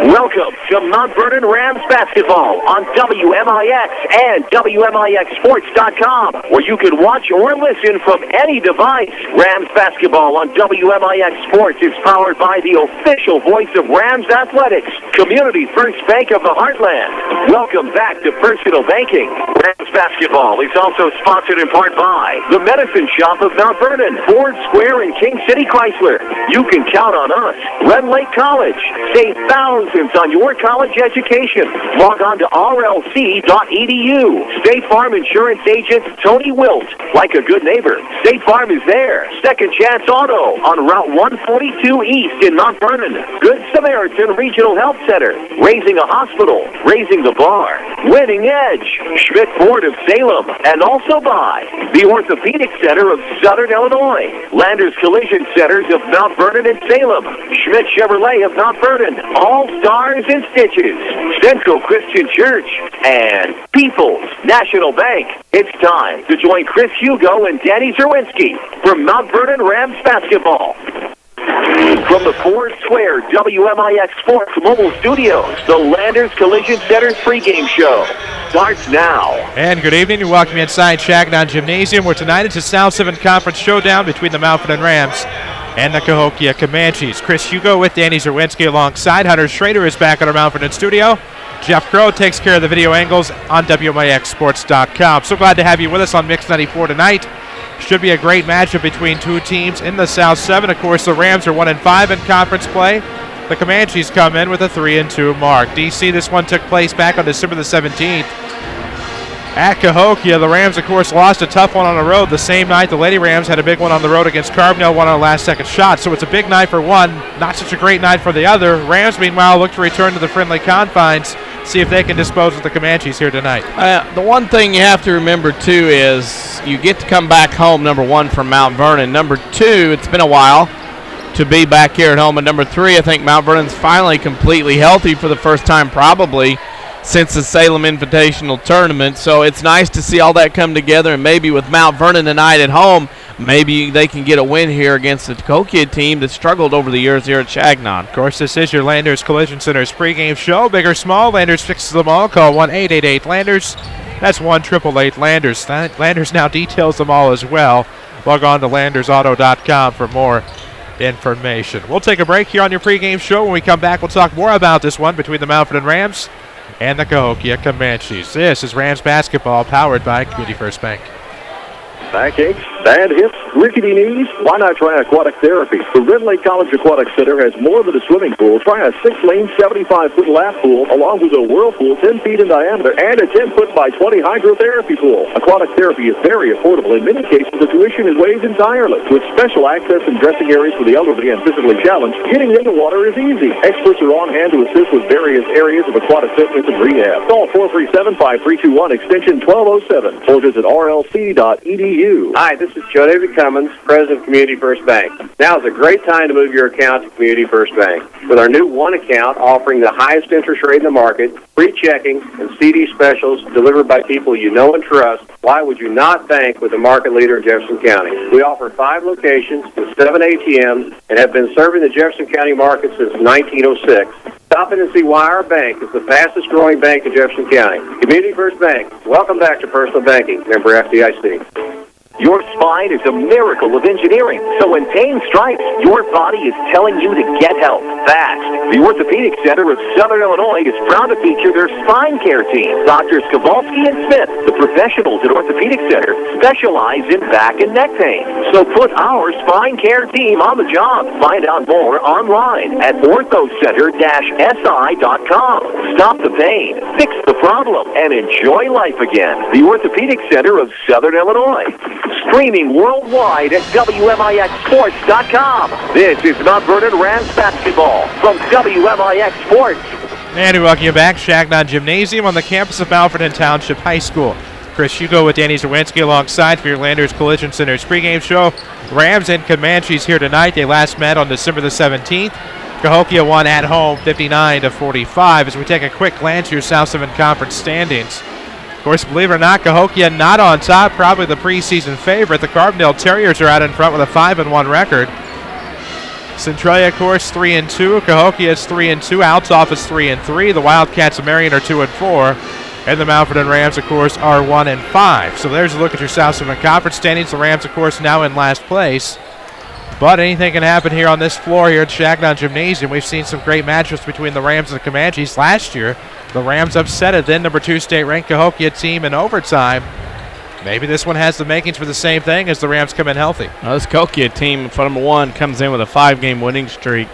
Welcome to Mount Vernon Rams basketball on WMIX and WMIXsports.com, where you can watch or listen from any device. Rams basketball on WMIX Sports is powered by the official voice of Rams Athletics, Community First Bank of the Heartland. Welcome back to Personal Banking. Rams basketball is also sponsored in part by the Medicine Shop of Mount Vernon, Ford Square, and King City Chrysler. You can count on us. Red Lake College. Save thousands on your college education. Log on to rlc.edu. State Farm Insurance Agent Tony Wilt. Like a good neighbor, State Farm is there. Second Chance Auto on Route 142 East in Mount Vernon. Good Samaritan Regional Health Center. Raising a hospital. Raising the bar. Winning Edge. Schmidt Ford of Salem. And also by the Orthopedic Center of Southern Illinois. Landers Collision Centers of Mount Vernon and Salem. Schmidt Chevrolet of Mount Vernon. All Stars and Stitches, Central Christian Church, and People's National Bank. It's time to join Chris Hugo and Danny Czerwinski from Mount Vernon Rams basketball. From the Ford Square WMIX Sports Mobile Studios, the Landers Collision Center's pregame show starts now. And good evening, and welcome inside Changnon Gymnasium, where tonight it's a South 7 Conference showdown between the Mount Vernon Rams and the Cahokia Comanches. Chris Hugo with Danny Czerwinski alongside. Hunter Schrader is back at our Mount Vernon studio. Jeff Crow takes care of the video angles on WMIXsports.com. So glad to have you with us on Mix 94 tonight. Should be a great matchup between two teams in the South 7. Of course, the Rams are 1-5 in conference play. The Comanches come in with a 3-2 mark. DC, this one took place back on December the 17th. At Cahokia, the Rams, of course, lost a tough one on the road. The same night, the Lady Rams had a big one on the road against Carbondale, one on a last-second shot. So it's a big night for one, not such a great night for the other. Rams, meanwhile, look to return to the friendly confines, see if they can dispose of the Comanches here tonight. The one thing you have to remember, too, is you get to come back home, number one, from Mount Vernon. Number two, it's been a while to be back here at home. And number three, I think Mount Vernon's finally completely healthy for the first time probably since the Salem Invitational Tournament. So it's nice to see all that come together, and maybe with Mount Vernon tonight at home, maybe they can get a win here against the Cahokia team that struggled over the years here at Changnon. Of course, this is your Landers Collision Center's pregame show. Big or small, Landers fixes them all. Call 1-888-LANDERS. That's 1-888-LANDERS. Landers now details them all as well. Log on to landersauto.com for more information. We'll take a break here on your pregame show. When we come back, we'll talk more about this one between the Mount Vernon Rams and the Cahokia Comanches. This is Rams basketball powered by Community First Bank. Backaches, bad hips, rickety knees? Why not try aquatic therapy? The Red Lake College Aquatic Center has more than a swimming pool. Try a 6-lane, 75-foot lap pool, along with a whirlpool 10 feet in diameter and a 10-foot by 20 hydrotherapy pool. Aquatic therapy is very affordable. In many cases, the tuition is waived entirely. With special access and dressing areas for the elderly and physically challenged, getting in the water is easy. Experts are on hand to assist with various areas of aquatic fitness and rehab. Call 437-5321, extension 1207, or visit rlc.edu. Hi, this is Joe David Cummins, President of Community First Bank. Now is a great time to move your account to Community First Bank. With our new One account offering the highest interest rate in the market, free checking, and CD specials delivered by people you know and trust, why would you not bank with the market leader in Jefferson County? We offer 5 locations with 7 ATMs and have been serving the Jefferson County market since 1906. Stop in and see why our bank is the fastest growing bank in Jefferson County. Community First Bank. Welcome back to Personal Banking. Member FDIC. Your spine is a miracle of engineering, so when pain strikes, your body is telling you to get help fast. The Orthopedic Center of Southern Illinois is proud to feature their spine care team. Doctors Kowalski and Smith, the professionals at Orthopedic Center, specialize in back and neck pain. So put our spine care team on the job. Find out more online at orthocenter-si.com. Stop the pain, fix the problem, and enjoy life again. The Orthopedic Center of Southern Illinois. Streaming worldwide at WMIXsports.com. This is Mount Vernon Rams basketball from WMIX Sports. And we welcome you back. Changnon Gymnasium on the campus of Mount Vernon Township High School. Chris Hugo with Danny Czerwinski alongside for your Landers Collision Center's pregame show. Rams and Comanches here tonight. They last met on December the 17th. Cahokia won at home 59-45. As we take a quick glance at your South 7 Conference standings. Of course, believe it or not, Cahokia not on top, probably the preseason favorite. The Carbondale Terriers are out in front with a 5-1 record. Centralia, of course, 3-2. Cahokia is 3-2. Althoff is 3-3. The Wildcats of Marion are 2-4. And the Mount Vernon Rams, of course, are 1-5. So there's a look at your South Central Conference standings. The Rams, of course, now in last place. But anything can happen here on this floor here at Changnon Gymnasium. We've seen some great matchups between the Rams and the Comanches. Last year, the Rams upset a then number 2 state-ranked Cahokia team in overtime. Maybe this one has the makings for the same thing as the Rams come in healthy. Now this Cahokia team, for number 1, comes in with a 5-game winning streak.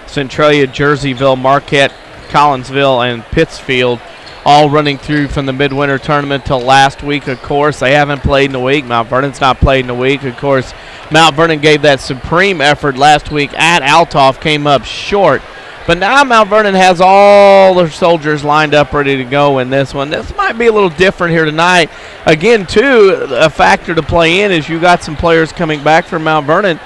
Centralia, Jerseyville, Marquette, Collinsville, and Pittsfield all running through from the midwinter tournament till last week, of course. They haven't played in a week. Mount Vernon's not played in a week. Of course, Mount Vernon gave that supreme effort last week at Althoff, came up short. But now Mount Vernon has all their soldiers lined up ready to go in this one. This might be a little different here tonight. Again, too, a factor to play in is you got some players coming back from Mount Vernon,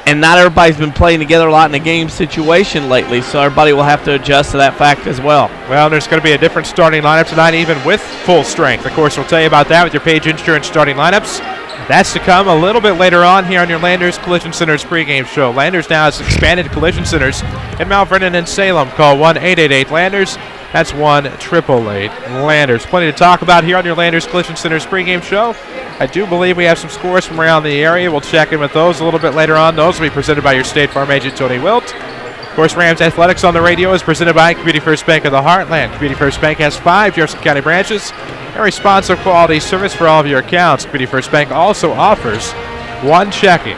and not everybody's been playing together a lot in a game situation lately, so everybody will have to adjust to that fact as well. Well, there's going to be a different starting lineup tonight, even with full strength. Of course, we'll tell you about that with your Page Insurance starting lineups. That's to come a little bit later on here on your Landers Collision Center's pregame show. Landers now has expanded collision centers in Mount Vernon and Salem. Call 1-888-LANDERS. That's 1-888-LANDERS. Plenty to talk about here on your Landers Collision Center's pregame show. I do believe we have some scores from around the area. We'll check in with those a little bit later on. Those will be presented by your State Farm agent, Tony Wilt. Of course, Rams Athletics on the radio is presented by Community First Bank of the Heartland. Community First Bank has 5 Jefferson County branches and responsive quality service for all of your accounts. Community First Bank also offers 1 checking.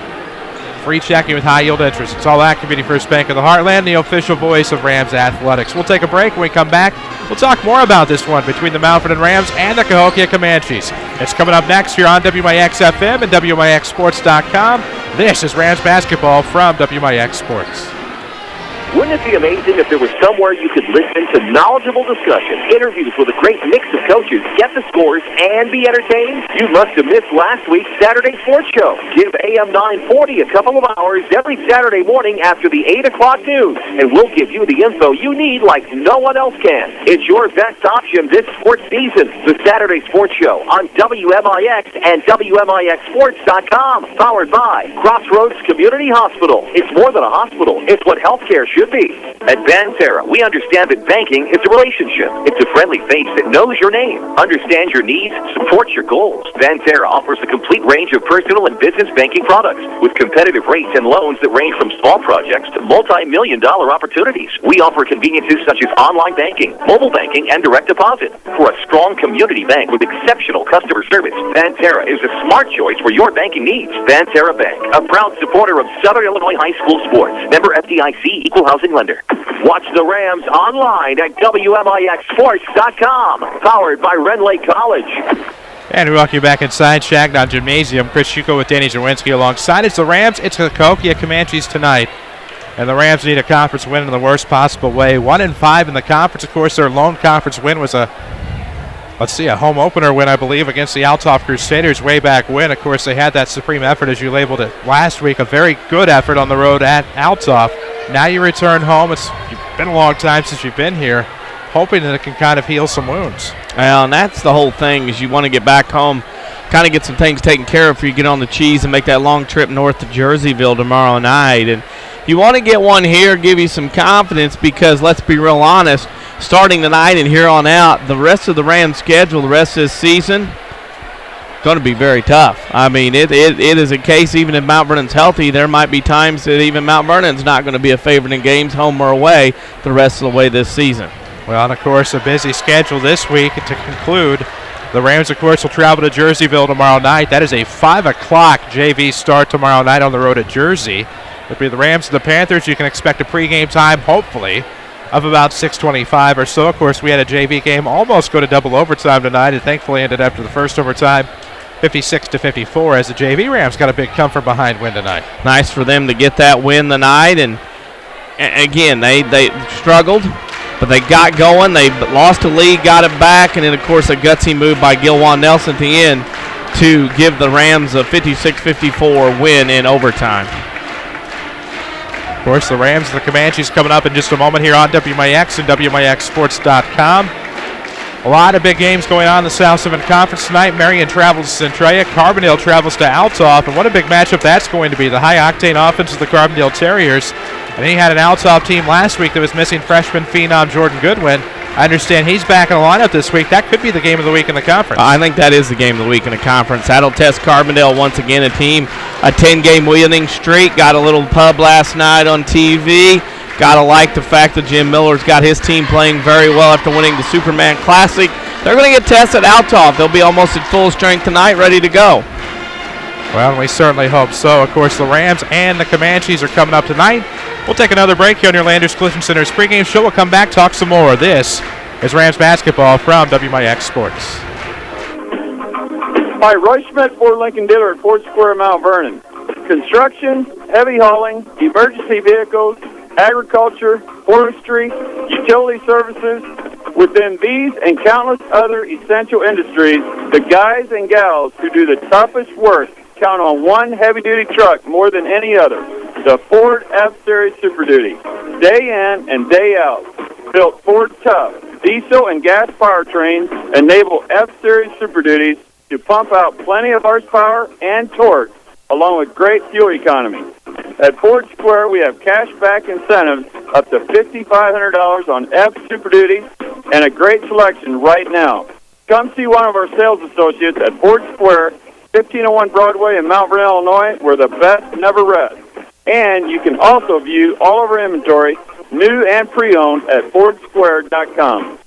Free checking with high yield interest. It's all at Community First Bank of the Heartland, the official voice of Rams Athletics. We'll take a break. When we come back, we'll talk more about this one between the Mount Vernon Rams and the Cahokia Comanches. It's coming up next here on WMIX FM and WMIXSports.com. This is Rams basketball from WMIX Sports. Wouldn't it be amazing if there was somewhere you could listen to knowledgeable discussion, interviews with a great mix of coaches, get the scores, and be entertained? You must have missed last week's Saturday Sports Show. Give AM 940 a couple of hours every Saturday morning after the 8 o'clock news, and we'll give you the info you need like no one else can. It's your best option this sports season. The Saturday Sports Show on WMIX and WMIXSports.com. Powered by Crossroads Community Hospital. It's more than a hospital. It's what healthcare should be. At Banterra, we understand that banking is a relationship. It's a friendly face that knows your name, understands your needs, supports your goals. Banterra offers a complete range of personal and business banking products with competitive rates and loans that range from small projects to multi-million-dollar opportunities. We offer conveniences such as online banking, mobile banking, and direct deposit. For a strong community bank with exceptional customer service, Banterra is a smart choice for your banking needs. Banterra Bank, a proud supporter of Southern Illinois high school sports. Member FDIC, equal housing lender. Watch the Rams online at WMIXSports.com. Powered by Ren Lake College. And we welcome you back inside Changnon Gymnasium. Chris Hugo with Danny Czerwinski alongside. It's the Rams. It's the Cahokia Comanches tonight. And the Rams need a conference win in the worst possible way. 1-5 in the conference. Of course, their lone conference win was a home opener win, I believe, against the Althoff Crusaders way back when. Of course, they had that supreme effort, as you labeled it last week, a very good effort on the road at Althoff. Now you return home. It's been a long time since you've been here, hoping that it can kind of heal some wounds. Well, and that's the whole thing, is you want to get back home, kind of get some things taken care of before you get on the cheese and make that long trip north to Jerseyville tomorrow night. And you want to get one here, give you some confidence, because let's be real honest, starting tonight and here on out, the rest of the Rams schedule, the rest of this season, going to be very tough. I mean, it is a case, even if Mount Vernon's healthy, there might be times that even Mount Vernon's not going to be a favorite in games, home or away, the rest of the way this season. Well, and of course, a busy schedule this week. To conclude, the Rams, of course, will travel to Jerseyville tomorrow night. That is a 5 o'clock JV start tomorrow night on the road at Jersey. It'll be the Rams and the Panthers. You can expect a pregame time, hopefully, of about 6:25 or so. Of course, we had a JV game almost go to double overtime tonight. It thankfully ended after the first overtime, 56-54, as the JV Rams got a big come from behind win tonight. Nice for them to get that win tonight. And again, they struggled, but they got going. They lost a lead, got it back, and then, of course, a gutsy move by Gilwan Nelson at the end to give the Rams a 56-54 win in overtime. Of course, the Rams and the Comanches coming up in just a moment here on WMIX and WMIXSports.com. A lot of big games going on in the South 7 Conference tonight. Marion travels to Centralia. Carbondale travels to Althoff. And what a big matchup that's going to be. The high-octane offense of the Carbondale Terriers. And he had an Althoff team last week that was missing freshman phenom Jordan Goodwin. I understand he's back in the lineup this week. That could be the game of the week in the conference. I think that is the game of the week in the conference. That'll test Carbondale once again, a team, a 10-game winning streak. Got a little pub last night on TV. Got to like the fact that Jim Miller's got his team playing very well after winning the Superman Classic. They're going to get tested at Althoff. They'll be almost at full strength tonight, ready to go. Well, we certainly hope so. Of course, the Rams and the Comanches are coming up tonight. We'll take another break here on your Landers Collision Center's pregame show. We'll come back, talk some more. This is Rams basketball from WMIX Sports. Hi, Roy Schmidt, Ford Lincoln dealer at Ford Square, Mount Vernon. Construction, heavy hauling, emergency vehicles, agriculture, forestry, utility services. Within these and countless other essential industries, the guys and gals who do the toughest work count on one heavy-duty truck more than any other, the Ford F-Series Super Duty. Day in and day out, built Ford tough, diesel and gas powertrains enable F-Series Super Duties to pump out plenty of horsepower and torque, along with great fuel economy. At Ford Square, we have cash-back incentives up to $5,500 on F Super Duties and a great selection right now. Come see one of our sales associates at Ford Square, 1501 Broadway in Mount Vernon, Illinois, where the best never rest. And you can also view all of our inventory, new and pre-owned, at FordSquare.com.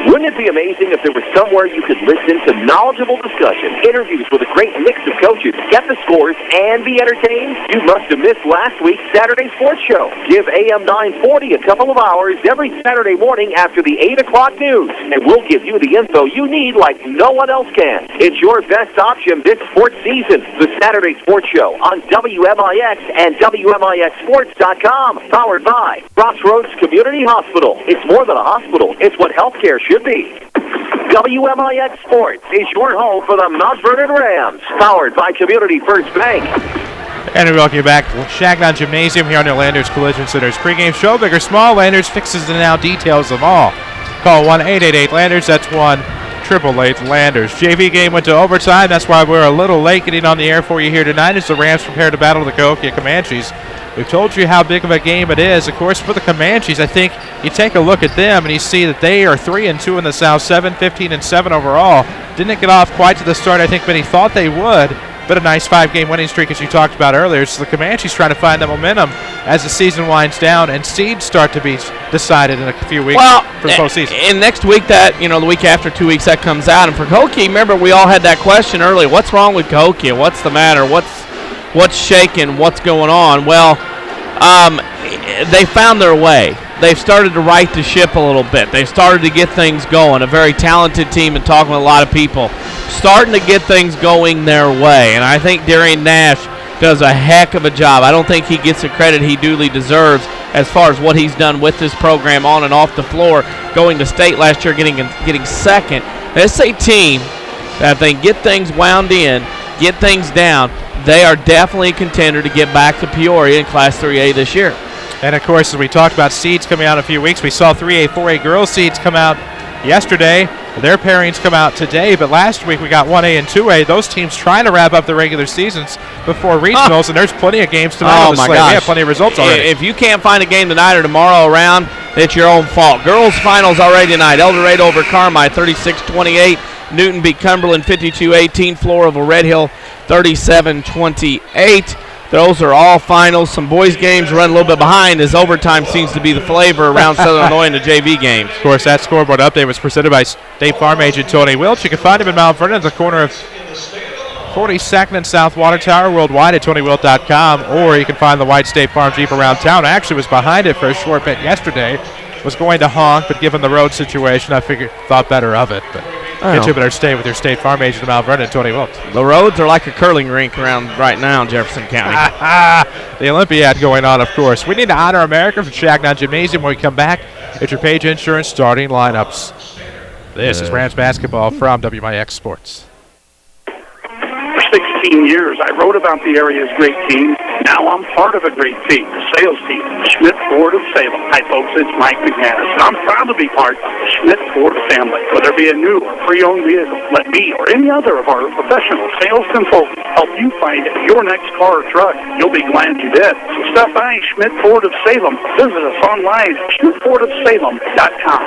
Wouldn't it be amazing if there was somewhere you could listen to knowledgeable discussion, interviews with a great mix of coaches, get the scores, and be entertained? You must have missed last week's Saturday Sports Show. Give AM 940 a couple of hours every Saturday morning after the 8 o'clock news, and we'll give you the info you need like no one else can. It's your best option this sports season. The Saturday Sports Show on WMIX and WMIXSports.com. Powered by Crossroads Community Hospital. It's more than a hospital. It's what healthcare should be. WMIX Sports is your home for the Mount Vernon Rams, powered by Community First Bank. And we welcome you back to Changnon Gymnasium here on your Landers Collision Center's pregame show. Big or small, Landers fixes and now details them all. Call 1-888-LANDERS. That's 1-888-LANDERS. JV game went to overtime. That's why we're a little late getting on the air for you here tonight as the Rams prepare to battle the Cahokia Comanches. We've told you how big of a game it is. Of course, for the Comanches, I think you take a look at them and you see that they are 3-2 in the South 7, 15-7 overall. Didn't get off quite to the start I think many thought they would, but a nice 5-game winning streak as you talked about earlier. So the Comanches trying to find the momentum as the season winds down and seeds start to be decided in a few weeks for the postseason. And next week, the week after 2 weeks, that comes out. And for Cahokia, remember we all had that question earlier. What's wrong with Cahokia? What's the matter? What's shaking? What's going on? Well, they found their way. They've started to right the ship a little bit. They've started to get things going. A very talented team and talking with a lot of people. Starting to get things going their way. And I think Darian Nash does a heck of a job. I don't think he gets the credit he duly deserves as far as what he's done with this program on and off the floor. Going to state last year, getting second. This is a team that if they get things wound in, get things down, they are definitely a contender to get back to Peoria in Class 3A this year. And, of course, as we talked about seeds coming out in a few weeks, we saw 3A, 4A girls seeds come out yesterday. Their pairings come out today, but last week we got 1A and 2A. Those teams trying to wrap up the regular seasons before regionals, and there's plenty of games tonight on the slate. We have plenty of results already. If you can't find a game tonight or tomorrow around, it's your own fault. Girls finals already tonight. El Dorado over Carmi, 36-28. Newton beat Cumberland 52-18. Floraville Red Hill 37-28. Those are all finals. Some boys games run a little bit behind as overtime seems to be the flavor around Southern Illinois in the JV games. Of course, that scoreboard update was presented by State Farm agent Tony Wiltz. You can find him in Mount Vernon at the corner of 42nd and South Water Tower, worldwide at TonyWilt.com, or you can find the white State Farm Jeep around town. I actually was behind it for a short bit yesterday. Was going to honk, but given the road situation, I thought better of it. But you better stay with your State Farm agent in Mount Vernon, Tony Wilt. The roads are like a curling rink around right now in Jefferson County. The Olympiad going on, of course. We need to honor America from Changnon Gymnasium when we come back. It's your Page Insurance starting lineups. This is Rams basketball from WMIX Sports. For 16 years, I wrote about the area's great teams. Now Now I'm part of a great team, the sales team, Schmidt Ford of Salem. Hi, folks, it's Mike McManus, and I'm proud to be part of the Schmidt Ford family. Whether it be a new or pre-owned vehicle, let me or any other of our professional sales consultants help you find your next car or truck. You'll be glad you did. So stop by Schmidt Ford of Salem. Visit us online at schmidtfordofsalem.com.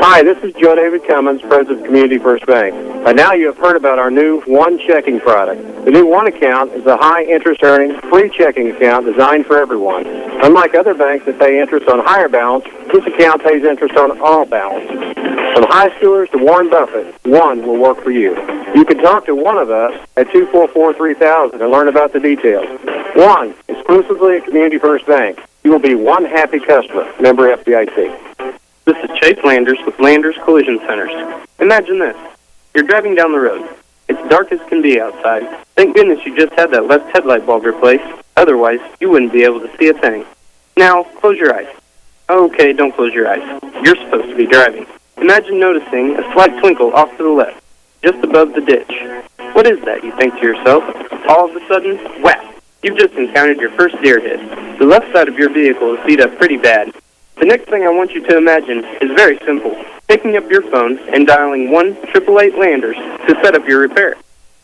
Hi, this is Joe David Cummins, President of Community First Bank. By now you have heard about our new One Checking product. The new One account is a high interest earning, free checking account designed for everyone. Unlike other banks that pay interest on higher balance, this account pays interest on all balance. From high schoolers to Warren Buffett, One will work for you. You can talk to one of us at 244-3000 and learn about the details. One, exclusively at Community First Bank. You will be one happy customer. Member FDIC. This is Chase Landers with Landers Collision Centers. Imagine this. You're driving down the road. It's dark as can be outside. Thank goodness you just had that left headlight bulb replaced. Otherwise, you wouldn't be able to see a thing. Now, close your eyes. Okay, don't close your eyes. You're supposed to be driving. Imagine noticing a slight twinkle off to the left, just above the ditch. What is that, you think to yourself? All of a sudden, whap! You've just encountered your first deer hit. The left side of your vehicle is beat up pretty bad. The next thing I want you to imagine is very simple. Picking up your phone and dialing 1-888-LANDERS to set up your repair.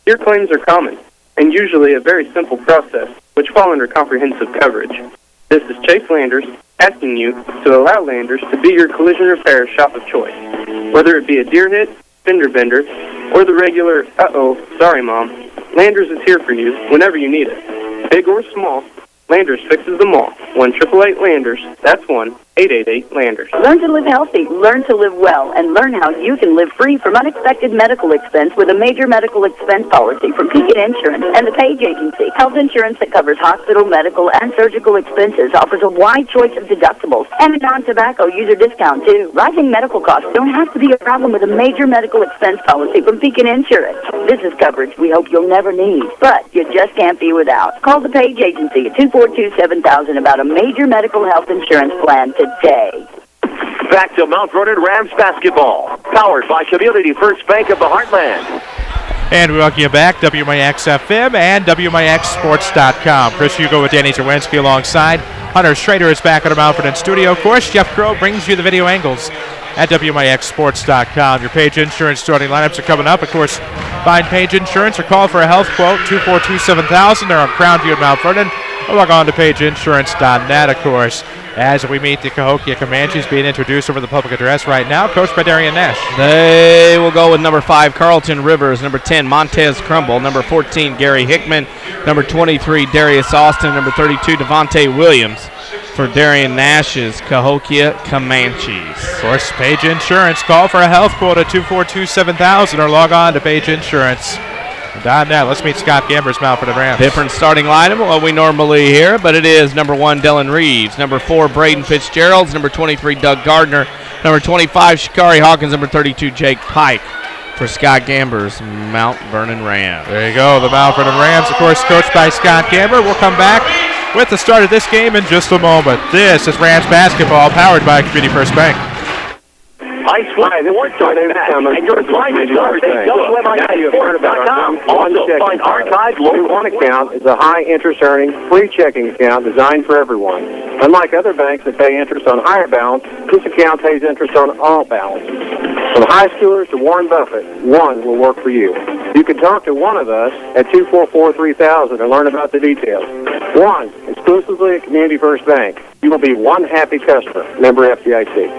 Deer claims are common, and usually a very simple process, which fall under comprehensive coverage. This is Chase Landers asking you to allow Landers to be your collision repair shop of choice. Whether it be a deer hit, fender bender, or the regular, sorry mom, Landers is here for you whenever you need it. Big or small, Landers fixes them all. 1-888-LANDERS. That's 1-888-LANDERS. Learn to live healthy, learn to live well, and learn how you can live free from unexpected medical expense with a major medical expense policy from Pekin Insurance and the Page Agency. Health insurance that covers hospital, medical, and surgical expenses offers a wide choice of deductibles and a non-tobacco user discount, too. Rising medical costs don't have to be a problem with a major medical expense policy from Pekin Insurance. This is coverage we hope you'll never need, but you just can't be without. Call the Page Agency at 242-7000 about a major medical health insurance plan today. Back to Mount Vernon Rams basketball, powered by Community First Bank of the Heartland. And we welcome you back, WMIX FM and WMIXsports.com. Chris Hugo with Danny Czerwinski alongside. Hunter Schrader is back at our Mount Vernon studio. Of course, Jeff Crow brings you the video angles at WMIXsports.com. Your Page Insurance starting lineups are coming up. Of course, find Page Insurance or call for a health quote, 242-7000. They're on Crownview at Mount Vernon. Or log on to pageinsurance.net, of course, as we meet the Cahokia Comanches being introduced over the public address right now, coached by Darian Nash. They will go with number 5, Carlton Rivers, number 10, Montez Crumble, number 14, Gary Hickman, number 23, Darius Austin, number 32, Devontae Williams for Darian Nash's Cahokia Comanches. Of course, Page Insurance. Call for a health quote at 242-7000 or log on to pageinsurance.net. Let's meet Scott Gamber's Mount Vernon Rams. Different starting lineup than what we normally hear, but it is number 1, Dylan Reeves, number 4, Braden Fitzgerald, number 23, Doug Gardner, number 25, Shikari Hawkins, number 32, Jake Pike for Scott Gamber's Mount Vernon Rams. There you go, the Mount Vernon Rams, of course, coached by Scott Gamber. We'll come back with the start of this game in just a moment. This is Rams basketball, powered by Community First Bank. High school sports are back, and your clients are WMIXsports.com. Also, find archived local One account is a high interest earning, free checking account designed for everyone. Unlike other banks that pay interest on higher balance, this account pays interest on all balance. From high schoolers to Warren Buffett, One will work for you. You can talk to one of us at 244-3000 and learn about the details. One, exclusively at Community First Bank. You will be one happy customer. Member FDIC.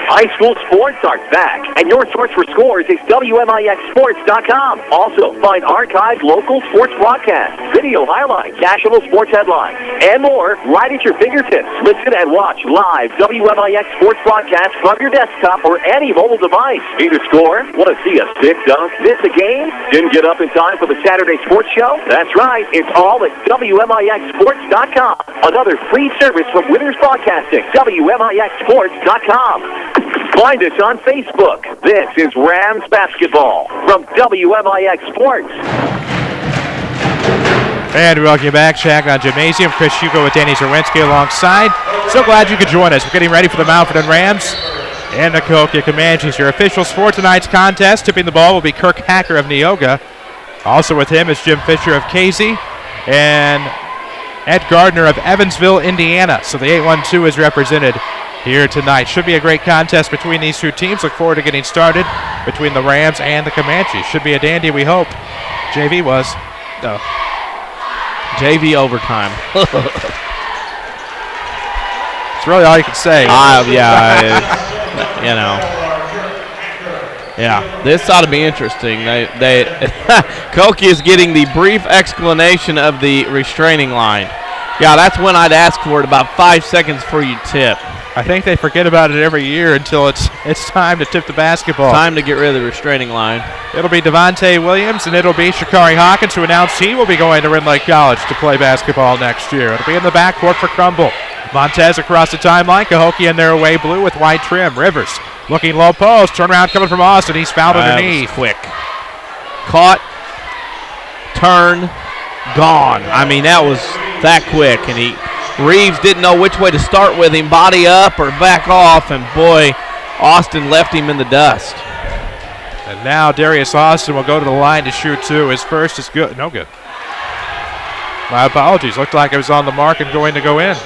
High school sports are back, and your source for scores is WMIXsports.com. Also, find archived local sports broadcasts, video highlights, national sports headlines, and more right at your fingertips. Listen and watch live WMIX sports broadcasts from your desktop or any mobile device. Need a score? Want to see a sick dunk? Miss a game? Didn't get up in time for the Saturday sports show? That's right. It's all at WMIXsports.com. Another free service from Withers Broadcasting. WMIXsports.com. Find us on Facebook. This is Rams basketball from WMIX Sports. And we welcome you back, Changnon Gymnasium. Chris Hugo with Danny Czerwinski alongside. So glad you could join us. We're getting ready for the Mount Vernon Rams and the Cahokia Comanches. Your officials for tonight's contest. Tipping the ball will be Kirk Hacker of Neoga. Also with him is Jim Fisher of Casey and Ed Gardner of Evansville, Indiana. So the 812 is represented here tonight. Should be a great contest between these two teams. Look forward to getting started between the Rams and the Comanches. Should be a dandy, we hope. JV was. No. JV overtime. It's really all you can say. Yeah, this ought to be interesting. Cahokia is getting the brief explanation of the restraining line. Yeah, that's when I'd ask for it, about 5 seconds before you tip. I think they forget about it every year until it's time to tip the basketball. Time to get rid of the restraining line. It'll be Devontae Williams, and it'll be Shakari Hawkins, who announced he will be going to Ridley College to play basketball next year. It'll be in the backcourt for Crumble. Montez across the timeline. Cahokia in their away blue with white trim. Rivers looking low post. Turnaround coming from Austin. He's fouled underneath. Quick. Caught. Turn. Gone. I mean, that was that quick. And Reeves didn't know which way to start with him. Body up or back off. And boy, Austin left him in the dust. And now Darius Austin will go to the line to shoot two. His first is good. No good. My apologies. Looked like it was on the mark and going to go in.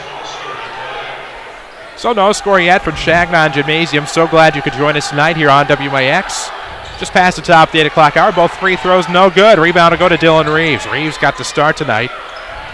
So no score yet from Changnon Gymnasium. So glad you could join us tonight here on WMIX. Just past the top of the 8 o'clock hour. Both free throws no good. Rebound to go to Dylan Reeves. Reeves got the start tonight.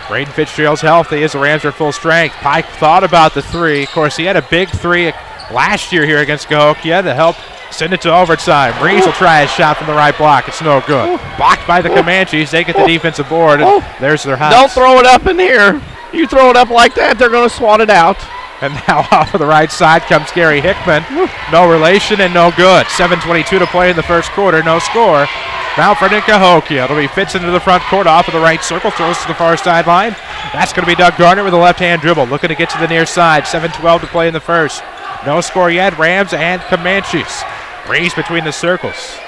Braden Fitzgerald's healthy as the Rams are full strength. Pike thought about the three. Of course, he had a big three last year here against Cahokia to help send it to overtime. Reeves will try his shot from the right block. It's no good. Blocked by the Comanches. They get the defensive board. And there's their house. Don't throw it up in here. You throw it up like that, they're going to swat it out. And now off of the right side comes Gary Hickman. No relation and no good. 7:22 to play in the first quarter. No score. Mount Vernon Cahokia. It'll be Fitz into the front court off of the right circle. Throws to the far sideline. That's going to be Doug Gardner with a left-hand dribble. Looking to get to the near side. 7:12 to play in the first. No score yet. Rams and Comanches. Reeves between the circles.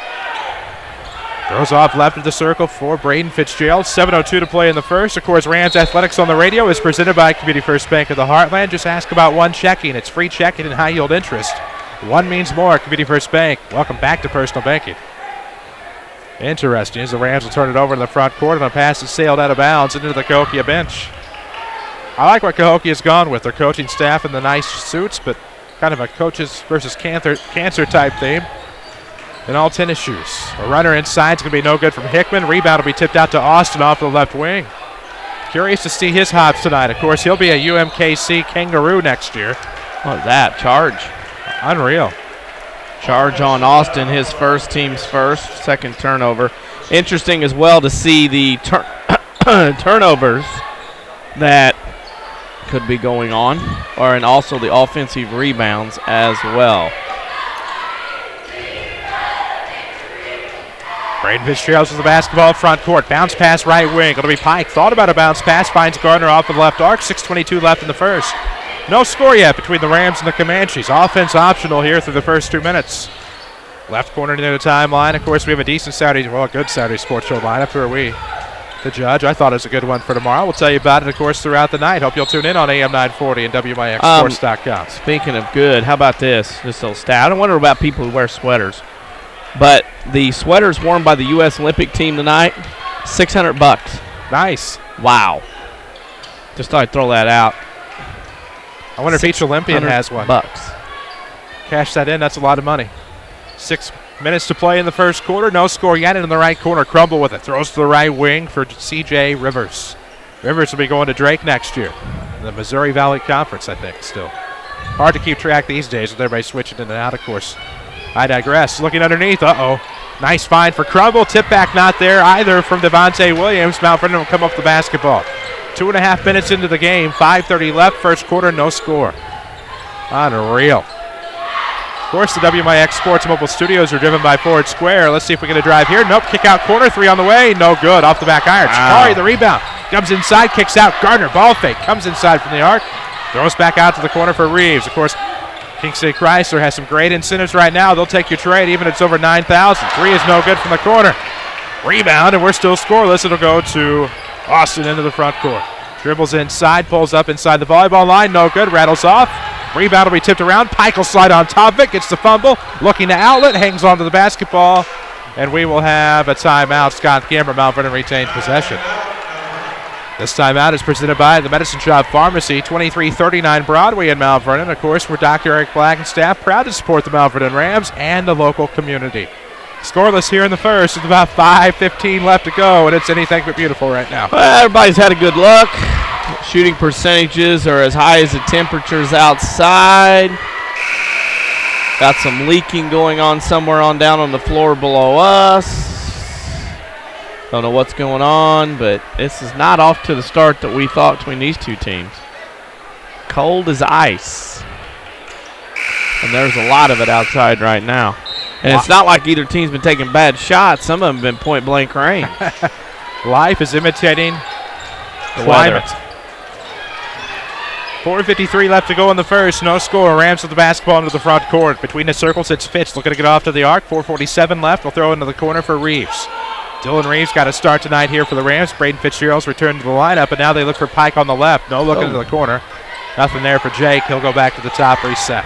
Throws off left of the circle for Braden Fitzgerald. 7:02 to play in the first. Of course, Rams Athletics on the radio is presented by Community First Bank of the Heartland. Just ask about one checking. It's free checking and high yield interest. One means more. Community First Bank. Welcome back to personal banking. Interesting as the Rams will turn it over to the front court, and the pass is sailed out of bounds into the Cahokia bench. I like what Cahokia has gone with. Their coaching staff in the nice suits, but kind of a coaches versus cancer type theme. And all tennis shoes. A runner inside is going to be no good from Hickman. Rebound will be tipped out to Austin off the left wing. Curious to see his hops tonight. Of course, he'll be a UMKC Kangaroo next year. What is that? Charge. Unreal. Charge on Austin, his first, team's first, second turnover. Interesting as well to see the turnovers that could be going on, and also the offensive rebounds as well. Braden Fitzgerald with the basketball front court. Bounce pass right wing. It'll be Pike. Thought about a bounce pass. Finds Gardner off the left arc. 6:22 left in the first. No score yet between the Rams and the Comanches. Offense optional here through the first 2 minutes. Left corner near the timeline. Of course, we have a decent a good Saturday Sports Show lineup. Who are we to judge? I thought it was a good one for tomorrow. We'll tell you about it, of course, throughout the night. Hope you'll tune in on AM 940 and WMIXSports.com. Speaking of good, how about this little stat? I don't wonder about people who wear sweaters. But the sweaters worn by the U.S. Olympic team tonight, $600. Nice. Wow. Just thought I'd throw that out. I wonder if each Olympian has one. Bucks. Cash that in. That's a lot of money. 6 minutes to play in the first quarter. No score yet. In the right corner. Crumble with it. Throws to the right wing for C.J. Rivers. Rivers will be going to Drake next year. In the Missouri Valley Conference, I think, still. Hard to keep track these days with everybody switching in and out, of course. I digress. Looking underneath. Uh-oh. Nice find for Crumble. Tip back not there either from Devontae Williams. Mount Vernon will come up with the basketball. 2.5 minutes into the game. 5:30 left. First quarter. No score. Unreal. Of course, the WMIX Sports Mobile Studios are driven by Ford Square. Let's see if we get a drive here. Nope. Kick out corner. Three on the way. No good. Off the back iron. Shakari, the rebound. Comes inside. Kicks out. Gardner. Ball fake. Comes inside from the arc. Throws back out to the corner for Reeves. Of course, King State Chrysler has some great incentives right now. They'll take your trade even if it's over 9,000. Three is no good from the corner. Rebound, and we're still scoreless. It'll go to Austin into the front court. Dribbles inside, pulls up inside the volleyball line. No good, rattles off. Rebound will be tipped around. Pike will slide on top of it, gets the fumble, looking to outlet, hangs onto the basketball, and we will have a timeout. Scott Gamber, Mount Vernon retains possession. This timeout is presented by the Medicine Shop Pharmacy, 2339 Broadway in Mount Vernon. Of course, we're Dr. Eric Black and staff, proud to support the Mount Vernon Rams and the local community. Scoreless here in the first with about 5:15 left to go, and it's anything but beautiful right now. Well, everybody's had a good look. Shooting percentages are as high as the temperatures outside. Got some leaking going on somewhere on down on the floor below us. Don't know what's going on, but this is not off to the start that we thought between these two teams. Cold as ice. And there's a lot of it outside right now. And it's not like either team's been taking bad shots. Some of them have been point-blank range. Life is imitating The climate. weather. 4:53 left to go in the first. No score. Rams with the basketball into the front court. Between the circles, it's Fitch looking to get off to the arc. 4:47 left. We'll throw into the corner for Reeves. Dylan Reeves got a start tonight here for the Rams. Braden Fitzgerald's returned to the lineup, and now they look for Pike on the left. No look into the corner. Nothing there for Jake. He'll go back to the top, reset.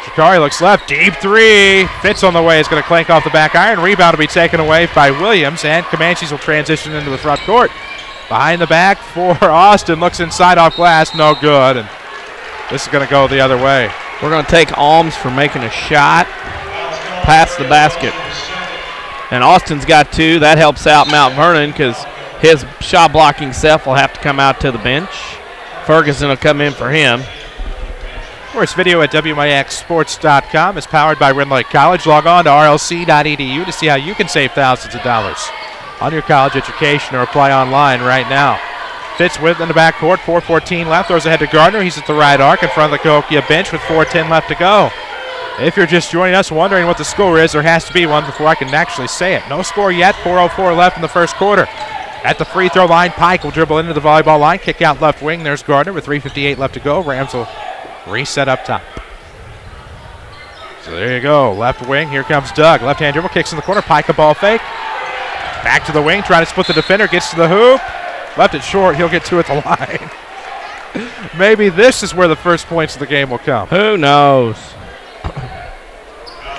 Shikari looks left. Deep three. Fitz on the way is going to clank off the back iron. Rebound will be taken away by Williams, and Comanches will transition into the front court. Behind the back for Austin. Looks inside off glass. No good. And this is going to go the other way. We're going to take Alms for making a shot past the basket. And Austin's got two. That helps out Mount Vernon because his shot blocking self will have to come out to the bench. Ferguson will come in for him. Of course, video at WMIXsports.com is powered by Ren Lake College. Log on to rlc.edu to see how you can save thousands of dollars on your college education or apply online right now. Fitz with in the backcourt, 4:14 left. Throws ahead to Gardner. He's at the right arc in front of the Cahokia bench with 4:10 left to go. If you're just joining us wondering what the score is, there has to be one before I can actually say it. No score yet. 4:04 left in the first quarter. At the free throw line, Pike will dribble into the volleyball line. Kick out left wing. There's Gardner with 3:58 left to go. Rams will reset up top. So there you go. Left wing. Here comes Doug. Left-hand dribble. Kicks in the corner. Pike a ball fake. Back to the wing. Trying to split the defender. Gets to the hoop. Left it short. He'll get two at the line. Maybe this is where the first points of the game will come. Who knows?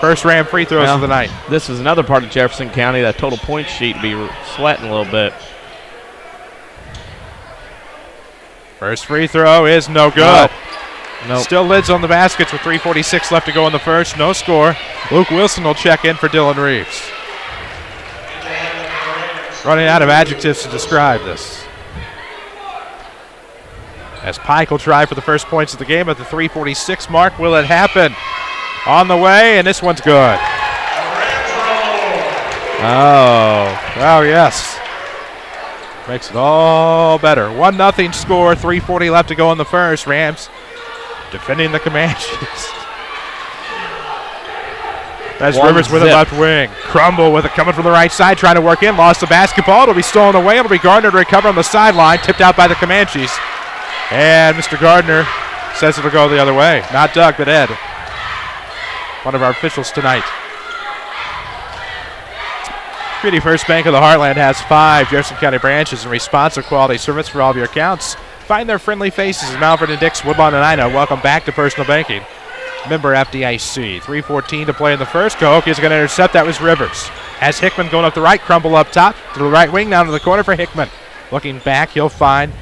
First Ram free throws of the night. This is another part of Jefferson County. That total point sheet be sweating a little bit. First free throw is no good. Nope. Still lids on the baskets with 3:46 left to go in the first. No score. Luke Wilson will check in for Dylan Reeves. Running out of adjectives to describe this. As Pike will try for the first points of the game at the 3:46 mark. Will it happen? On the way, and this one's good. Oh, yes. Makes it all better. 1-0 score, 3:40 left to go in the first. Rams defending the Comanches. That's Rivers with it left wing. Crumble with it coming from the right side, trying to work in. Lost the basketball. It'll be stolen away. It'll be Gardner to recover on the sideline. Tipped out by the Comanches. And Mr. Gardner says it'll go the other way. Not Doug, but Ed. One of our officials tonight. Community First Bank of the Heartland has 5 Jefferson County branches and responsive quality service for all of your accounts. Find their friendly faces in Mount Vernon, Dix, Woodlawn, and Ina. Welcome back to Personal Banking. Member FDIC. 3:14 to play in the first. Cahokia is going to intercept. That was Rivers. Has Hickman going up the right. Crumble up top to the right wing. Down to the corner for Hickman. Looking back, he'll find.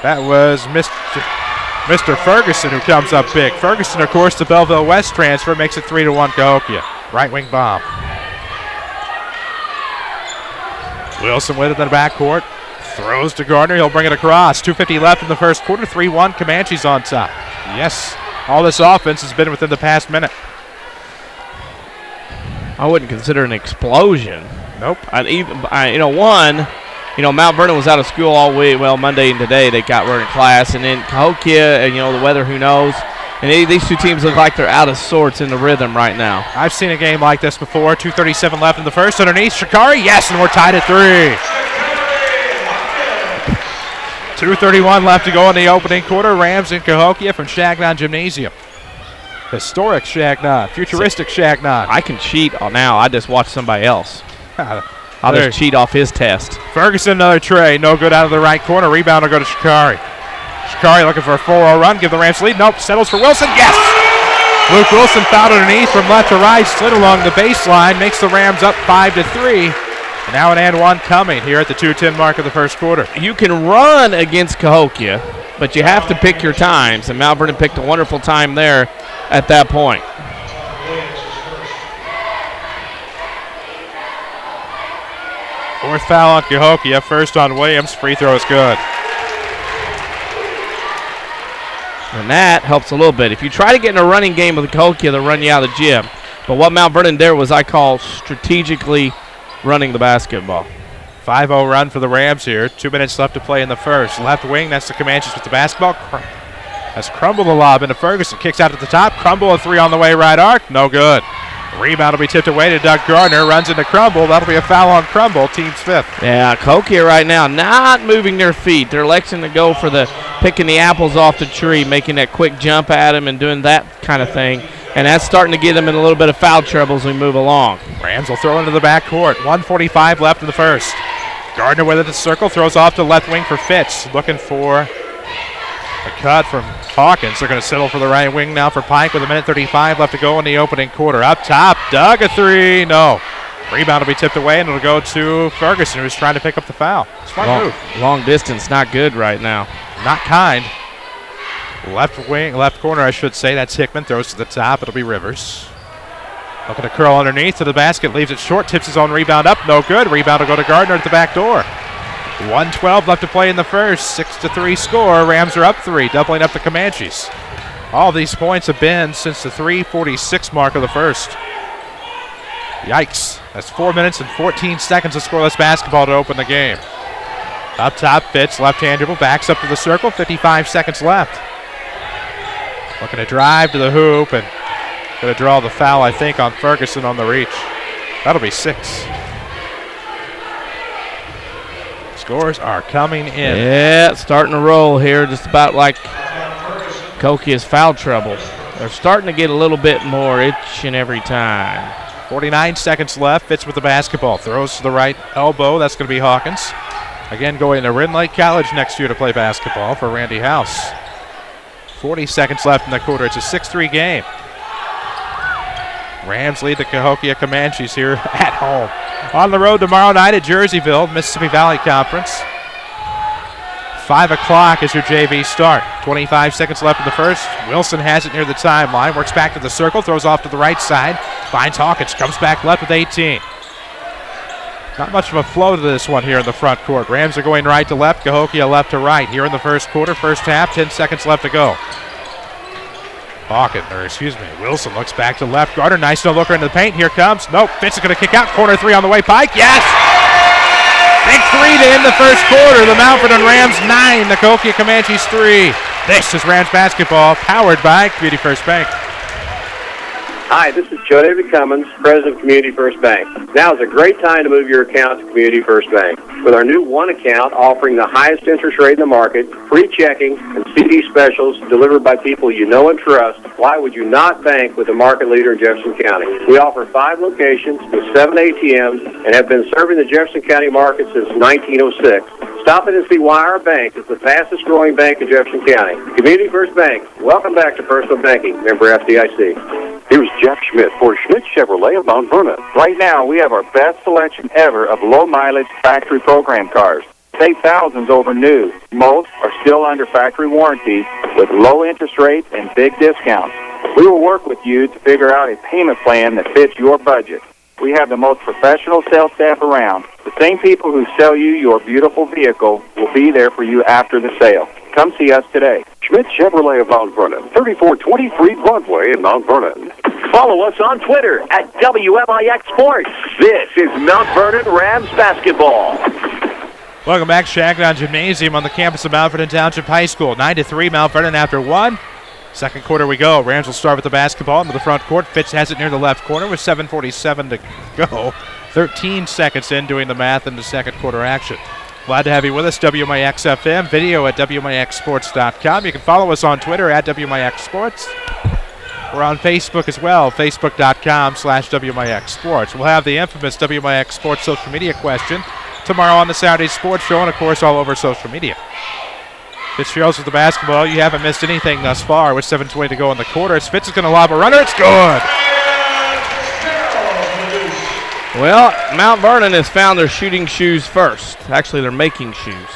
That was Mr. Ferguson who comes up big. Ferguson, of course, the Belleville West transfer, makes it 3-1 Cahokia. Right wing bomb. Wilson with it in the backcourt. Throws to Gardner. He'll bring it across. 2:50 left in the first quarter. 3-1 Comanches on top. Yes, all this offense has been within the past minute. I wouldn't consider an explosion. Nope. Mount Vernon was out of school all week. Well, Monday and today they were in class, and then Cahokia, the weather, who knows? And these two teams look like they're out of sorts in the rhythm right now. I've seen a game like this before. 2:37 left in the first. Underneath Shikari, yes, and we're tied at 3. 2:31 left to go in the opening quarter. Rams in Cahokia from Changnon Gymnasium. Historic Changnon, futuristic Changnon. I can cheat now. I just watched somebody else. I'll just cheat off his test. Ferguson, another tray. No good out of the right corner. Rebound will go to Shikari. Shikari looking for a 4-0 run. Give the Rams lead. Nope. Settles for Wilson. Yes! Luke Wilson fouled underneath from left to right. Slid along the baseline. Makes the Rams up 5-3. And now an and one coming here at the 2:10 mark of the first quarter. You can run against Cahokia, but you have to pick your times. And Mount Vernon picked a wonderful time there at that point. Fourth foul on Cahokia. First on Williams. Free throw is good. And that helps a little bit. If you try to get in a running game with Cahokia, they'll run you out of the gym. But what Mount Vernon did was I call strategically running the basketball. 5-0 run for the Rams here. 2 minutes left to play in the first. Left wing, that's the Comanches with the basketball. That's Crumble the lob into Ferguson. Kicks out at the top. Crumble a 3 on the way, right arc. No good. Rebound will be tipped away to Doug Gardner. Runs into Crumble. That'll be a foul on Crumble, team's 5th. Yeah, Cahokia right now not moving their feet. They're electing to go for the picking the apples off the tree, making that quick jump at him and doing that kind of thing. And that's starting to get them in a little bit of foul trouble as we move along. Rams will throw into the backcourt. 1:45 left in the first. Gardner with it to circle. Throws off to left wing for Fitz. Looking for a cut from Hawkins. They're going to settle for the right wing now for Pike with 1:35 left to go in the opening quarter. Up top, Doug a 3. No. Rebound will be tipped away, and it'll go to Ferguson, who's trying to pick up the foul. Smart move. Long distance, not good right now. Not kind. Left wing, left corner, I should say. That's Hickman. Throws to the top. It'll be Rivers. Looking to curl underneath to the basket. Leaves it short. Tips his own rebound up. No good. Rebound will go to Gardner at the back door. 1:12 left to play in the first. 6-3 score. Rams are up 3, doubling up the Comanches. All these points have been since the 3:46 mark of the first. Yikes. That's 4 minutes and 14 seconds of scoreless basketball to open the game. Up top, Fitz, left-hand dribble, backs up to the circle. 55 seconds left. Looking to drive to the hoop and going to draw the foul, I think, on Ferguson on the reach. That'll be 6. Scores are coming in. Yeah, starting to roll here, just about like Cahokia's foul trouble. They're starting to get a little bit more itching every time. 49 seconds left. Fitz with the basketball. Throws to the right elbow. That's going to be Hawkins. Again, going to Ridden Lake College next year to play basketball for Randy House. 40 seconds left in the quarter. It's a 6-3 game. Rams lead the Cahokia Comanches here at home. On the road tomorrow night at Jerseyville, Mississippi Valley Conference. 5 o'clock is your JV start. 25 seconds left in the first. Wilson has it near the timeline. Works back to the circle. Throws off to the right side. Finds Hawkins. Comes back left with 18. Not much of a flow to this one here in the front court. Rams are going right to left. Cahokia left to right here in the first quarter. First half. 10 seconds left to go. Wilson looks back to left. Gardner, nice no-looker into the paint. Here comes. Nope. Fitz is going to kick out. Corner 3 on the way. Pike. Yes! Big 3 to end the first quarter. The Mount Vernon Rams 9. The Cahokia Comanches 3. This is Rams basketball, powered by Community First Bank. Hi, this is Joe David Cummins, President of Community First Bank. Now is a great time to move your account to Community First Bank. With our new one account offering the highest interest rate in the market, free checking, and CD specials delivered by people you know and trust, why would you not bank with the market leader in Jefferson County? We offer 5 locations with 7 ATMs and have been serving the Jefferson County market since 1906. Stop in and see why our bank is the fastest growing bank in Jefferson County. Community First Bank. Welcome back to Personal Banking. Member FDIC. Here's Jeff Schmidt for Schmidt Chevrolet of Mount Vernon. Right now, we have our best selection ever of low-mileage factory program cars. Save thousands over new. Most are still under factory warranty with low interest rates and big discounts. We will work with you to figure out a payment plan that fits your budget. We have the most professional sales staff around. The same people who sell you your beautiful vehicle will be there for you after the sale. Come see us today. Schmidt Chevrolet of Mount Vernon, 3423 Broadway in Mount Vernon. Follow us on Twitter at WMIX Sports. This is Mount Vernon Rams basketball. Welcome back, Changnon Gymnasium on the campus of Mount Vernon Township High School. 9-3, Mount Vernon after 1. Second quarter we go. Rams will start with the basketball into the front court. Fitz has it near the left corner with 7:47 to go. 13 seconds in doing the math in the second quarter action. Glad to have you with us, WMIX FM, video at WMIXsports.com. You can follow us on Twitter at WMIX Sports. We're on Facebook as well, facebook.com/WMIX Sports. We'll have the infamous WMIX Sports social media question tomorrow on the Saturday Sports Show and, of course, all over social media. Fitzgerald's with the basketball. You haven't missed anything thus far with 7:20 to go in the quarter. Fitz is going to lob a runner. It's good. Well, Mount Vernon has found their shooting shoes first. Actually, they're making shoes.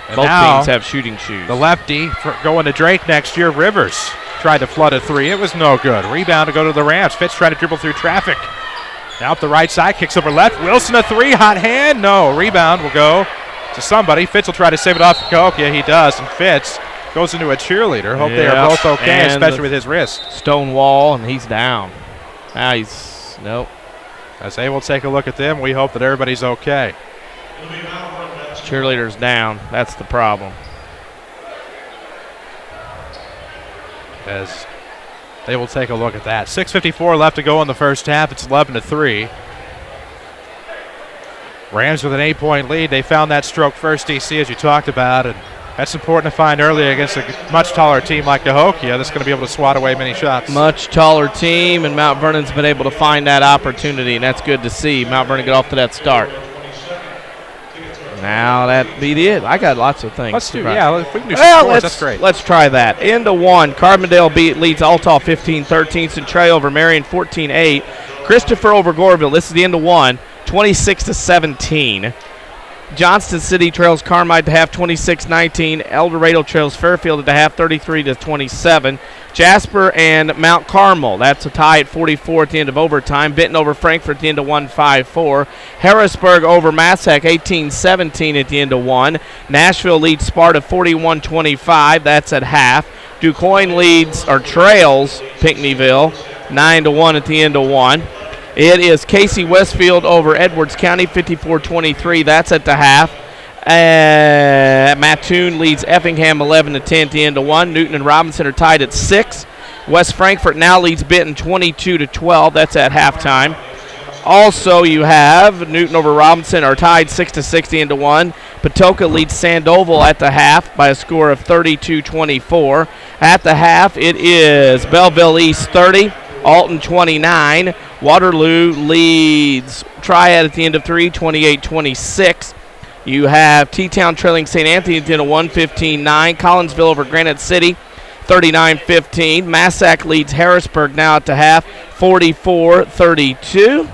And both now, teams have shooting shoes. The lefty going to Drake next year. Rivers tried to flood a three. It was no good. Rebound to go to the Rams. Fitz trying to dribble through traffic. Now up the right side, kicks over left. Wilson a three, hot hand. No, rebound will go to somebody. Fitz will try to save it off Cahokia. He does, and Fitz goes into a cheerleader. Hope they are both okay, and especially with his wrist. Stone wall, and he's down. Now he's, nope. As they will take a look at them, we hope that everybody's okay. Cheerleader's down. That's the problem. As they will take a look at that. 6:54 left to go in the first half. It's 11-3. Rams with an 8-point lead. They found that stroke first, DC, as you talked about, and that's important to find early against a much taller team like Cahokia that's going to be able to swat away many shots. Much taller team, and Mount Vernon's been able to find that opportunity, and that's good to see. Mount Vernon get off to that start. Now that be it. I got lots of things. Let's do, yeah, if we can do some scores, that's great. Let's try that. Into one. Carbondale leads Altall 15-13. Centralia over Marion 14-8. Christopher over Goreville. This is the end of one. 26-17. Johnston City trails Carmide to half 26-19. El Dorado trails Fairfield at the half 33-27. Jasper and Mount Carmel, that's a tie at 44 at the end of overtime. Benton over Frankfort at the end of 1-5-4. Harrisburg over Massac 18-17 at the end of one. Nashville leads Sparta 41-25. That's at half. DuQuoin trails Pinckneyville 9-1 at the end of one. It is Casey Westfield over Edwards County, 54-23. That's at the half. Mattoon leads Effingham 11-10 at the end of one. Newton and Robinson are tied at 6. West Frankfort now leads Benton 22-12. That's at halftime. Also, you have Newton over Robinson are tied 6-6 at the end of one. Patoka leads Sandoval at the half by a score of 32-24. At the half, it is Belleville East 30. Alton 29. Waterloo leads Triad at the end of 3, 28-26. You have T-Town trailing St. Anthony at the end of 1, 15-9. Collinsville over Granite City, 39-15. Massac leads Harrisburg now at the half, 44-32.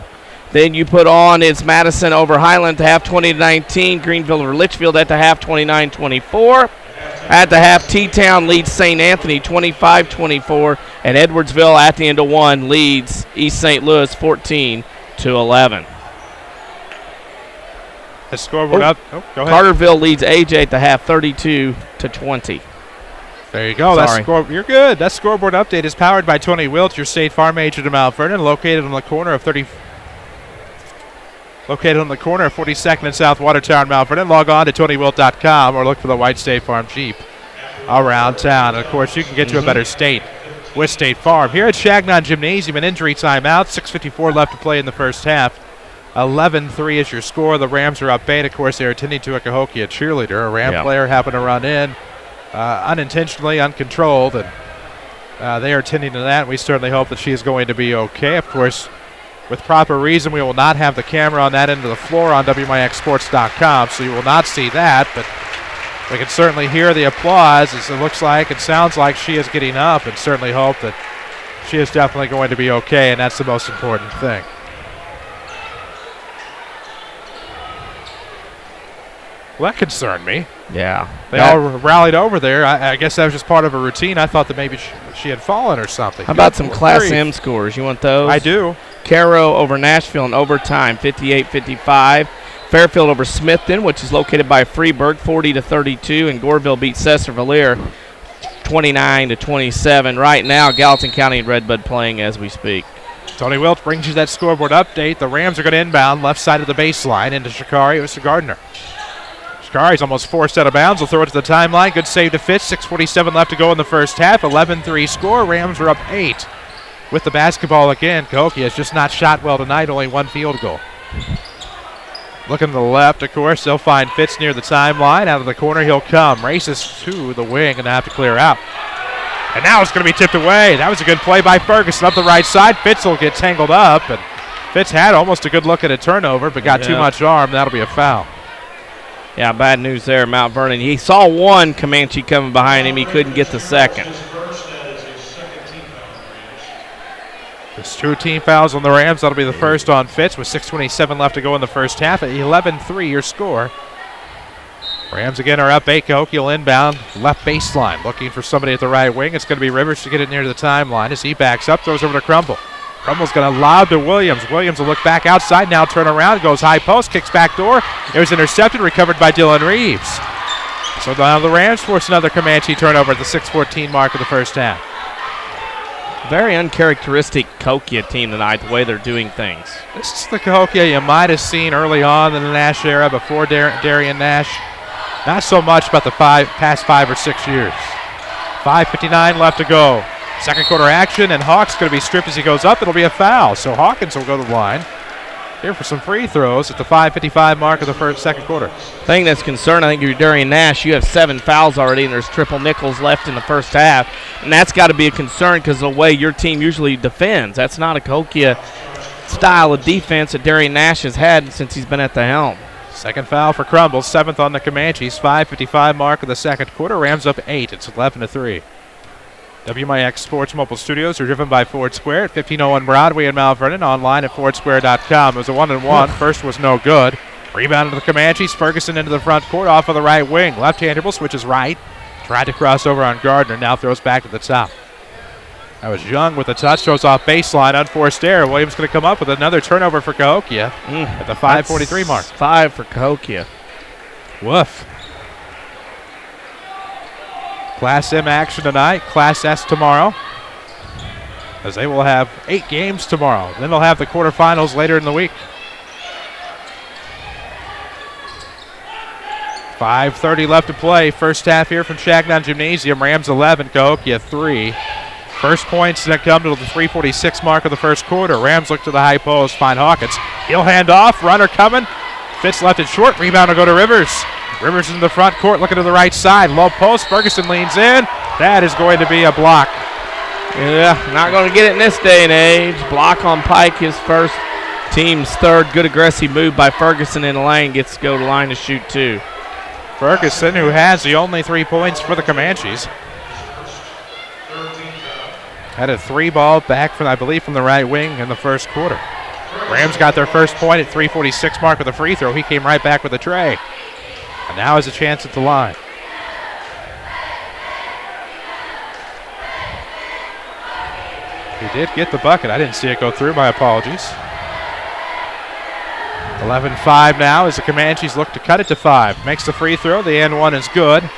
Then you put on it's Madison over Highland at the half, 20-19. Greenville over Litchfield at the half, 29-24. At the half, T-Town leads St. Anthony 25-24, and Edwardsville at the end of one leads East St. Louis 14-11. The scoreboard up. Oh, go ahead. Carterville leads AJ at the half 32-20. There you go. You're good. That scoreboard update is powered by Tony Wilt, your State Farm agent in Mount Vernon, located on the corner of 42nd and South Watertown, Mount Vernon. Log on to TonyWilt.com or look for the white State Farm Jeep around town. And, of course, you can get to a better state with State Farm. Here at Changnon Gymnasium, an injury timeout. 6:54 left to play in the first half. 11-3 is your score. The Rams are up 8. Of course, they're attending to a Cahokia cheerleader. A Ram player happened to run in unintentionally, uncontrolled, and they are attending to that. We certainly hope that she is going to be okay. Of course, with proper reason, we will not have the camera on that end of the floor on WMIXsports.com, so you will not see that, but we can certainly hear the applause as it looks like and sounds like she is getting up, and certainly hope that she is definitely going to be okay, and that's the most important thing. Well, that concerned me. Yeah. They all rallied over there. I guess that was just part of a routine. I thought that maybe she had fallen or something. How about some Class M scores? You want those? I do. Caro over Nashville in overtime, 58-55. Fairfield over Smithton, which is located by Freeburg, 40-32. And Goreville beat Cesar-Valere 29-27. Right now, Gallatin County and Redbud playing as we speak. Tony Wilt brings you that scoreboard update. The Rams are going to inbound left side of the baseline into Shikari. It was to Gardner. Shikari's almost forced out of bounds. Will throw it to the timeline. Good save to Fitz. 6:47 left to go in the first half. 11-3 score. Rams are up 8. With the basketball again, Cahokia has just not shot well tonight. Only one field goal. Looking to the left, of course, they'll find Fitz near the timeline. Out of the corner, he'll come. Races to the wing and have to clear out. And now it's going to be tipped away. That was a good play by Ferguson up the right side. Fitz will get tangled up. And Fitz had almost a good look at a turnover, but got too much arm. That'll be a foul. Yeah, bad news there, Mount Vernon. He saw one Comanche coming behind him. He couldn't get the second. There's 2 team fouls on the Rams. That'll be the first on Fitz with 6:27 left to go in the first half. At 11-3 your score. Rams again are up 8. Cahokia will inbound left baseline. Looking for somebody at the right wing. It's going to be Rivers to get it near the timeline as he backs up, throws over to Crumble. Crumble's going to lob to Williams. Williams will look back outside now, turn around, goes high post, kicks back door. It was intercepted, recovered by Dylan Reeves. So now the Rams force another Comanche turnover at the 6:14 mark of the first half. Very uncharacteristic Cahokia team tonight, the way they're doing things. This is the Cahokia you might have seen early on in the Nash era before Darian Nash. Not so much about the past 5 or 6 years. 5:59 left to go. Second quarter action, and Hawk's going to be stripped as he goes up. It'll be a foul, so Hawkins will go to the line here for some free throws at the 5:55 mark of the second quarter. Thing that's concerned, I think, if you're Darian Nash, you have 7 fouls already, and there's triple nickels left in the first half, and that's got to be a concern because the way your team usually defends. That's not a Cahokia style of defense that Darian Nash has had since he's been at the helm. Second foul for Crumble, 7th on the Comanches. 5:55 mark of the second quarter. Rams up 8. It's 11-3. WMIX Sports Mobile Studios are driven by Ford Square at 1501 Broadway in Mount Vernon. Online at fordsquare.com. It was a 1-and-1. First was no good. Rebound to the Comanches. Ferguson into the front court off of the right wing. Left-hander will switches right. Tried to cross over on Gardner. Now throws back to the top. That was Young with the touch. Throws off baseline. Unforced error. Williams going to come up with another turnover for Cahokia at the 5:43 mark. 5 for Cahokia. Woof. Class M action tonight, Class S tomorrow, as they will have 8 games tomorrow. Then they'll have the quarterfinals later in the week. 5:30 left to play. First half here from Changnon Gymnasium. Rams 11, Cahokia 3. First points that come to the 3:46 mark of the first quarter. Rams look to the high post, find Hawkins. He'll hand off, runner coming. Fitz left it short, rebound will go to Rivers. Rivers in the front court, looking to the right side. Low post, Ferguson leans in. That is going to be a block. Yeah, not going to get it in this day and age. Block on Pike, his first, team's third. Good aggressive move by Ferguson in the lane. Gets to go to the line to shoot 2. Ferguson, who has the only 3 points for the Comanches. Had a 3-ball back from, I believe, from the right wing in the first quarter. Rams got their first point at 3:46 mark with a free throw. He came right back with a tray. And now has a chance at the line. He did get the bucket. I didn't see it go through. My apologies. 11-5 now as the Comanches look to cut it to 5. Makes the free throw. The and one is good.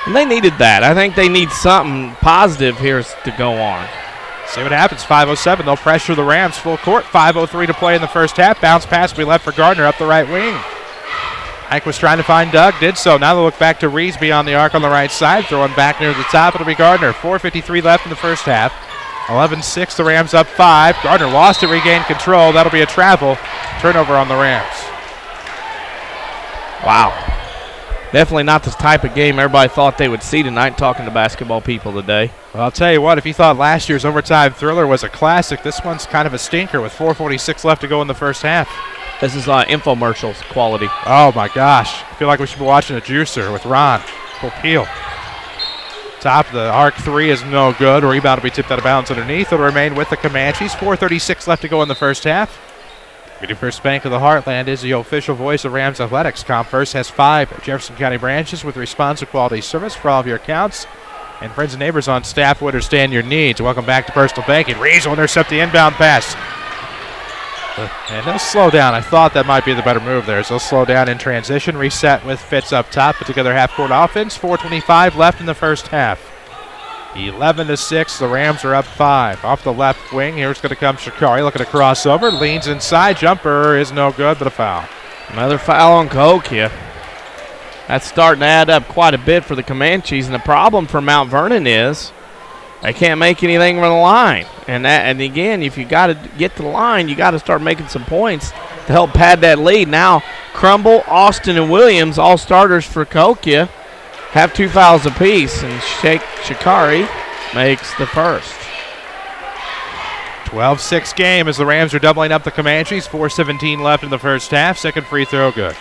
And they needed that. I think they need something positive here to go on. See what happens. 5:07. They'll pressure the Rams full court. 5:03 to play in the first half. Bounce pass will be left for Gardner up the right wing. Ike was trying to find Doug, did so. Now they'll look back to Reeves beyond the arc on the right side. Throwing back near the top, it'll be Gardner. 4:53 left in the first half. 11-6, the Rams up 5. Gardner lost it, regained control. That'll be a travel. Turnover on the Rams. Wow. Definitely not the type of game everybody thought they would see tonight, talking to basketball people today. Well, I'll tell you what, if you thought last year's overtime thriller was a classic, this one's kind of a stinker with 4:46 left to go in the first half. This is infomercials quality. Oh, my gosh. I feel like we should be watching a juicer with Ron Popeil. Top of the arc 3 is no good. Rebound will be tipped out of bounds underneath. It'll remain with the Comanches. 4:36 left to go in the first half. Community First Bank of the Heartland is the official voice of Rams Athletics. ComFirst has 5 Jefferson County branches with responsive quality service for all of your accounts. And friends and neighbors on staff will understand your needs. Welcome back to Personal Banking. Reeves will intercept the inbound pass. And they'll slow down. I thought that might be the better move there. So they'll slow down in transition. Reset with Fitz up top. Put together half-court offense. 4:25 left in the first half. 11-6. The Rams are up 5. Off the left wing. Here's going to come Shikari. Looking to cross over. Leans inside. Jumper is no good, but a foul. Another foul on Cahokia. That's starting to add up quite a bit for the Comanches. And the problem for Mount Vernon is they can't make anything from the line. And again, if you got to get to the line, you got to start making some points to help pad that lead. Now, Crumble, Austin, and Williams, all starters for Cahokia, have 2 fouls apiece, and Shikari makes the first. 12-6 game as the Rams are doubling up the Comanches. 4:17 left in the first half. Second free throw good.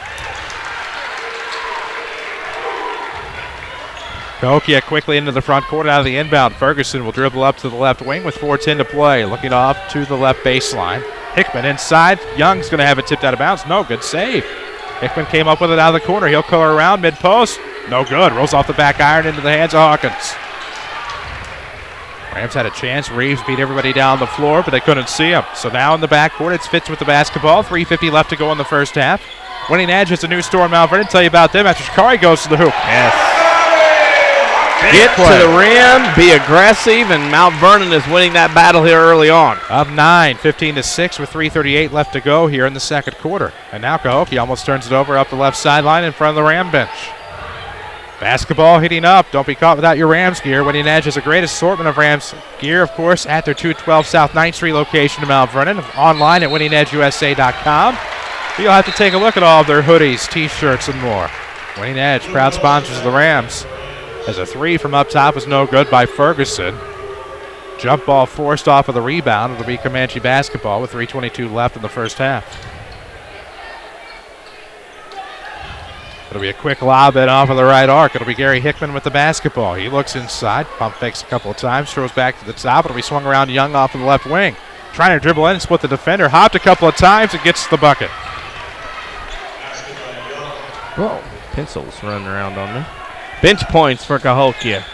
Cahokia quickly into the front court out of the inbound. Ferguson will dribble up to the left wing with 4:10 to play. Looking off to the left baseline. Hickman inside. Young's going to have it tipped out of bounds. No, good save. Hickman came up with it out of the corner. He'll color around mid-post. No good. Rolls off the back iron into the hands of Hawkins. Rams had a chance. Reeves beat everybody down the floor, but they couldn't see him. So now in the backcourt, it's Fitz with the basketball. 3:50 left to go in the first half. Winning Edge is a new store in Mount Vernon. Tell you about them after Shikari goes to the hoop. Yes. Get to the rim, be aggressive, and Mount Vernon is winning that battle here early on. Up 9, 15-6 with 3:38 left to go here in the second quarter. And now Cahokia almost turns it over up the left sideline in front of the Ram bench. Basketball heating up. Don't be caught without your Rams gear. Winning Edge has a great assortment of Rams gear, of course, at their 212 South 9th Street location in Mount Vernon. Online at winningedgeusa.com. You'll have to take a look at all of their hoodies, T-shirts, and more. Winning Edge, proud sponsors of the Rams. As a three from up top was no good by Ferguson. Jump ball forced off of the rebound. It'll be Comanche basketball with 3:22 left in the first half. It'll be a quick lob in off of the right arc. It'll be Gary Hickman with the basketball. He looks inside, pump fakes a couple of times, throws back to the top. It'll be swung around Young off of the left wing. Trying to dribble in and split the defender. Hopped a couple of times and gets the bucket. Whoa, pencils running around on me. Bench points for Cahokia.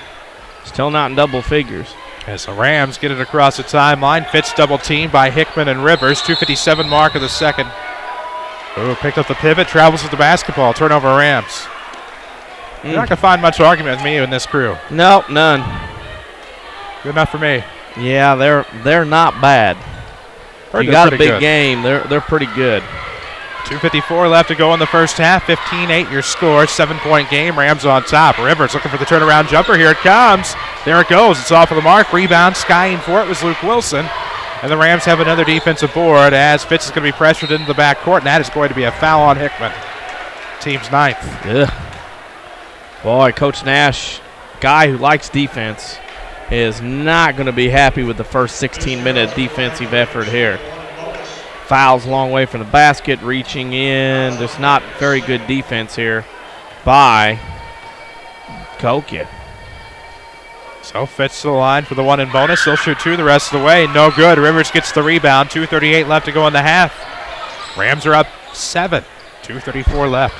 Still not in double figures. As the Rams get it across the timeline. Fitz double teamed by Hickman and Rivers. 2:57 mark of the second. Ooh, picked up the pivot, travels with the basketball. Turnover Rams. You're not going to find much argument with me in this crew. Nope, none. Good enough for me. Yeah, they're not bad. You got a big game. They're pretty good. 2:54 left to go in the first half. 15-8 your score. 7-point game. Rams on top. Rivers looking for the turnaround jumper. Here it comes. There it goes. It's off of the mark. Rebound. Skying for it was Luke Wilson. And the Rams have another defensive board as Fitz is going to be pressured into the backcourt, and that is going to be a foul on Hickman. Team's ninth. Ugh. Boy, Coach Nash, guy who likes defense, is not going to be happy with the first 16-minute defensive effort here. Fouls a long way from the basket, reaching in. There's not very good defense here by Cahokia. So Fitz to the line for the one in bonus. He'll shoot two the rest of the way. No good. Rivers gets the rebound. 2:38 left to go in the half. Rams are up 7. 2:34 left.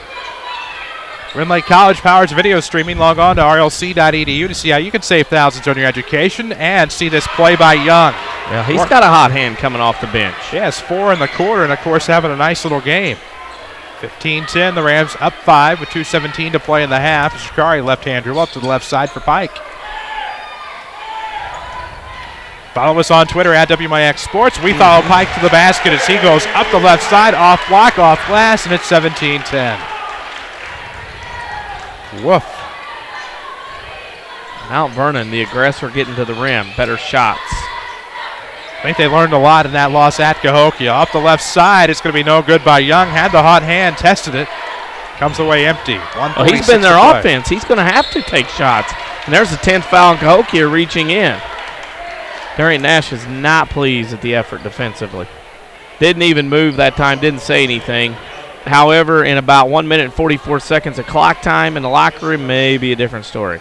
Rim Lake College powers video streaming. Log on to rlc.edu to see how you can save thousands on your education and see this play by Young. Yeah, he's got a hot hand coming off the bench. He has 4 in the quarter and, of course, having a nice little game. 15-10. The Rams up 5 with 2:17 to play in the half. Shikari left-hand dribble up to the left side for Pike. Follow us on Twitter at WMIX Sports. We follow Pike to the basket as he goes up the left side, off block, off glass, and it's 17-10. Woof. Mount Vernon, the aggressor, getting to the rim. Better shots. I think they learned a lot in that loss at Cahokia. Off the left side, it's going to be no good by Young. Had the hot hand, tested it. Comes away empty. Well, he's been their offense. He's going to have to take shots. And there's the 10th foul in Cahokia reaching in. Darian Nash is not pleased at the effort defensively. Didn't even move that time, didn't say anything. However, in about 1 minute and 44 seconds of clock time in the locker room, may be a different story.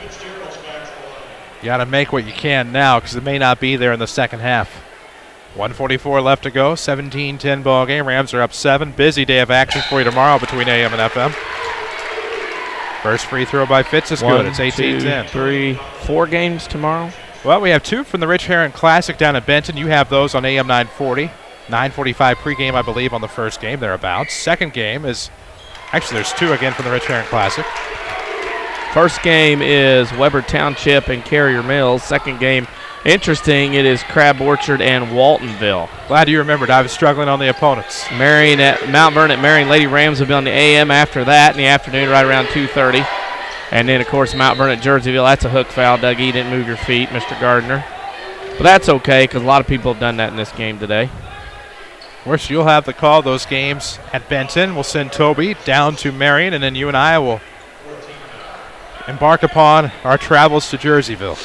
You got to make what you can now because it may not be there in the second half. 1:44 left to go, 17-10 ball game. Rams are up 7. Busy day of action for you tomorrow between AM and FM. First free throw by Fitz is good. It's 18-10. 3, 4 games tomorrow. Well, we have 2 from the Rich Heron Classic down at Benton. You have those on AM 940. 9:45 pregame, I believe, on the first game, thereabouts. Second game is, actually, there's 2 again from the Rich Heron Classic. First game is Weber Township and Carrier Mills. Second game, interesting, it is Crab Orchard and Waltonville. Glad you remembered. I was struggling on the opponents. Marion at Mount Vernon at Marion. Lady Rams will be on the AM after that in the afternoon, right around 2:30. And then, of course, Mount Vernon at Jerseyville. That's a hook foul, Dougie. You didn't move your feet, Mr. Gardner. But that's okay because a lot of people have done that in this game today. Of course, you'll have the call those games at Benton. We'll send Toby down to Marion, and then you and I will embark upon our travels to Jerseyville.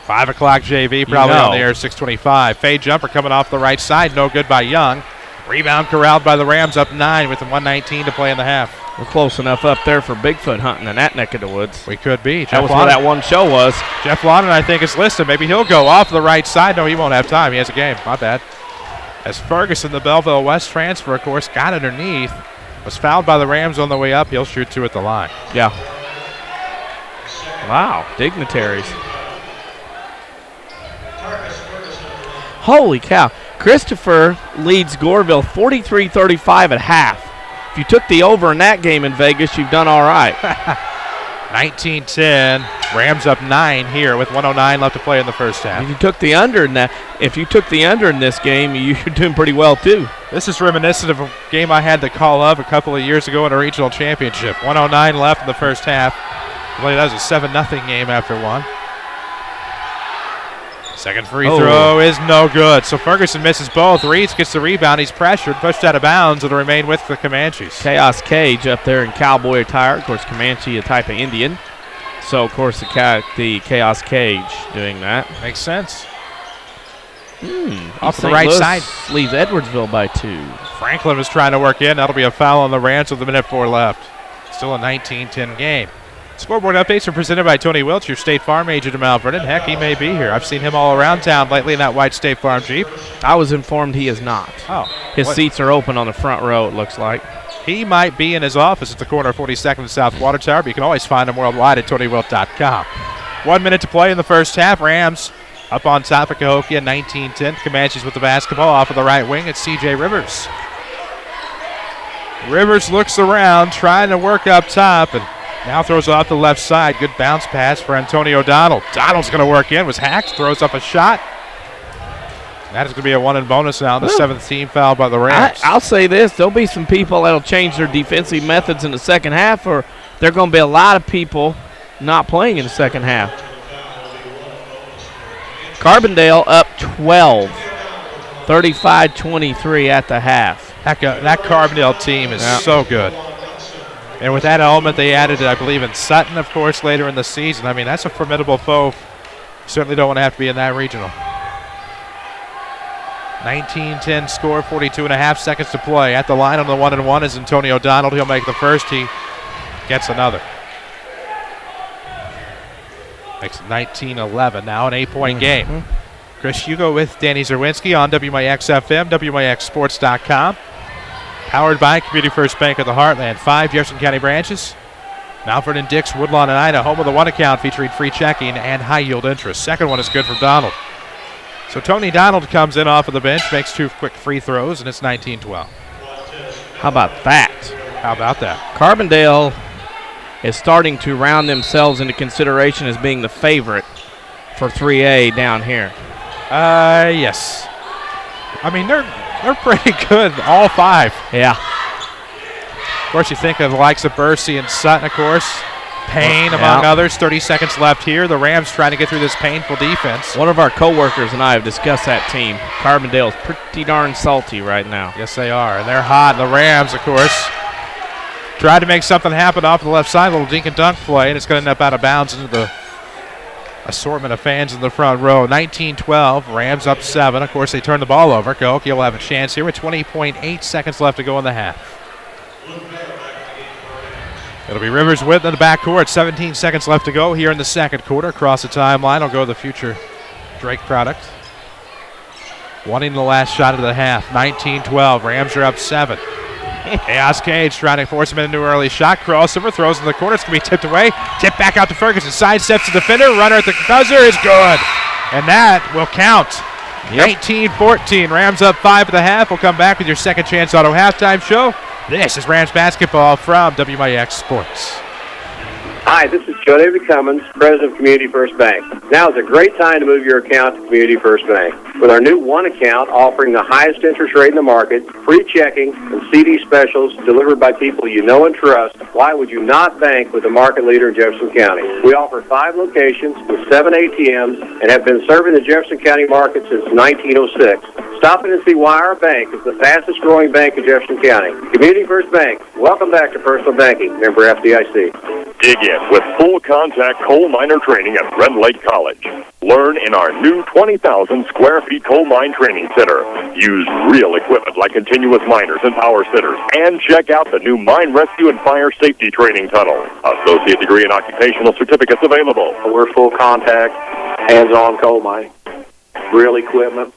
5 o'clock JV, probably on the air, 6:25. Fade jumper coming off the right side, no good by Young. Rebound corralled by the Rams, up 9 with 1:19 to play in the half. We're close enough up there for Bigfoot hunting in that neck of the woods. We could be. That was where that one show was. Jeff Lawton, I think, is listed. Maybe he'll go off the right side. No, he won't have time. He has a game. My bad. As Ferguson, the Belleville West transfer, of course, got underneath. Was fouled by the Rams on the way up. He'll shoot 2 at the line. Yeah. Wow. Dignitaries. Holy cow. Christopher leads Goreville 43-35 at half. If you took the over in that game in Vegas, you've done all right. 19-10. Rams up 9 here with 1:09 left to play in the first half. If you took the under in that, if you took the under in this game, you're doing pretty well too. This is reminiscent of a game I had to call up a couple of years ago in a regional championship. 1:09 left in the first half. I believe that was a 7-0 game after one. Second free throw is no good. So Ferguson misses both. Reeds gets the rebound. He's pressured, pushed out of bounds. It'll remain with the Comanches. Chaos Cage up there in cowboy attire. Of course, Comanche, a type of Indian. So, of course, the Chaos Cage doing that. Makes sense. Off the right side. Leaves Edwardsville by 2. Franklin was trying to work in. That'll be a foul on the Rams with 1:04 left. Still a 19-10 game. Scoreboard updates are presented by Tony Welch, your State Farm agent in Mount Vernon. Heck, he may be here. I've seen him all around town lately in that white State Farm Jeep. I was informed he is not. Oh. His seats are open on the front row, it looks like. He might be in his office at the corner of 42nd and South Water Tower, but you can always find him worldwide at TonyWelch.com. 1 minute to play in the first half. Rams up on top of Cahokia, 19-10. Comanches with the basketball off of the right wing. It's C.J. Rivers. Rivers looks around, trying to work up top, and now throws off the left side. Good bounce pass for Antonio Donald. Donald's going to work in. Was hacked. Throws up a shot. That is going to be a 1 and bonus now. The 7th team foul by the Rams. I'll say this. There'll be some people that'll change their defensive methods in the second half, or there are going to be a lot of people not playing in the second half. Carbondale up 12. 35-23 at the half. That Carbondale team is so good. And with that element, they added, I believe, in Sutton, of course, later in the season. I mean, that's a formidable foe. You certainly don't want to have to be in that regional. 19-10 score, 42.5 seconds to play. At the line on the 1-and-1 is Antonio Donald. He'll make the first. He gets another. Makes it 19-11 now, an 8-point game. Chris Hugo with Danny Czerwinski on WMIX FM, WMIXsports.com. Powered by Community First Bank of the Heartland. 5 Jefferson County branches. Mountford and Dix, Woodlawn and Ida, home of the one account featuring free checking and high yield interest. Second one is good from Donald. So Tony Donald comes in off of the bench, makes 2 quick free throws, and it's 19-12. How about that? How about that? Carbondale is starting to round themselves into consideration as being the favorite for 3A down here. Yes. I mean, they're pretty good, all 5. Yeah. Of course, you think of the likes of Bursey and Sutton, of course. Payne, among others. 30 seconds left here. The Rams trying to get through this painful defense. One of our co-workers and I have discussed that team. Carbondale's pretty darn salty right now. Yes, they are. And they're hot. The Rams, of course, tried to make something happen off the left side. A little dink and dunk play, and it's going to end up out of bounds into the assortment of fans in the front row. 19-12. Rams up 7. Of course, they turn the ball over. Cahokia will have a chance here with 20.8 seconds left to go in the half. It'll be Rivers with in the backcourt. 17 seconds left to go here in the second quarter. Across the timeline will go the future Drake product. Wanting the last shot of the half. 19-12. Rams are up 7. Chaos Cage trying to force him into an early shot. Crossover, throws in the corner. It's going to be tipped away. Tip back out to Ferguson. Sidesteps the defender. Runner at the buzzer is good. And that will count. 19-14. Rams up 5 at the half. We'll come back with your Second Chance Auto halftime show. This is Rams basketball from WMIX Sports. Hi, this is Joe David Cummins, President of Community First Bank. Now is a great time to move your account to Community First Bank. With our new one account offering the highest interest rate in the market, free checking, and CD specials delivered by people you know and trust, why would you not bank with the market leader in Jefferson County? We offer 5 locations with 7 ATMs and have been serving the Jefferson County market since 1906. Stop in and see why our bank is the fastest growing bank in Jefferson County. Community First Bank. Welcome back to Personal Banking. Member FDIC. Dig in with full-contact coal miner training at Red Lake College. Learn in our new 20,000 square feet coal mine training center. Use real equipment like continuous miners and power sitters. And check out the new mine rescue and fire safety training tunnel. Associate degree and occupational certificates available. We're full contact, hands-on coal mining. Real equipment,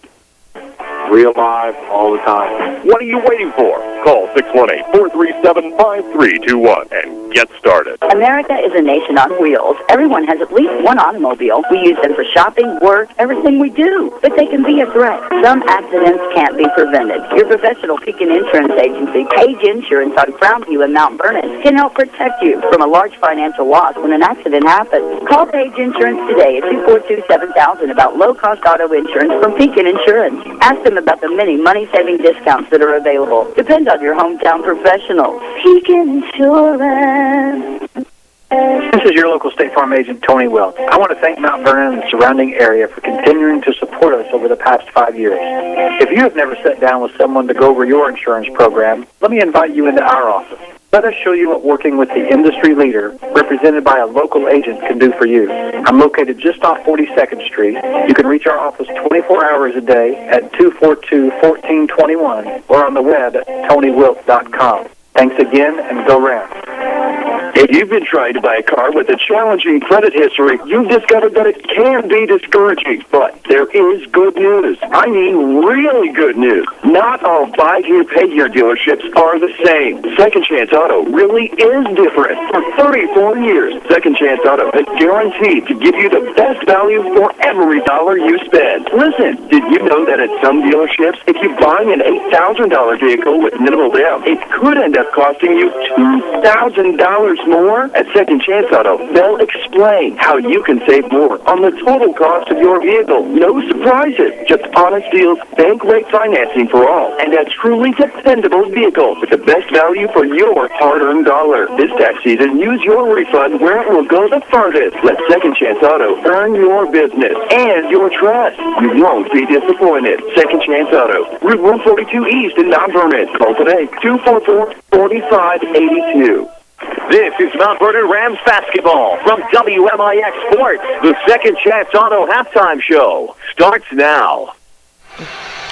real live, all the time. What are you waiting for? Call 618-437-5321 and get started. America is a nation on wheels. Everyone has at least one automobile. We use them for shopping, work, everything we do. But they can be a threat. Some accidents can't be prevented. Your professional Pekin Insurance Agency, Page Insurance on Crownview in Mount Vernon, can help protect you from a large financial loss when an accident happens. Call Page Insurance today at 242-7000 about low-cost auto insurance from Pekin Insurance. Ask them about the many money-saving discounts that are available. Depend on your hometown professional. Pekin Insurance. This is your local State Farm agent, Tony Welch. I want to thank Mount Vernon and the surrounding area for continuing to support us over the past 5 years. If you have never sat down with someone to go over your insurance program, let me invite you into our office. Let us show you what working with the industry leader, represented by a local agent, can do for you. I'm located just off 42nd Street. You can reach our office 24 hours a day at 242-1421 or on the web at TonyWilt.com. Thanks again, and go Rams. If you've been trying to buy a car with a challenging credit history, you've discovered that it can be discouraging. But there is good news. I mean really good news. Not all buy-here, pay-here dealerships are the same. Second Chance Auto really is different. For 34 years, Second Chance Auto is guaranteed to give you the best value for every dollar you spend. Listen, did you know that at some dealerships, if you buy an $8,000 vehicle with minimal down, it could end up costing you $2,000 more? At Second Chance Auto, they'll explain how you can save more on the total cost of your vehicle. No surprises, just honest deals, bank rate financing for all, and a truly dependable vehicle with the best value for your hard-earned dollar. This tax season, use your refund where it will go the farthest. Let Second Chance Auto earn your business and your trust. You won't be disappointed. Second Chance Auto, Route 142 East in Mount Vernon. Call today, 244-4582. This is Mount Vernon Rams basketball from WMIX Sports. The Second Chance Auto halftime show starts now.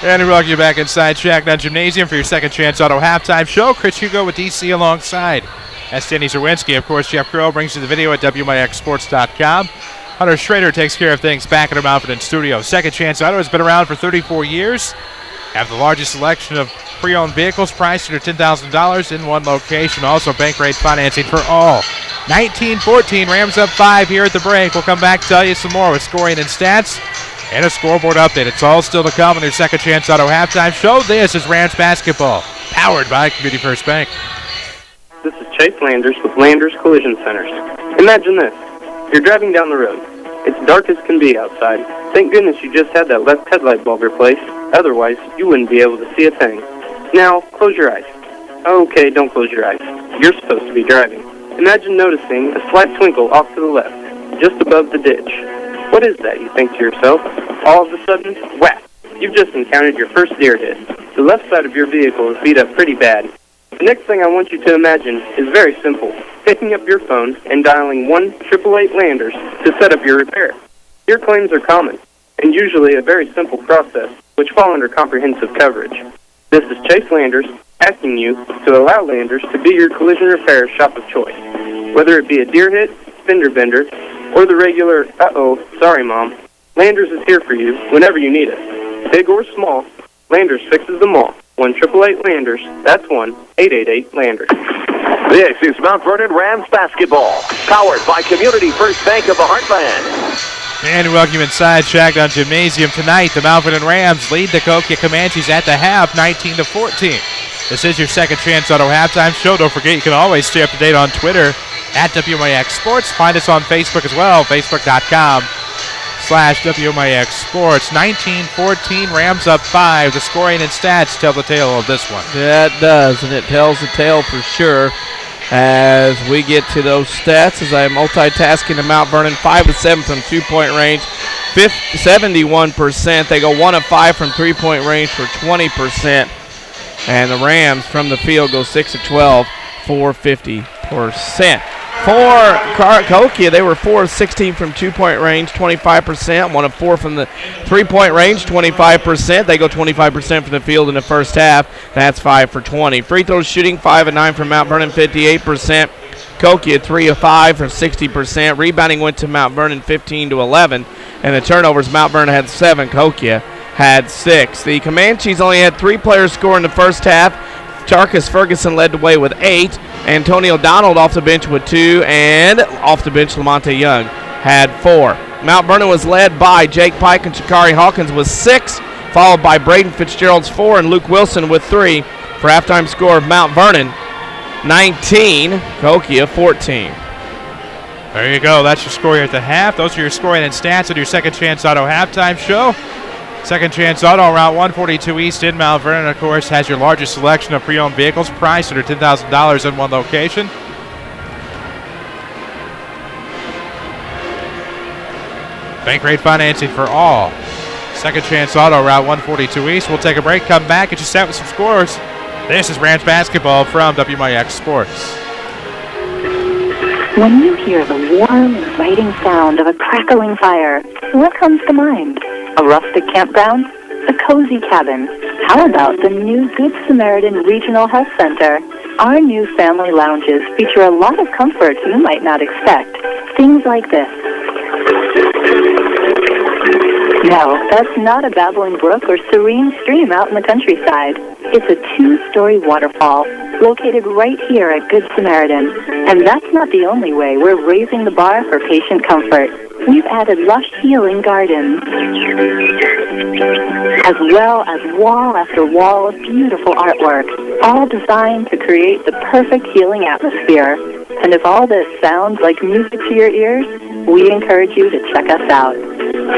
And we welcome you back inside Changnon Gymnasium for your Second Chance Auto halftime show. Chris Hugo with DC alongside. That's Danny Czerwinski. Of course, Jeff Crow brings you the video at WMIXsports.com. Hunter Schrader takes care of things back at our Mount Vernon studio. Second Chance Auto has been around for 34 years. Have the largest selection of pre-owned vehicles priced under $10,000 in one location. Also bank rate financing for all. 19-14, Rams up 5 here at the break. We'll come back to tell you some more with scoring and stats and a scoreboard update. It's all still to come on your Second Chance Auto halftime show. This is Rams basketball, powered by Community First Bank. This is Chase Landers with Landers Collision Centers. Imagine this. You're driving down the road. It's dark as can be outside. Thank goodness you just had that left headlight bulb replaced. Otherwise, you wouldn't be able to see a thing. Now, close your eyes. Okay, don't close your eyes. You're supposed to be driving. Imagine noticing a slight twinkle off to the left, just above the ditch. What is that, you think to yourself? All of a sudden, whack! You've just encountered your first deer hit. The left side of your vehicle is beat up pretty bad. The next thing I want you to imagine is very simple. Picking up your phone and dialing 1-888-LANDERS to set up your repair. Your claims are common, and usually a very simple process, which fall under comprehensive coverage. This is Chase Landers asking you to allow Landers to be your collision repair shop of choice. Whether it be a deer hit, fender bender, or the regular, uh-oh, sorry mom, Landers is here for you whenever you need us. Big or small, Landers fixes them all. 1-888-LANDERS, that's 1-888-LANDERS. This is Mount Vernon Rams basketball, powered by Community First Bank of the Heartland. And welcome inside Changnon Gymnasium tonight. The Mount Vernon Rams lead the Cahokia Comanches at the half, 19-14. This is your Second Chance Auto halftime show. Don't forget, you can always stay up to date on Twitter at WMIX Sports. Find us on Facebook as well, facebook.com/WMIX Sports. 19-14, Rams up 5. The scoring and stats tell the tale of this one. Yeah, it does, and it tells the tale for sure. As we get to those stats, as I'm multitasking to Mount Vernon, 5 of 7 from 2-point range, 71%. They go 1 of 5 from 3-point range for 20%. And the Rams from the field go 6 of 12 for 50%. For Cahokia, they were 4 of 16 from 2-point range, 25%. 1 of 4 from the 3-point range, 25%. They go 25% from the field in the first half. That's 5 for 20. Free throws shooting, 5 of 9 from Mount Vernon, 58%. Cahokia 3 of 5 for 60%. Rebounding went to Mount Vernon, 15 to 11. And the turnovers, Mount Vernon had 7. Cahokia had 6. The Comanches only had 3 players score in the first half. Charcus Ferguson led the way with 8. Antonio Donald off the bench with 2. And off the bench, Lamonte Young had 4. Mount Vernon was led by Jake Pike and Shakari Hawkins with 6, followed by Braden Fitzgerald's 4 and Luke Wilson with 3. For halftime score of Mount Vernon, 19, Cahokia 14. There you go. That's your score here at the half. Those are your scoring and stats at your Second Chance Auto halftime show. Second Chance Auto, Route 142 East in Mount Vernon, of course, has your largest selection of pre-owned vehicles, priced under $10,000 in one location. Bank rate financing for all. Second Chance Auto, Route 142 East. We'll take a break, come back, get you set with some scores. This is Rams basketball from WMIX Sports. When you hear the warm, inviting sound of a crackling fire, what comes to mind? A rustic campground? A cozy cabin? How about the new Good Samaritan Regional Health Center? Our new family lounges feature a lot of comforts you might not expect. Things like this. No, that's not a babbling brook or serene stream out in the countryside. It's a 2-story waterfall located right here at Good Samaritan. And that's not the only way we're raising the bar for patient comfort. We've added lush healing gardens, as well as wall after wall of beautiful artwork, all designed to create the perfect healing atmosphere. And if all this sounds like music to your ears, we encourage you to check us out.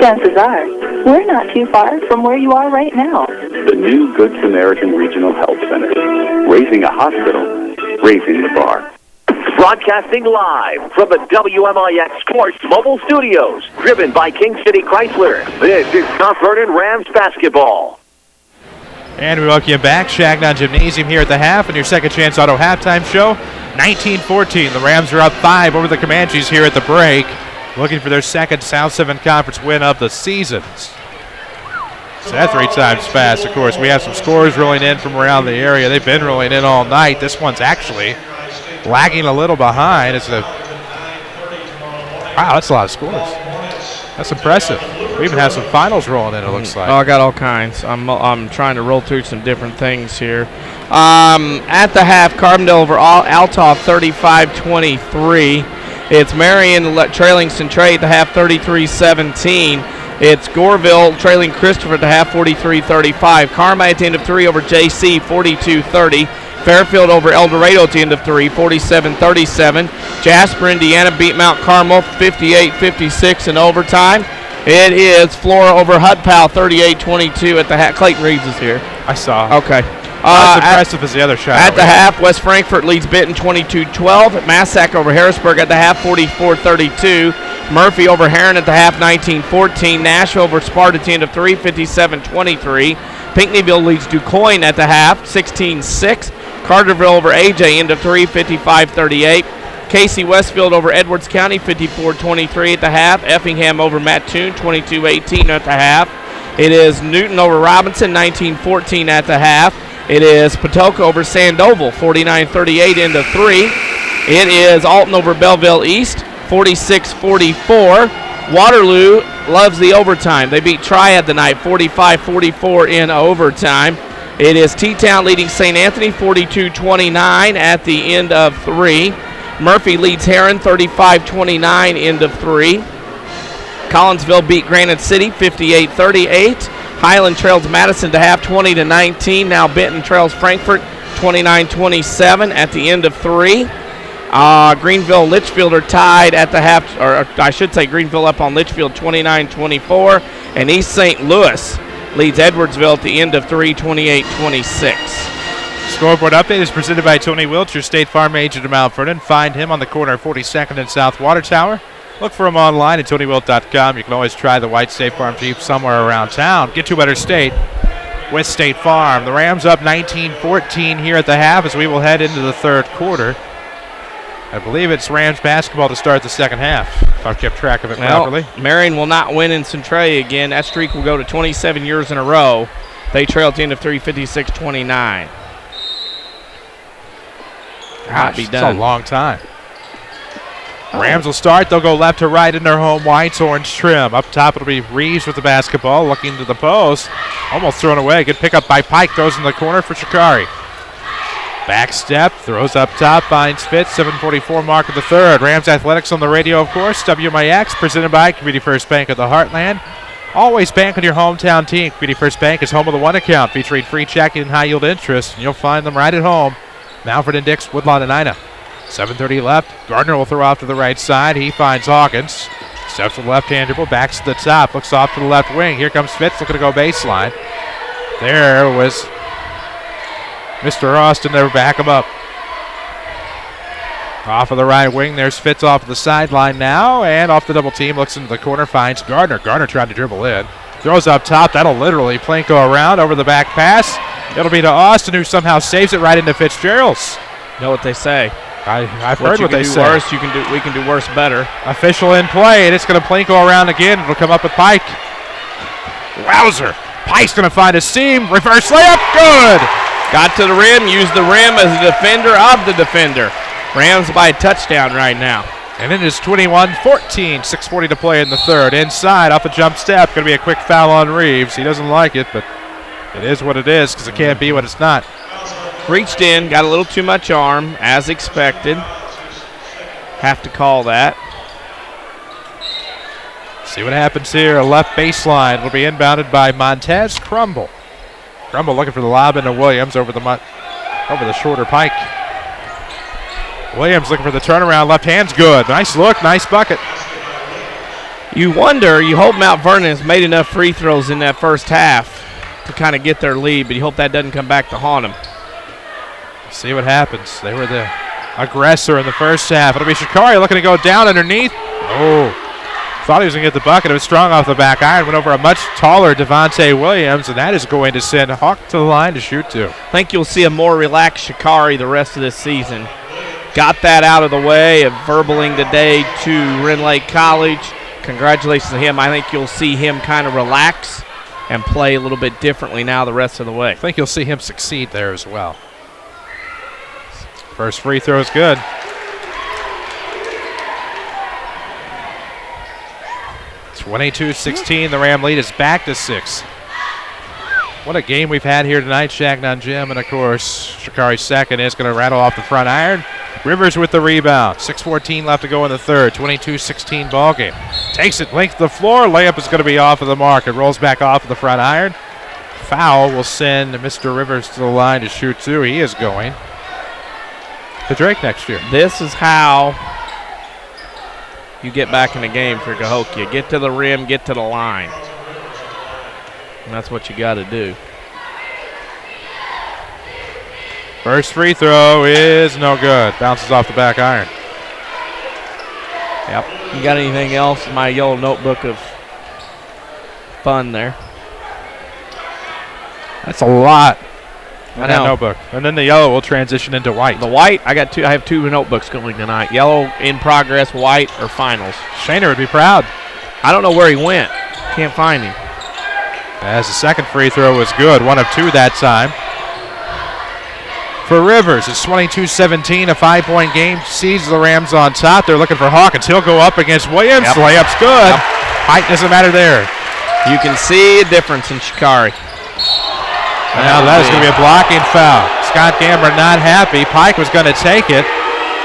Chances are, we're not too far from where you are right now. The new Good Samaritan Regional Health Center. Raising a hospital, raising the bar. Broadcasting live from the WMIX Sports Mobile Studios, driven by King City Chrysler. This is Mount Vernon Rams basketball. And we welcome you back. Changnon Gymnasium here at the half, and your Second Chance Auto halftime show. 19-14. The Rams are up 5 over the Comanches here at the break, looking for their second South 7 Conference win of the season. So that's 3 times fast. Of course, we have some scores rolling in from around the area. They've been rolling in all night. This one's actually lagging a little behind. Wow, that's a lot of scores. That's impressive. We even have some finals rolling in, it looks like. Oh, I got all kinds. I'm trying to roll through some different things here. At the half, Carbondale over Althoff 35-23. It's Marion trailing Centray at the half 33-17. It's Goreville trailing Christopher at the half 43-35. Carmi at the end of 3 over JC 42-30. Fairfield over El Dorado at the end of 3, 47-37. Jasper, Indiana beat Mount Carmel 58-56 in overtime. It is Flora over Hudpal 38-22 at the half. Clayton Reeves is here. I saw. Okay. Not as impressive as the other shot. At the half, West Frankfort leads Benton 22-12. Massac over Harrisburg at the half 44-32. Murphy over Heron at the half 19-14. Nashville over Sparta at the end of 3, 57-23. Pinckneyville leads DuQuoin at the half 16-6. Carterville over AJ, end of 3, 55-38. Casey Westfield over Edwards County, 54-23 at the half. Effingham over Mattoon, 22-18 at the half. It is Newton over Robinson, 19-14 at the half. It is Patoka over Sandoval, 49-38, end of 3. It is Alton over Belleville East, 46-44. Waterloo loves the overtime. They beat Triad tonight, 45-44 in overtime. It is T-Town leading St. Anthony 42-29 at the end of 3. Murphy leads Heron 35-29 end of 3. Collinsville beat Granite City 58-38. Highland trails Madison to half 20-19. Now Benton trails Frankfort 29-27 at the end of 3. Greenville and Litchfield are tied at the half, or I should say Greenville up on Litchfield 29-24. And East St. Louis leads Edwardsville at the end of 3, 28-26. Scoreboard update is presented by Tony Wilt, your State Farm agent in Mount Vernon. Find him on the corner of 42nd and South Water Tower. Look for him online at TonyWilt.com. You can always try the white State Farm Jeep somewhere around town. Get to a better state with State Farm. The Rams up 19-14 here at the half as we will head into the third quarter. I believe it's Rams basketball to start the second half, if I've kept track of it properly. Marion will not win in Centralia again. That streak will go to 27 years in a row. They trail at the end of 3, 56-29. Gosh, it's a long time. Rams will start. They'll go left to right in their home whites, orange trim. Up top, it'll be Reeves with the basketball, looking to the post. Almost thrown away. Good pickup by Pike. Throws in the corner for Shikari. Back step, throws up top, finds Fitz. 7:44 mark of the third. Rams Athletics on the radio, of course. WMIX, presented by Community First Bank of the Heartland. Always bank on your hometown team. Community First Bank is home of the One account, featuring free checking and high-yield interest. And you'll find them right at home. Malford and Dix, Woodlawn and Ina. 7:30 left. Gardner will throw off to the right side. He finds Hawkins. Steps to the left-hand dribble, backs to the top, looks off to the left wing. Here comes Fitz, looking to go baseline. There was Mr. Austin there, back him up. Off of the right wing, there's Fitz off of the sideline now, and off the double team, looks into the corner, finds Gardner. Gardner tried to dribble in. Throws up top, that'll literally plinko around over the back pass. It'll be to Austin, who somehow saves it right into Fitzgerald's. Know what they say. I've heard what they say. Worse, we can do worse better. Official in play, and it's going to plinko around again. It'll come up with Pike. Wowzer. Pike's going to find a seam. Reverse layup. Good. Got to the rim. Used the rim as a defender of the defender. Rams by a touchdown right now. And it is 21-14. 6:40 to play in the third. Inside, off a jump step. Going to be a quick foul on Reeves. He doesn't like it, but it is what it is because it can't be what it's not. Reached in, got a little too much arm, as expected. Have to call that. See what happens here. A left baseline will be inbounded by Montez Crumble. Crumble looking for the lob into Williams over the shorter Pike. Williams looking for the turnaround. Left hand's good. Nice look, nice bucket. You hope Mount Vernon has made enough free throws in that first half to kind of get their lead, but you hope that doesn't come back to haunt them. See what happens. They were the aggressor in the first half. It'll be Shikari looking to go down underneath. Oh, thought he was going to get the bucket. It was strong off the back iron. Went over a much taller Devontae Williams, and that is going to send Hawk to the line to shoot to. I think you'll see a more relaxed Shikari the rest of this season. Got that out of the way, of verbaling today to Wren Lake College. Congratulations to him. I think you'll see him kind of relax and play a little bit differently now the rest of the way. I think you'll see him succeed there as well. First free throw is good. It's 22-16. The Ram lead is back to 6. What a game we've had here tonight, Changnon Gym. And, of course, Shikari's second is going to rattle off the front iron. Rivers with the rebound. 6:14 left to go in the third. 22-16 ball game. Takes it length of the floor. Layup is going to be off of the mark. It rolls back off of the front iron. Foul will send Mr. Rivers to the line to shoot two. He is going to Drake next year. This is how you get back in the game for Cahokia. Get to the rim, get to the line. And that's what you got to do. First free throw is no good. Bounces off the back iron. Yep. You got anything else in my yellow notebook of fun there? That's a lot. I that notebook. And then the yellow will transition into white. The white, I have two notebooks going tonight. Yellow in progress, white or finals. Shaner would be proud. I don't know where he went. Can't find him. As the second free throw was good. 1 of 2 that time. For Rivers, it's 22-17, a 5-point game. Sees the Rams on top. They're looking for Hawkins. He'll go up against Williams. Yep. Layup's good. Yep. Height doesn't matter there. You can see a difference in Shikari. Now that is going to be a blocking foul. Scott Gamber not happy. Pike was going to take it.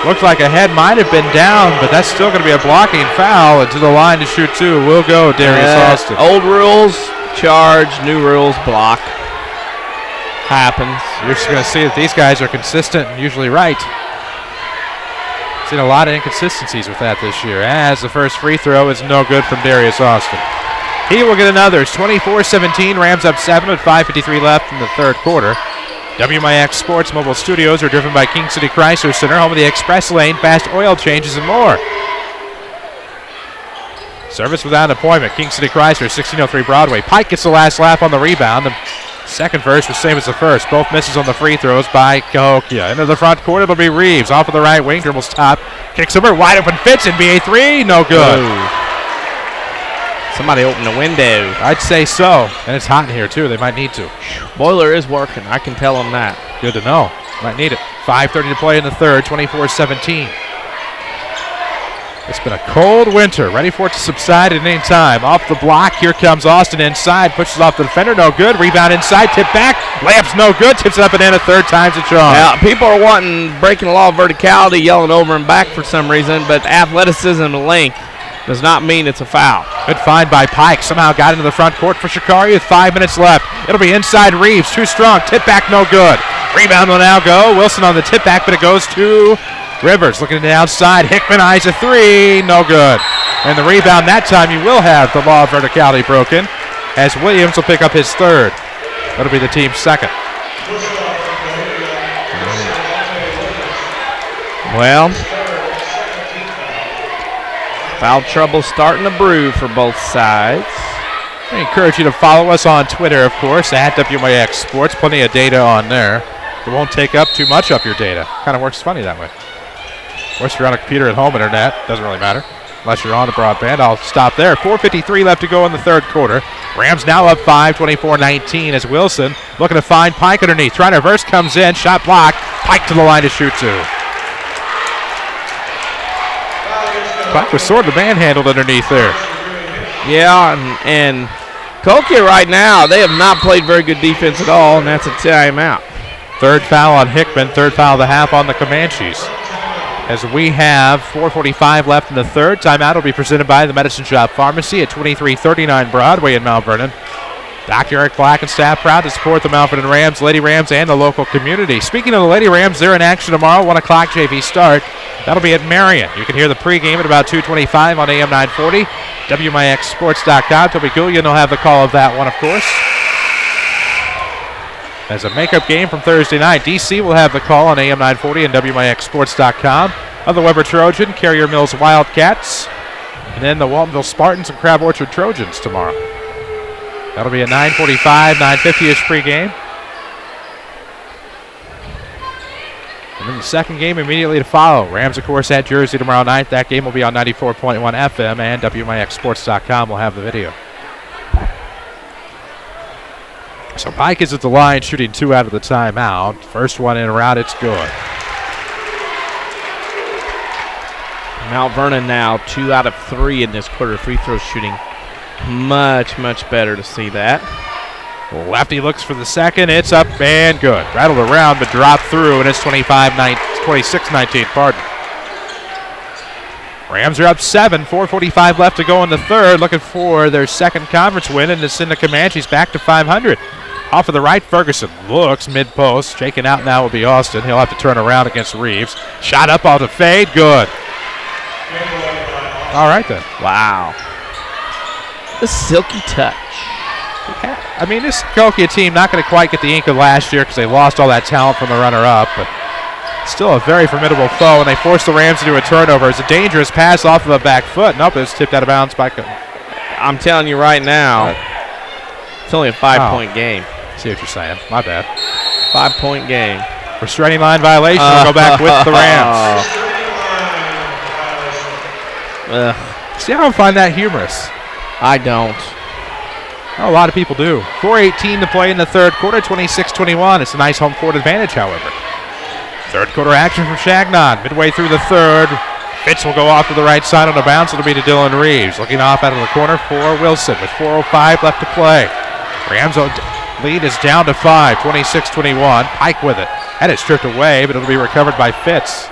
Looked like a head might have been down, but that's still going to be a blocking foul. And to the line to shoot two will go Darius Austin. Old rules, charge. New rules, block. Happens. You're just going to see that these guys are consistent and usually right. Seen a lot of inconsistencies with that this year, as the first free throw is no good from Darius Austin. He will get another. It's 24-17. Rams up 7 with 5:53 left in the third quarter. WMIX Sports Mobile Studios are driven by King City Chrysler Center, home of the Express Lane, fast oil changes, and more. Service without an appointment. King City Chrysler, 1603 Broadway. Pike gets the last lap on the rebound. The second verse was same as the first. Both misses on the free throws by Cahokia. Into the front court, it'll be Reeves. Off of the right wing, dribbles top. Kicks over, wide open Fitz, NBA 3, no good. Ooh. Somebody opened the window. I'd say so. And it's hot in here, too. They might need to. Boiler is working. I can tell them that. Good to know. Might need it. 5:30 to play in the third, 24-17. It's been a cold winter. Ready for it to subside at any time. Off the block, here comes Austin inside. Pushes off the defender, no good. Rebound inside, tip back. Layup's no good. Tips it up and in a third time's a charm. Yeah, people are wanting, breaking the law of verticality, yelling over and back for some reason, but athleticism and length does not mean it's a foul. Good find by Pike. Somehow got into the front court for Shikari with 5 minutes left. It'll be inside Reeves. Too strong. Tip back, no good. Rebound will now go. Wilson on the tip back, but it goes to Rivers. Looking to the outside. Hickman eyes a three. No good. And the rebound that time, you will have the law of verticality broken, as Williams will pick up his third. That'll be the team's second. Well, foul trouble starting to brew for both sides. I encourage you to follow us on Twitter, of course, at WMIX Sports. Plenty of data on there. It won't take up too much of your data. Kind of works funny that way. Of course, you're on a computer at home, internet. Doesn't really matter. Unless you're on a broadband. I'll stop there. 4:53 left to go in the third quarter. Rams now up 5, 24-19 as Wilson looking to find Pike underneath. Trying to reverse, comes in. Shot blocked. Pike to the line to shoot two. Pike was sort of manhandled underneath there. Yeah, and Cahokia right now, they have not played very good defense at all, and that's a timeout. Third foul on Hickman, third foul of the half on the Comanches. As we have 4:45 left in the third, timeout will be presented by the Medicine Shop Pharmacy at 2339 Broadway in Mount Vernon. Dr. Eric Black and staff proud to support the Mount Vernon Rams, Lady Rams, and the local community. Speaking of the Lady Rams, they're in action tomorrow, 1 o'clock JV start. That'll be at Marion. You can hear the pregame at about 2:25 on AM 940. WMIXsports.com. Toby Goulian will have the call of that one, of course. As a makeup game from Thursday night, DC will have the call on AM 940 and WMIXsports.com of the Weber Trojan, Carrier Mills Wildcats, and then the Waltonville Spartans and Crab Orchard Trojans tomorrow. That'll be at 9:45, 9:50-ish pregame. And then the second game immediately to follow. Rams, of course, at Jersey tomorrow night. That game will be on 94.1 FM, and WMIXsports.com will have the video. So Pike is at the line, shooting 2 out of the timeout. First one in and out, it's good. Mount Vernon now 2 out of 3 in this quarter. Free throw shooting much, much better to see that. Lefty looks for the second. It's up and good. Rattled around but dropped through, and it's 26-19. Pardon. Rams are up 7. 4:45 left to go in the third. Looking for their second conference win, and it's in the Comanches back to 500. Off of the right, Ferguson looks mid-post. Shaking out now will be Austin. He'll have to turn around against Reeves. Shot up off the fade. Good. All right, then. Wow. The silky touch. I mean, this Cahokia team not going to quite get the ink of last year because they lost all that talent from the runner-up, but still a very formidable foe, and they forced the Rams into a turnover. It's a dangerous pass off of the back foot. Nope, it's tipped out of bounds by... I'm telling you right now, it's only a 5-point game. See what you're saying. My bad. 5-point game. Restraining line violation. We'll go back with the Rams. See, I don't find that humorous. I don't. Oh, a lot of people do. 4:18 to play in the third quarter, 26-21. It's a nice home court advantage, however. Third quarter action from Changnon. Midway through the third, Fitz will go off to the right side on the bounce. It'll be to Dylan Reeves. Looking off out of the corner for Wilson with 4:05 left to play. Rams lead is down to 5, 26-21. Pike with it. Had it stripped away, but it'll be recovered by Fitz.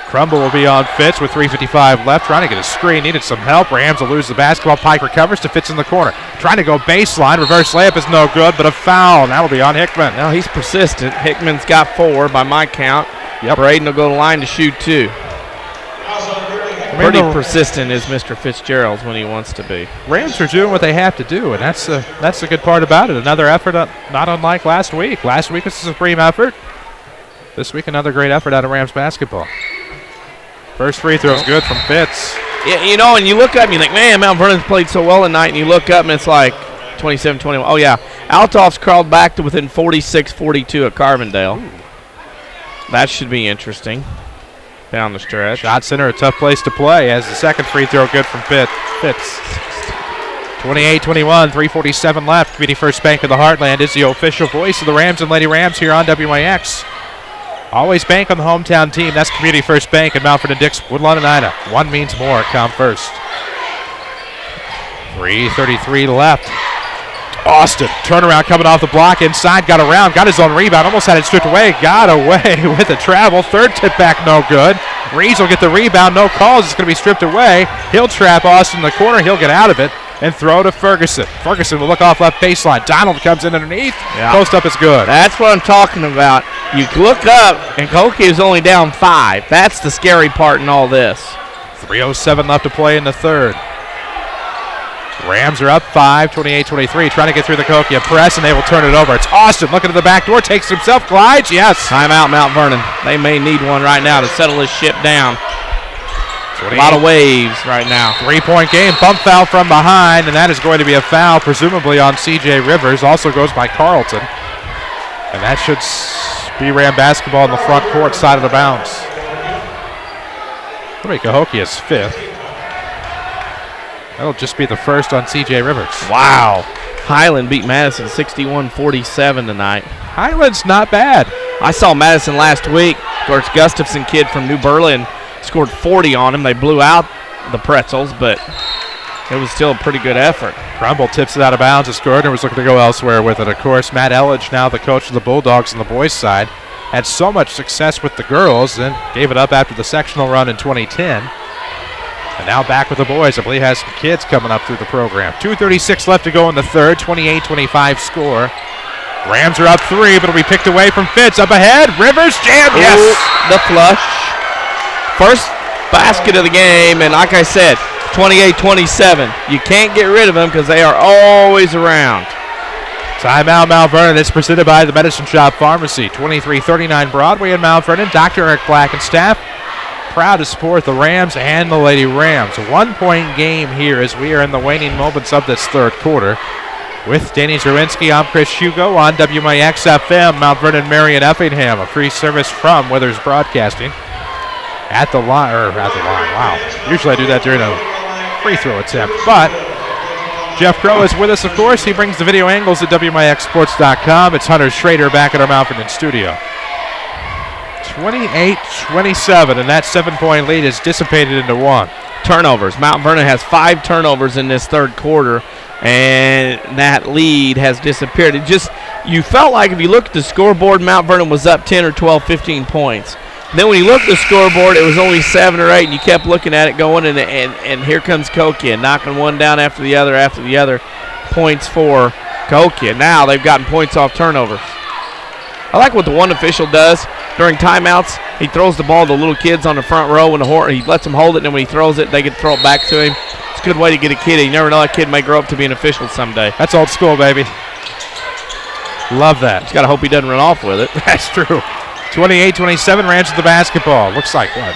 Crumble will be on Fitz with 3:55 left. Trying to get a screen. Needed some help. Rams will lose the basketball. Pike recovers to Fitz in the corner. Trying to go baseline. Reverse layup is no good, but a foul. That'll be on Hickman. Now he's persistent. Hickman's got 4 by my count. Yep. Braden will go to the line to shoot 2. Pretty persistent is Mr. Fitzgerald when he wants to be. Rams are doing what they have to do, and that's the good part about it. Another effort, not unlike last week. Last week was a supreme effort. This week, another great effort out of Rams basketball. First free throw is good from Fitz. Yeah, you know, and you look up and you think, man, Mount Vernon's played so well tonight, and you look up and it's like 27-21. Oh, yeah. Altoff's crawled back to within 46-42 at Carbondale. Ooh. That should be interesting. down the stretch. Shot center, a tough place to play as the second free throw good from Fitz. 28-21, 3:47 left. Community First Bank of the Heartland is the official voice of the Rams and Lady Rams here on WMIX. Always bank on the hometown team. That's Community First Bank in Mount Vernon Dix, Woodlawn and Ida. One means more. Come first. 3:33 left. Austin, turnaround coming off the block inside, got around, got his own rebound, almost had it stripped away, got away with a travel. Third tip back, no good. Reeves will get the rebound, no calls, it's going to be stripped away. He'll trap Austin in the corner, he'll get out of it and throw to Ferguson. Ferguson will look off left baseline. Donald comes in underneath, post up is good. That's what I'm talking about. You look up, and Cahokia is only down 5. That's the scary part in all this. 3:07 left to play in the third. Rams are up 5, 28-23, trying to get through the Cahokia press, and they will turn it over. It's Austin looking at the back door, takes himself, glides, yes. Timeout, Mount Vernon. They may need one right now to settle this ship down. A lot of waves right now. 3-point game, bump foul from behind, and that is going to be a foul, presumably on C.J. Rivers. Also goes by Carlton. And that should be Ram basketball in the front court side of the bounce. That'll be Cahokia's 5th. That'll just be the first on C.J. Rivers. Wow. Highland beat Madison 61-47 tonight. Highland's not bad. I saw Madison last week. Of course, Gustafson kid from New Berlin scored 40 on him. They blew out the Pretzels, but it was still a pretty good effort. Crumble tips it out of bounds as Gardner was looking to go elsewhere with it. Of course, Matt Elledge, now the coach of the Bulldogs on the boys' side, had so much success with the girls and gave it up after the sectional run in 2010. And now back with the boys. I believe has some kids coming up through the program. 2:36 left to go in the third. 28-25 score. Rams are up 3, but it'll be picked away from Fitz. Up ahead. Rivers jam. Yes. The flush. First basket of the game. And like I said, 28-27. You can't get rid of them because they are always around. Timeout, Mount Vernon. It's presented by the Medicine Shop Pharmacy. 2339 Broadway in Mount Vernon. Dr. Eric Black and staff. Proud to support the Rams and the Lady Rams. A 1-point game here as we are in the waning moments of this third quarter. With Danny Czerwinski, I'm Chris Hugo on WMIX FM, Mount Vernon, Marion, Effingham. A free service from Withers Broadcasting. At the line, wow. Usually I do that during a free throw attempt, but Jeff Crow is with us, of course. He brings the video angles at WMIXsports.com. It's Hunter Schrader back at our Mount Vernon studio. 28-27, and that 7-point lead is dissipated into 1. Turnovers. Mount Vernon has 5 turnovers in this third quarter, and that lead has disappeared. You felt like if you look at the scoreboard, Mount Vernon was up 10 or 12, 15 points. Then when you look at the scoreboard, it was only 7 or 8, and you kept looking at it going, and here comes Cahokia, knocking one down after the other. Points for Cahokia. Now they've gotten points off turnovers. I like what the one official does during timeouts. He throws the ball to the little kids on the front row, and he lets them hold it, and then when he throws it, they can throw it back to him. It's a good way to get a kid. You never know, that kid may grow up to be an official someday. That's old school, baby. Love that. Just got to hope he doesn't run off with it. That's true. 28-27, Rams with the basketball. Looks like what?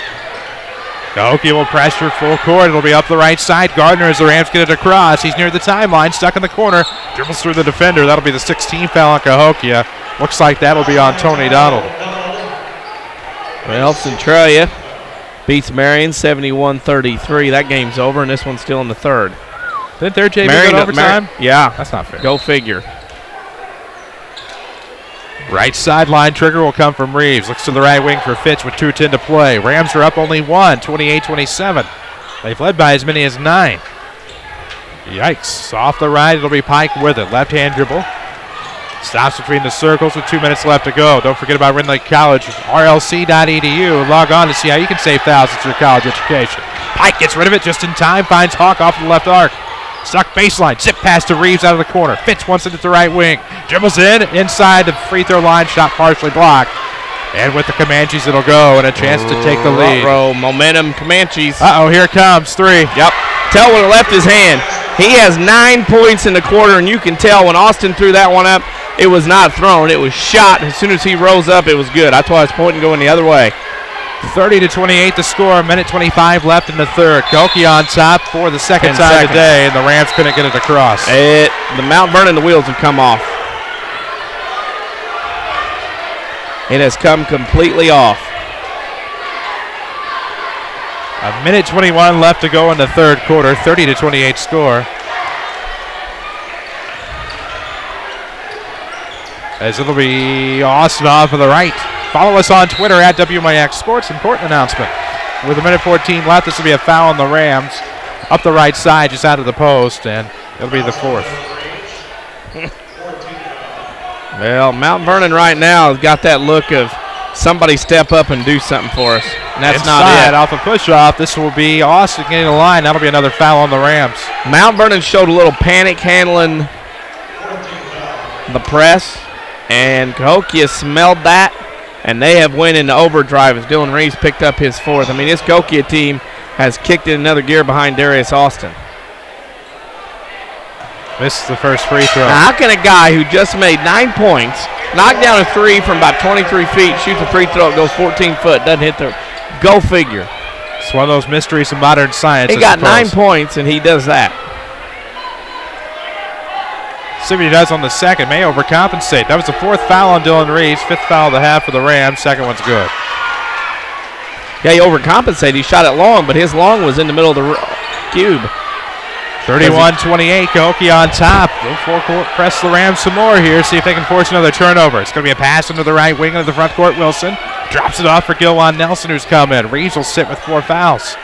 Cahokia will pressure full court. It'll be up the right side. Gardner as the Rams get it across. He's near the timeline, stuck in the corner. Dribbles through the defender. That'll be the 16th foul on Cahokia. Looks like that'll be on Tony Donald. Well, Centralia beats Marion 71-33. That game's over, and this one's still in the third. Didn't their JV go to overtime? Yeah. That's not fair. Go figure. Right sideline trigger will come from Reeves. Looks to the right wing for Fitch with 2:10 to play. Rams are up only 1, 28-27. They've led by as many as 9. Yikes. Off the right, it'll be Pike with it. Left-hand dribble. Stops between the circles with 2 minutes left to go. Don't forget about Ren Lake College, rlc.edu. Log on to see how you can save thousands through college education. Pike gets rid of it just in time, finds Hawk off the left arc. Stuck baseline, zip pass to Reeves out of the corner. Fitz wants it at the right wing. Dribbles inside the free throw line, shot partially blocked. And with the Comanches, it'll go, and a chance to take the lead. Momentum, Comanches. Here it comes, 3. Yep. Tell when it left his hand. He has 9 points in the quarter, and you can tell when Austin threw that one up, it was not thrown. It was shot. As soon as he rose up, it was good. That's why I was pointing going the other way. 30-28 the score. A minute 25 left in the third. Cahokia on top for the second time today, and the Rams couldn't get it across. The Mount Vernon, the wheels have come off. It has come completely off. A minute 21 left to go in the third quarter, 30-28 score. As it'll be Austin off of the right. Follow us on Twitter at WMIX Sports. Important announcement. With a minute 14 left, this will be a foul on the Rams. Up the right side, just out of the post, and it'll be the fourth. Well, Mount Vernon right now has got that look of somebody step up and do something for us. And that's Inside, not it. Off a push-off, this will be Austin getting the line. That'll be another foul on the Rams. Mount Vernon showed a little panic handling the press, and Cahokia smelled that, and they have went into overdrive as Dylan Reeves picked up his fourth. I mean, this Cahokia team has kicked in another gear behind Darius Austin. Missed the first free throw. Now, how can a guy who just made 9 points, knock down a three from about 23 feet, shoots a free throw, it goes 14 foot, doesn't hit the go figure. It's one of those mysteries of modern science. He got 9 points, and he does that. See what he does on the second. May overcompensate. That was the fourth foul on Dylan Reeves. Fifth foul of the half for the Rams. Second one's good. Yeah, he overcompensated. He shot it long, but his long was in the middle of the cube. 31-28, Cahokia on top. They'll press the Rams some more here, see if they can force another turnover. It's going to be a pass into the right wing of the front court. Wilson drops it off for Gilwan Nelson, who's come in. Reeves will sit with 4 fouls.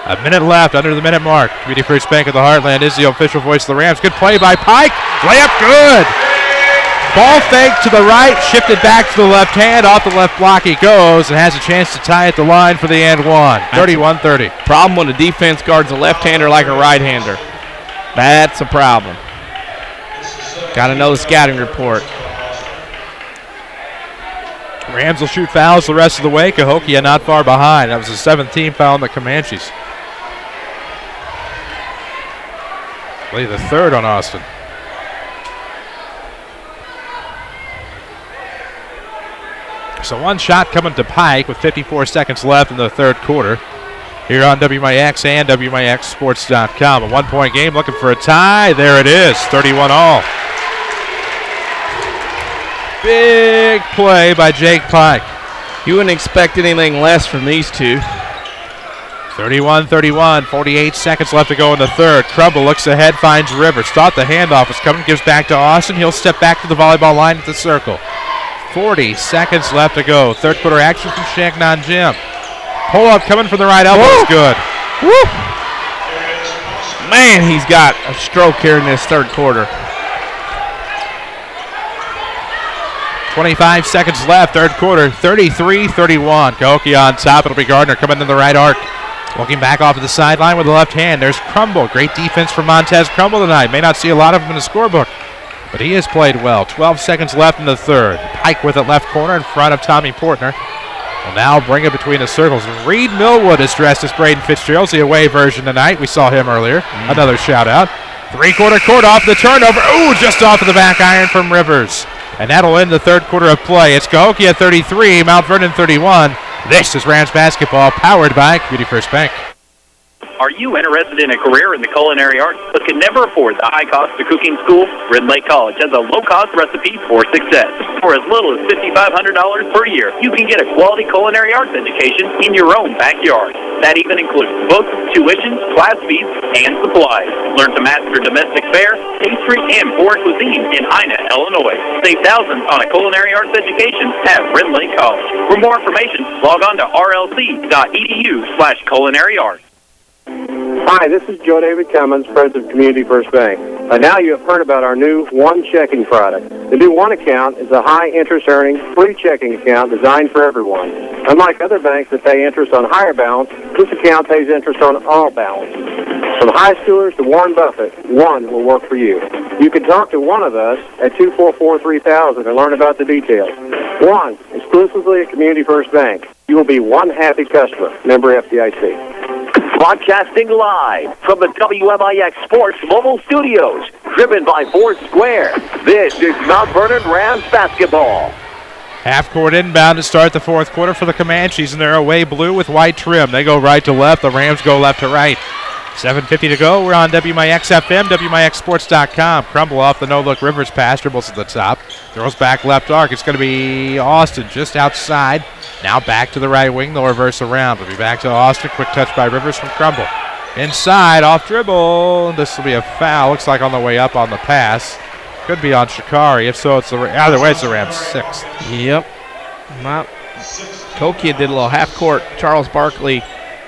A minute left, under the minute mark. Community First Bank of the Heartland is the official voice of the Rams. Good play by Pike. Layup good. Ball fake to the right, shifted back to the left hand. Off the left block he goes and has a chance to tie at the line for the and one. 31-30. Problem when the defense guards a left-hander like a right-hander. That's a problem. Got to know the scouting report. Rams will shoot fouls the rest of the way. Cahokia not far behind. That was the 17th foul on the Comanches. I believe the third on Austin. So one shot coming to Pike with 54 seconds left in the third quarter. Here on WMIX and WMIXsports.com. A 1-point game looking for a tie. There it is, 31-all. Big play by Jake Pike. You wouldn't expect anything less from these two. 31-31, 48 seconds left to go in the third. Crumble looks ahead, finds Rivers. Thought the handoff was coming, gives back to Austin. He'll step back to the volleyball line at the circle. 40 seconds left to go. Third quarter action from Changnon Gym. Pull-up coming from the right elbow is good. Woo. Man, he's got a stroke here in this third quarter. 25 seconds left, third quarter, 33-31. Cahokia on top. It'll be Gardner coming in the right arc. Looking back off of the sideline with the left hand. There's Crumble. Great defense from Montez Crumble tonight. May not see a lot of him in the scorebook, but he has played well. 12 seconds left in the third. Pike with it left corner in front of Tommy Portner. Will now bring it between the circles. Reed Millwood is dressed as Braden Fitzgerald's the away version tonight. We saw him earlier. Another shout out. Three-quarter court off the turnover. Ooh, just off of the back iron from Rivers. And that'll end the third quarter of play. It's Cahokia 33, Mount Vernon 31. This is Rams basketball powered by Community First Bank. Are you interested in a career in the culinary arts but can never afford the high cost of cooking school? Red Lake College has a low-cost recipe for success. For as little as $5,500 per year, you can get a quality culinary arts education in your own backyard. That even includes books, tuition, class fees, and supplies. Learn to master domestic fare, pastry, and foreign cuisine in Ina, Illinois. Save thousands on a culinary arts education at Red Lake College. For more information, log on to rlc.edu/culinary arts. Hi, this is Joe David Cummins, President of Community First Bank. By now you have heard about our new One Checking product. The new One Account is a high-interest earning, free checking account designed for everyone. Unlike other banks that pay interest on higher balance, this account pays interest on all balance. From high schoolers to Warren Buffett, One will work for you. You can talk to one of us at 244-3000 and learn about the details. One, exclusively at Community First Bank. You will be one happy customer. Member FDIC. Broadcasting live from the WMIX Sports Mobile Studios, driven by Ford Square. This is Mount Vernon Rams basketball. Half-court inbound to start the fourth quarter for the Comanches, and they're away blue with white trim. They go right to left. The Rams go left to right. 7:50 to go. We're on WMIX FM, WMIXsports.com. Crumble off the no-look Rivers pass, dribbles at the top. Throws back left arc. It's going to be Austin just outside. Now back to the right wing. They'll reverse around. It'll be back to Austin. Quick touch by Rivers from Crumble. Inside, off dribble. This will be a foul. Looks like on the way up on the pass. Could be on Shikari. If so, it's either way, it's the Rams' 6th. Yep. Cahokia did a little half court. Charles Barkley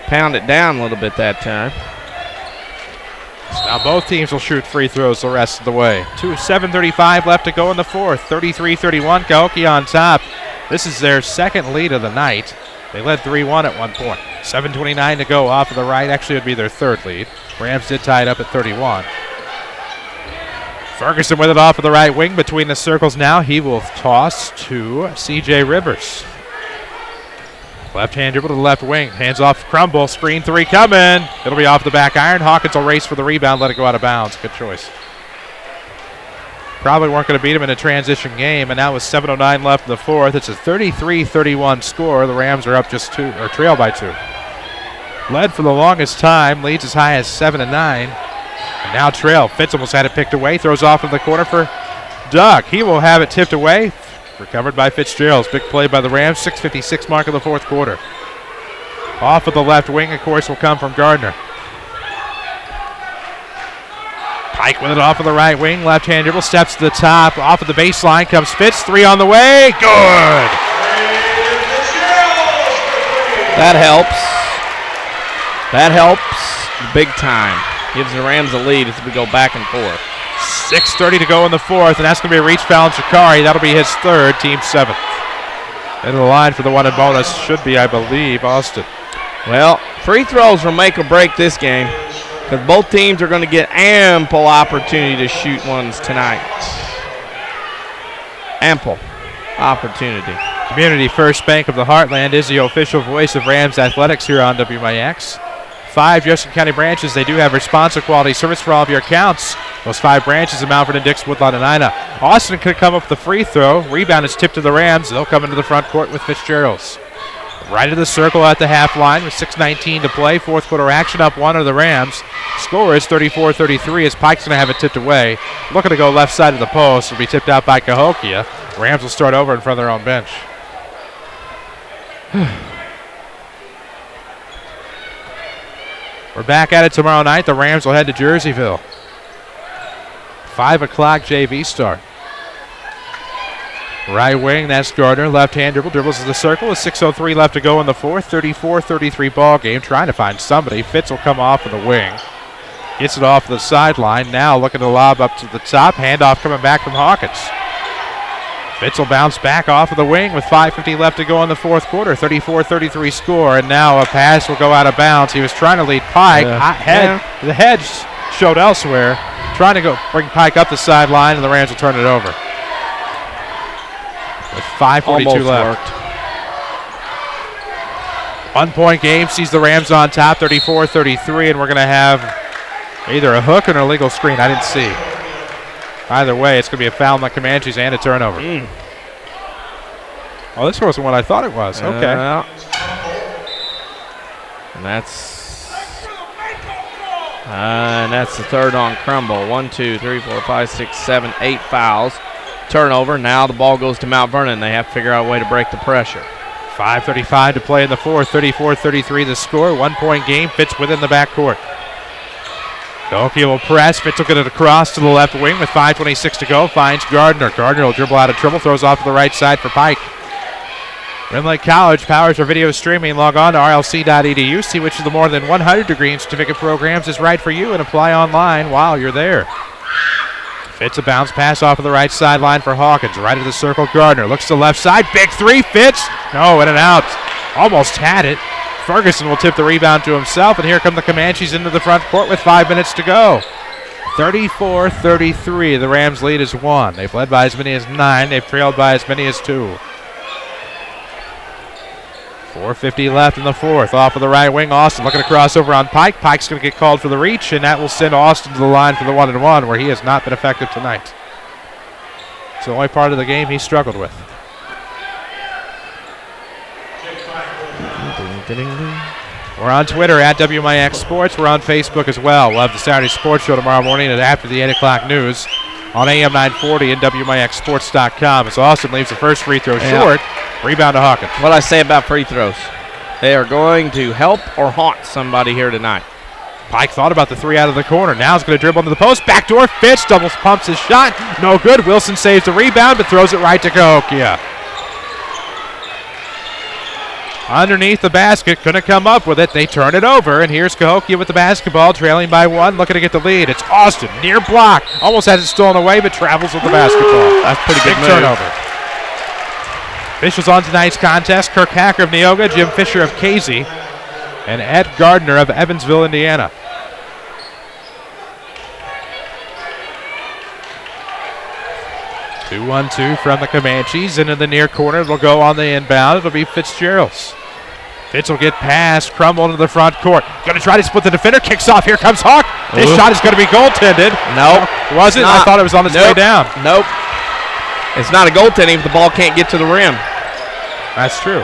pounded down a little bit that time. So now both teams will shoot free throws the rest of the way. 7:35 left to go in the fourth. 33-31, Cahokia on top. This is their second lead of the night. They led 3-1 at one point. 7:29 to go off of the right. Actually, it would be their third lead. Rams did tie it up at 31. Ferguson with it off of the right wing between the circles now. He will toss to C.J. Rivers. Left hand dribble to the left wing. Hands off Crumble. Screen 3 coming. It'll be off the back iron. Hawkins will race for the rebound. Let it go out of bounds. Good choice. Probably weren't going to beat him in a transition game, and now with 7:09 left in the fourth, it's a 33-31 score. The Rams are up just 2, or trail by 2. Led for the longest time. Leads as high as 7-9. And now trail. Fitz almost had it picked away. Throws off in the corner for Doug. He will have it tipped away. Recovered by Fitzgerald. Big play by the Rams. 6:56 mark of the fourth quarter. Off of the left wing, of course, will come from Gardner. Pike with it off of the right wing. Left-hand dribble. Steps to the top. Off of the baseline comes Fitz. 3 on the way. Good. That helps. That helps big time. Gives the Rams a lead as we go back and forth. 6:30 to go in the fourth, and that's going to be a reach foul on Shikari. That'll be his third, team 7th. Into the line for the one and bonus should be, I believe, Austin. Well, free throws will make or break this game because both teams are going to get ample opportunity to shoot ones tonight. Ample opportunity. Community First Bank of the Heartland is the official voice of Rams Athletics here on WMIX. 5 Jefferson County branches. They do have responsive quality service for all of your accounts. Those 5 branches in Mount Vernon, Dix, Woodlawn, and Ina. Austin could come up with the free throw. Rebound is tipped to the Rams. They'll come into the front court with Fitzgerald's. Right of the circle at the half line with 6:19 to play. Fourth quarter action. Up 1 are the Rams. Score is 34-33 as Pike's going to have it tipped away. Looking to go left side of the post. Will be tipped out by Cahokia. Rams will start over in front of their own bench. We're back at it tomorrow night. The Rams will head to Jerseyville. 5 o'clock JV start. Right wing, that's Gardner. Left-hand dribble. Dribbles to the circle with 6:03 left to go in the fourth. 34-33 ball game. Trying to find somebody. Fitz will come off of the wing. Gets it off the sideline. Now looking to lob up to the top. Handoff coming back from Hawkins. Fitz will bounce back off of the wing with 5:50 left to go in the fourth quarter. 34-33 score, and now a pass will go out of bounds. He was trying to lead Pike. The head showed elsewhere. Trying to go bring Pike up the sideline, and the Rams will turn it over. With 5:42 left. Worked. 1 point game sees the Rams on top, 34-33, and we're going to have either a hook or an illegal screen. I didn't see. Either way, it's going to be a foul on the Comanches and a turnover. Oh, this wasn't what I thought it was. Okay. And that's the third on Crumble. 1, 2, 3, 4, 5, 6, 7, 8 fouls. Turnover. Now the ball goes to Mount Vernon. They have to figure out a way to break the pressure. 5:35 to play in the fourth. 34-33 the score. 1 point game. Fitz within the backcourt. Cahokia will press. Fitz will get it across to the left wing with 5:26 to go. Finds Gardner. Gardner will dribble out of trouble. Throws off to the right side for Pike. Rend Lake College powers our video streaming. Log on to rlc.edu. See which of the more than 100-degree certificate programs is right for you and apply online while you're there. Fitz a bounce pass off of the right sideline for Hawkins. Right of the circle, Gardner. Looks to the left side. Big 3. Fitz. No, in and out. Almost had it. Ferguson will tip the rebound to himself, and here come the Comanches into the front court with 5 minutes to go. 34-33. The Rams' lead is 1. They've led by as many as 9. They've trailed by as many as 2. 4:50 left in the fourth. Off of the right wing, Austin looking to cross over on Pike. Pike's going to get called for the reach, and that will send Austin to the line for the 1-and-1, where he has not been effective tonight. It's the only part of the game he struggled with. We're on Twitter at WMIX Sports. We're on Facebook as well. We'll have the Saturday Sports Show tomorrow morning and after the 8 o'clock news on AM 940 and WMIXSports.com. As Austin leaves the first free throw short. Rebound to Hawkins. What I say about free throws. They are going to help or haunt somebody here tonight. Pike thought about the three out of the corner. Now he's going to dribble into the post. Backdoor. Fitch doubles pumps his shot. No good. Wilson saves the rebound but throws it right to Cahokia. Underneath the basket, couldn't come up with it. They turn it over, and here's Cahokia with the basketball, trailing by one, looking to get the lead. It's Austin, near block. Almost has it stolen away, but travels with the basketball. That's pretty good move. Turnover. Officials on tonight's contest, Kirk Hacker of Neoga, Jim Fisher of Casey, and Ed Gardner of Evansville, Indiana. Two 1-2 from the Comanches into the near corner. It'll go on the inbound. It'll be Fitzgerald's. Fitz will get past, crumble into the front court. Going to try to split the defender. Kicks off. Here comes Hawk. This shot is going to be goaltended. Nope. Was it? I thought it was on its way down. Nope. It's not a goaltending if the ball can't get to the rim. That's true.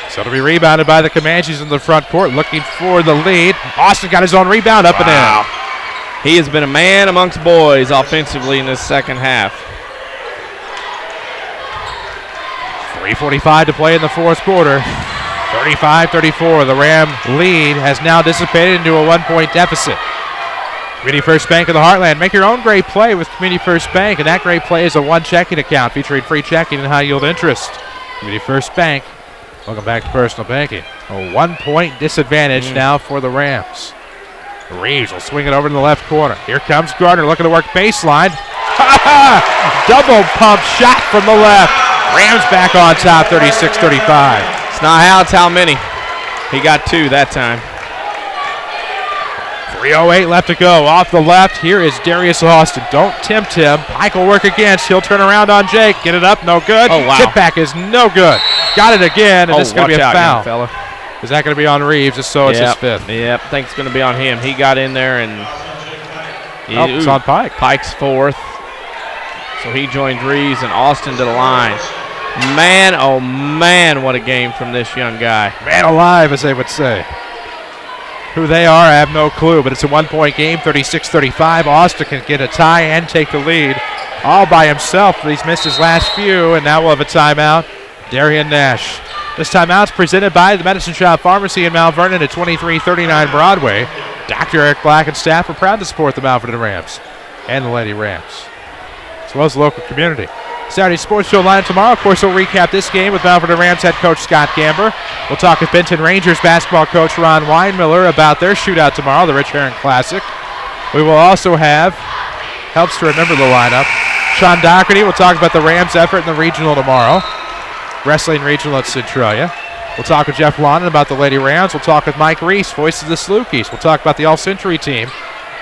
So it'll be rebounded by the Comanches in the front court, looking for the lead. Austin got his own rebound up and in. He has been a man amongst boys offensively in this second half. 3:45 to play in the fourth quarter. 35-34. The Ram lead has now dissipated into a 1-point deficit. Community First Bank of the Heartland. Make your own great play with Community First Bank, and that great play is a one checking account featuring free checking and high yield interest. Community First Bank. Welcome back to Personal Banking. A 1-point disadvantage now for the Rams. Reeves will swing it over to the left corner. Here comes Gardner looking to work baseline. Double pump shot from the left. Rams back on top, 36-35. It's not how, it's how many. He got two that time. 3:08 left to go. Off the left, here is Darius Austin. Don't tempt him. Pike will work against. He'll turn around on Jake. Get it up, no good. Oh, wow. Tip back is no good. Got it again, and this is going to be a foul. Fella. Is that going to be on Reeves? So it's his fifth. Yep, I think it's going to be on him. He got in there and... it's on Pike. Pike's fourth. So he joins Reeves and Austin to the line. Man, oh man, what a game from this young guy. Man alive, as they would say. Who they are, I have no clue, but it's a 1-point game, 36-35. Austin can get a tie and take the lead all by himself. He's missed his last few, and now we'll have a timeout. Darian Nash. This timeout's presented by the Medicine Shop Pharmacy in Mount Vernon at 2339 Broadway. Dr. Eric Black and staff are proud to support the Mount Vernon Rams and the Lady Rams, as well as the local community. Saturday Sports Show line tomorrow. Of course, we'll recap this game with Mount Vernon Rams head coach Scott Gamber. We'll talk with Benton Rangers basketball coach Ron Weinmiller about their shootout tomorrow, the Rich Herring Classic. We will also have, helps to remember the lineup, Sean Doherty. We'll talk about the Rams' effort in the regional tomorrow. Wrestling regional at Centralia. We'll talk with Jeff London about the Lady Rams. We'll talk with Mike Reese, voice of the Salukis. We'll talk about the All-Century team,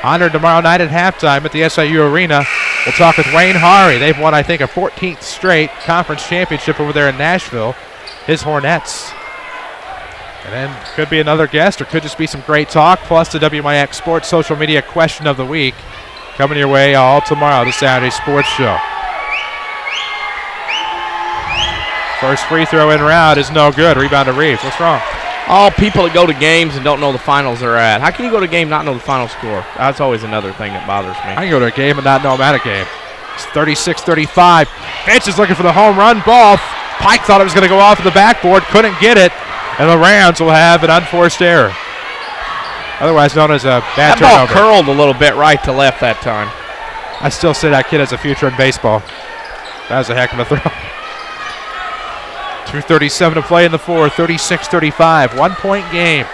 honored tomorrow night at halftime at the SIU Arena. We'll talk with Wayne Hari. They've won, I think, a 14th straight conference championship over there in Nashville. His Hornets. And then could be another guest or could just be some great talk, plus the WMIX Sports Social Media Question of the Week coming your way all tomorrow, the Saturday Sports Show. First free throw in round is no good. Rebound to Reeves. What's wrong? All people that go to games and don't know the finals they're at. How can you go to a game and not know the final score? That's always another thing that bothers me. I can go to a game and not know I'm at a game. It's 36-35. Fitch is looking for the home run ball. Pike thought it was going to go off of the backboard, couldn't get it, and the Rams will have an unforced error, otherwise known as a bad turnover. That ball curled a little bit right to left that time. I still say that kid has a future in baseball. That was a heck of a throw. 2:37 to play in the fourth, 36-35, 1-point game.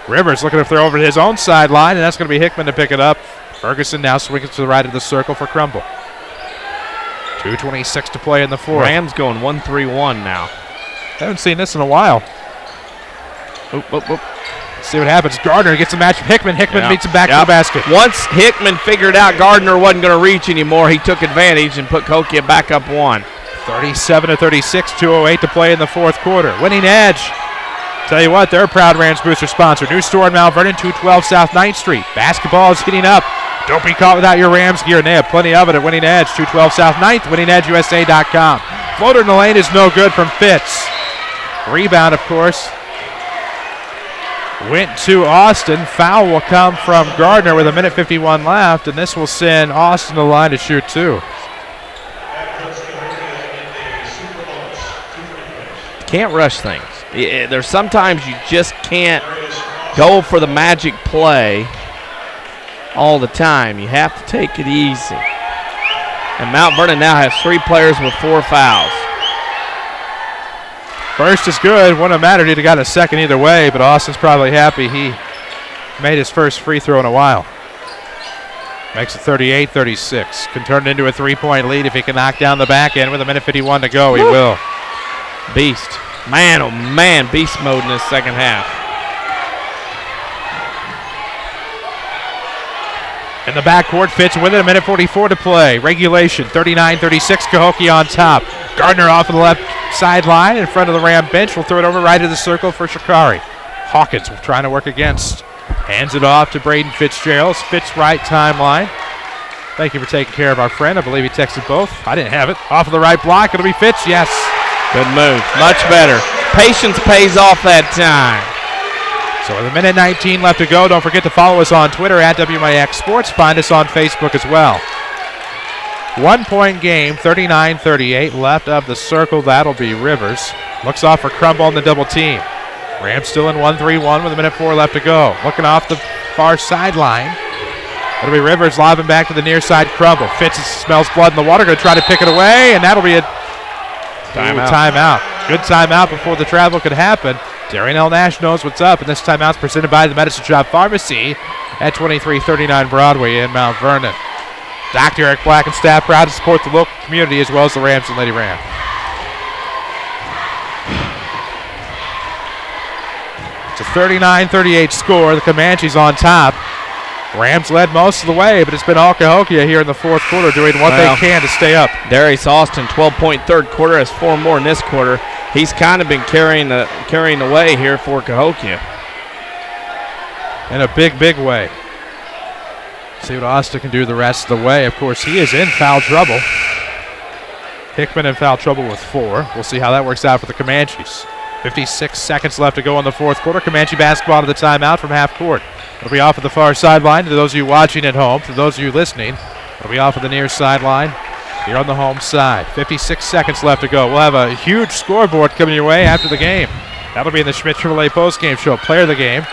Rivers looking to throw over to his own sideline, and that's going to be Hickman to pick it up. Ferguson now swings to the right of the circle for Crumble. 2:26 to play in the fourth. Rams going 1-3-1 now. Haven't seen this in a while. Oop, oop, oop. Let's see what happens. Gardner gets a match with Hickman. Hickman beats him back to the basket. Once Hickman figured out Gardner wasn't going to reach anymore, he took advantage and put Cahokia back up one. 37-36, 2:08 to play in the fourth quarter. Winning edge. Tell you what, they're a proud Rams booster sponsor. New store in Mount Vernon, 212 South 9th Street. Basketball is heating up. Don't be caught without your Rams gear, and they have plenty of it at Winning Edge, 212 South 9th, winningedgeusa.com. Floater in the lane is no good from Fitz. Rebound, of course, went to Austin. Foul will come from Gardner with 1:51 left, and this will send Austin to the line to shoot two. can't rush things. There's sometimes you just can't go for the magic play all the time. You have to take it easy. And Mount Vernon now has 3 players with 4 fouls. First is good. Wouldn't have mattered. He'd have got a second either way, but Austin's probably happy he made his first free throw in a while. Makes it 38-36. Can turn it into a 3-point lead if he can knock down the back end with 1:51 to go. He will. Beast. Man, oh man, beast mode in this second half. In the backcourt, Fitz with it, 1:44 to play. Regulation, 39-36, Cahokia on top. Gardner off of the left sideline in front of the Ram bench. We'll throw it over right of the circle for Shikari. Hawkins trying to work against. Hands it off to Braden Fitzgerald. Fitz right timeline. Thank you for taking care of our friend. I believe he texted both. I didn't have it. Off of the right block. It'll be Fitz. Yes. Good move. Much better. Patience pays off that time. So with 1:19 left to go, don't forget to follow us on Twitter at WMIX Sports. Find us on Facebook as well. 1-point game, 39-38 left of the circle. That'll be Rivers. Looks off for Crumble on the double team. Rams still in 1-3-1 with 1:04 left to go. Looking off the far sideline. It'll be Rivers lobbing back to the near side. Crumble. Fitz smells blood in the water. Going to try to pick it away, and that'll be a timeout. Good timeout before the travel could happen. Darian L. Nash knows what's up, and this timeout's presented by the Medicine Shop Pharmacy at 2339 Broadway in Mount Vernon. Dr. Eric Black and staff proud to support the local community as well as the Rams and Lady Ram. It's a 39-38 score. The Comanches on top. Rams led most of the way, but it's been all Cahokia here in the fourth quarter doing what they can to stay up. Darius Austin, 12-point third quarter, has 4 more in this quarter. He's kind of been carrying the way here for Cahokia. In a big, big way. See what Austin can do the rest of the way. Of course, he is in foul trouble. Hickman in foul trouble with 4. We'll see how that works out for the Comanches. 56 seconds left to go in the fourth quarter. Comanche basketball to the timeout from half court. It'll be off of the far sideline. To those of you watching at home, to those of you listening, it'll be off of the near sideline here on the home side. 56 seconds left to go. We'll have a huge scoreboard coming your way after the game. That'll be in the Schmidt Chevrolet postgame show. Player of the game,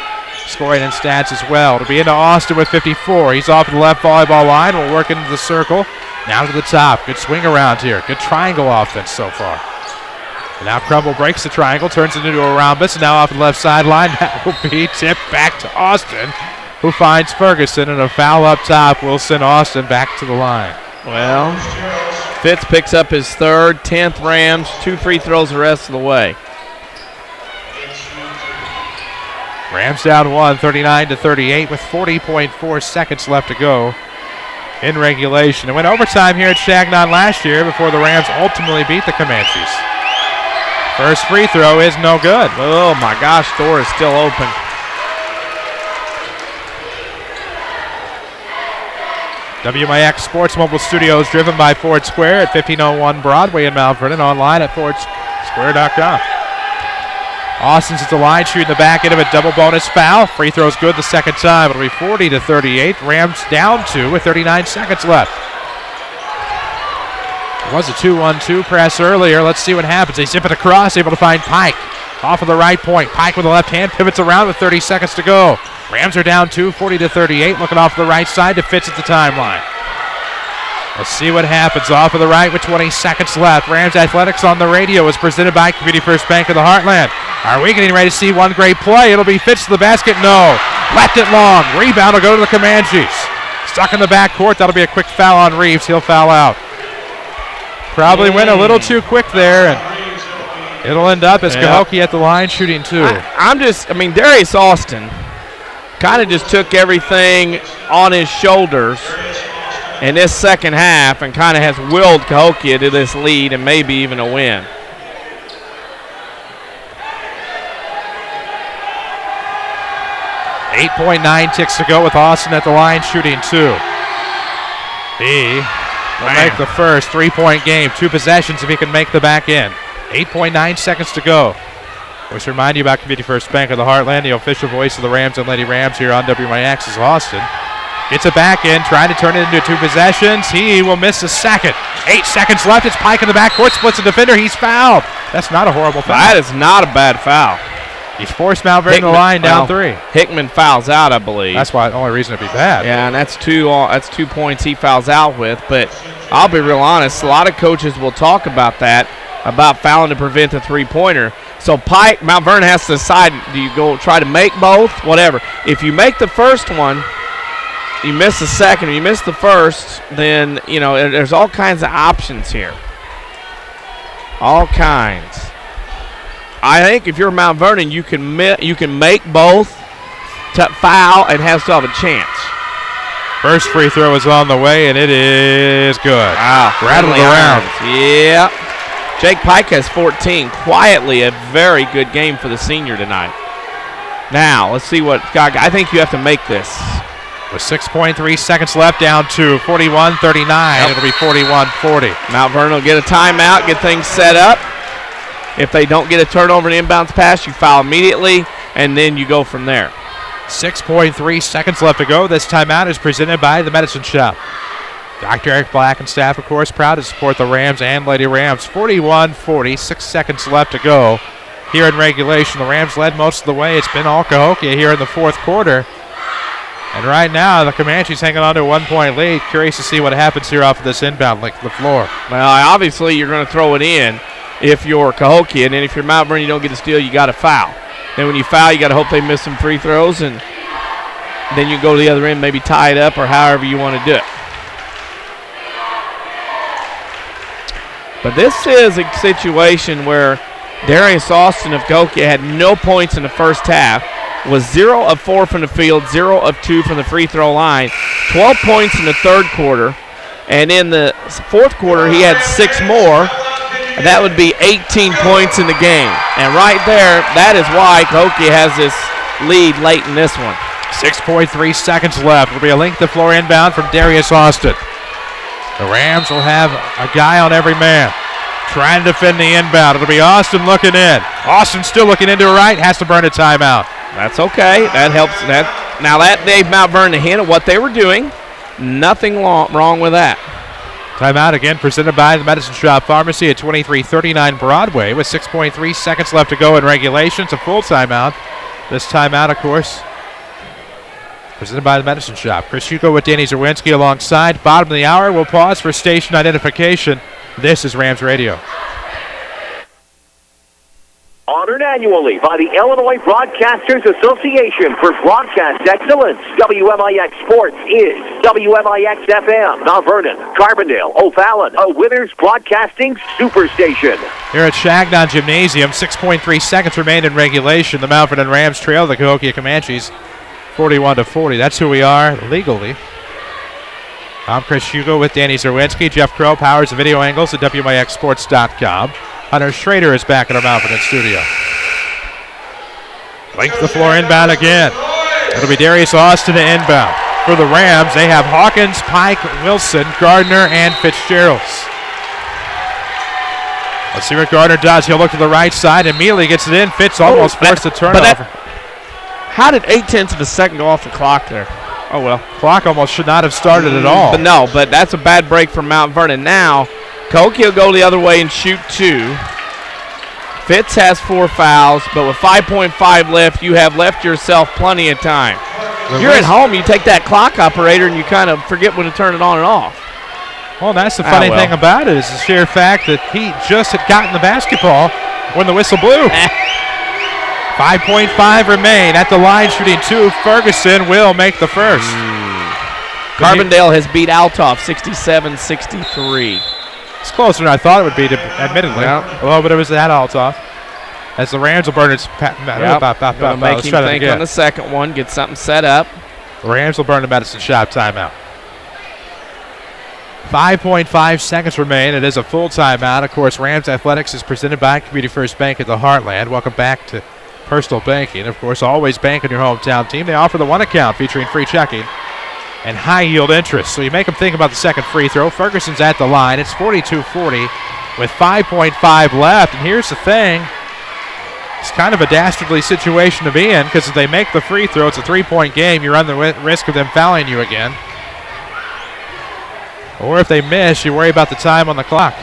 scoring and stats as well. It'll be into Austin with 54. He's off the left volleyball line. We'll work into the circle. Now to the top. Good swing around here. Good triangle offense so far. And now Crumble breaks the triangle, turns it into a rhombus, and now off the left sideline. That will be tipped back to Austin, who finds Ferguson, and a foul up top will send Austin back to the line. Well, Fitz picks up his third, 10th Rams, 2 free throws the rest of the way. Rams down 1, 39-38 with 40.4 seconds left to go in regulation. It went overtime here at Changnon last year before the Rams ultimately beat the Comanches. First free throw is no good. Oh my gosh, door is still open. WMIX Sports Mobile Studios driven by Ford Square at 1501 Broadway in Mount Vernon. Online at fordsquare.com. Austin's at the line shooting the back end of a double bonus foul. Free throw's good the second time. It'll be 40-38. Rams down 2 with 39 seconds left. It was a 2-1-2 press earlier. Let's see what happens. They zip it across, able to find Pike. Off of the right point. Pike with the left hand, pivots around with 30 seconds to go. Rams are down 2, 40-38. Looking off the right side to Fitz at the timeline. Let's see what happens. Off of the right with 20 seconds left. Rams Athletics on the radio is presented by Community First Bank of the Heartland. Are we getting ready to see one great play? It'll be Fitz to the basket. No. Left it long. Rebound will go to the Comanches. Stuck in the backcourt. That'll be a quick foul on Reeves. He'll foul out. Probably went a little too quick there, and it'll end up as Cahokia at the line shooting 2. Darius Austin kind of just took everything on his shoulders in this second half and kind of has willed Cahokia to this lead and maybe even a win. .9 ticks to go with Austin at the line shooting 2. B will make the first 3-point game. 2 possessions if he can make the back end. 8.9 seconds to go. We should remind you about Community First Bank of the Heartland, the official voice of the Rams and Lady Rams here on WMIX is Austin. Gets it back in, trying to turn it into 2 possessions. He will miss a second. 8 seconds left. It's Pike in the backcourt, splits a defender. He's fouled. That's not a horrible foul. That is not a bad foul. He's forced Mount Vernon to the line down 3. Hickman fouls out, I believe. That's why the only reason it'd be bad. Yeah, and that's 2 points he fouls out with. But I'll be real honest, a lot of coaches will talk about that, about fouling to prevent a three-pointer. So Mount Vernon has to decide, do you go try to make both? Whatever. If you make the first one, you miss the second, or you miss the first, then, you know, there's all kinds of options here. All kinds. I think if you're Mount Vernon, you can make both, foul, and still have a chance. First free throw is on the way, and it is good. Wow. Rattling around. Yeah. Jake Pike has 14. Quietly, a very good game for the senior tonight. Now, let's see what I think you have to make this. With 6.3 seconds left, down to 41-39. Yep. It'll be 41-40. Mount Vernon will get a timeout, get things set up. If they don't get a turnover and inbounds pass, you foul immediately, and then you go from there. 6.3 seconds left to go. This timeout is presented by the Medicine Shop. Dr. Eric Black and staff, of course, proud to support the Rams and Lady Rams. 41-40, 6 seconds left to go here in regulation. The Rams led most of the way. It's been all Cahokia here in the fourth quarter. And right now, the Comanches hanging on to a 1-point lead. Curious to see what happens here off of this inbound, like the floor. Well, obviously, you're going to throw it in if you're Cahokia, and then if you're Mount Vernon, you don't get a steal, you got to foul. Then when you foul, you got to hope they miss some free throws, and then you go to the other end, maybe tie it up or however you want to do it. But this is a situation where Darius Austin of Cahokia had no points in the first half, was 0 of 4 from the field, 0 of 2 from the free throw line, 12 points in the third quarter, and in the fourth quarter he had 6 more. And that would be 18 points in the game. And right there, that is why Cahokia has this lead late in this one. 6.3 seconds left. It'll be a length of floor inbound from Darius Austin. The Rams will have a guy on every man trying to defend the inbound. It'll be Austin looking in. Austin still looking into the right, has to burn a timeout. That's okay. That helps. Now that gave Mount Vernon a hint of what they were doing. Nothing wrong with that. Timeout again presented by the Medicine Shop Pharmacy at 2339 Broadway with 6.3 seconds left to go in regulation. It's a full timeout. This timeout, of course, presented by the Medicine Shop. Chris Hugo with Danny Czerwinski alongside. Bottom of the hour, we'll pause for station identification. This is Rams Radio. Honored annually by the Illinois Broadcasters Association for broadcast excellence. WMIX Sports is WMIX FM, Mount Vernon, Carbondale, O'Fallon, a Withers Broadcasting superstation. Here at Changnon Gymnasium, 6.3 seconds remain in regulation. The Mount Vernon Rams trail the Cahokia Comanches 41-40. That's who we are legally. I'm Chris Hugo with Danny Czerwinski. Jeff Crow powers the video angles at WMIXsports.com. Hunter Schrader is back in our Mount Vernon studio. Length the floor inbound again. It'll be Darius Austin to inbound. For the Rams, they have Hawkins, Pike, Wilson, Gardner, and Fitzgerald. Let's see what Gardner does. He'll look to the right side. Immediately gets it in. Fitz almost forced the turnover. How did 8/10 of a second go off the clock there? Oh, well. Clock almost should not have started at all. But no, but that's a bad break from Mount Vernon. Now, Cahokia will go the other way and shoot 2. Fitz has 4 fouls, but with 5.5 left, you have left yourself plenty of time. You're at home, you take that clock operator and you kind of forget when to turn it on and off. Well, that's the funny thing about it is the sheer fact that he just had gotten the basketball when the whistle blew. 5.5 remain at the line, shooting 2. Ferguson will make the first. Carbondale has beat Althoff 67-63. It's closer than I thought it would be, admittedly. Yeah. Well, but it was that Althoff. As the Rams will burn its... Make him think on the second one, get something set up. The Rams will burn the Medicine Shop timeout. 5.5 seconds remain. It is a full timeout. Of course, Rams Athletics is presented by Community First Bank at the Heartland. Welcome back to Personal Banking. Of course, always bank on your hometown team. They offer the one account featuring free checking and high-yield interest. So you make them think about the second free throw. Ferguson's at the line. It's 42-40 with 5.5 left. And here's the thing. It's kind of a dastardly situation to be in because if they make the free throw, it's a 3-point game. You run the risk of them fouling you again. Or if they miss, you worry about the time on the clock.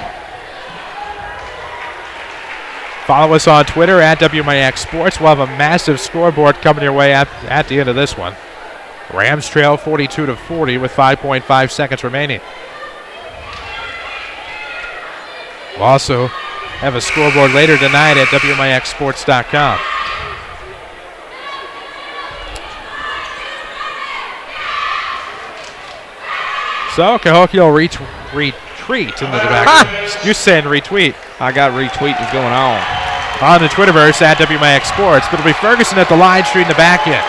Follow us on Twitter at WMIX Sports. We'll have a massive scoreboard coming your way at the end of this one. Rams trail 42-40 with 5.5 seconds remaining. We'll also have a scoreboard later tonight at WMIXsports.com. So Cahokia will retreat into the back. You're saying retweet. I got retweeting going on. On the Twitterverse at WMIX Sports. But it'll be Ferguson at the line shooting the back end.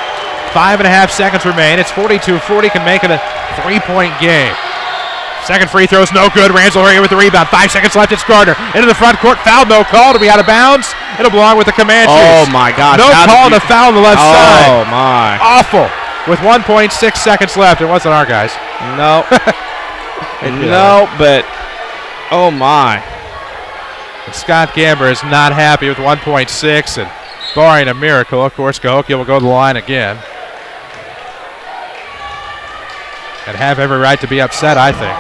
5.5 seconds remain. It's 42-40. Can make it a 3-point game. Second free throw's no good. Rams will hurry with the rebound. 5 seconds left. It's Gardner. Into the front court. Foul, no call. To be out of bounds. It'll belong with the Comanches. Oh, my gosh. No call and a foul on the left side. Oh, my. Awful. With 1.6 seconds left. It wasn't our guys. No. No, but oh, my. And Scott Gamber is not happy with 1.6. And barring a miracle, of course, Cahokia will go to the line again. And have every right to be upset, I think.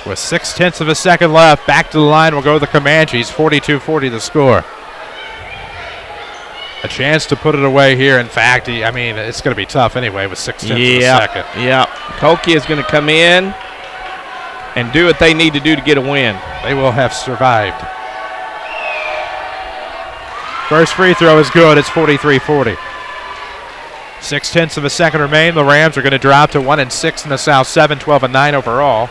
With 0.6 of a second left, back to the line will go the Comanches. 42-40 the score. A chance to put it away here. In fact, I mean, it's going to be tough anyway with 0.6 of a second. Yeah, Cahokia is going to come in and do what they need to do to get a win. They will have survived. First free throw is good. It's 43-40. 0.6 of a second remain. The Rams are going to drop to 1-6 in the South, 7-12-9 overall.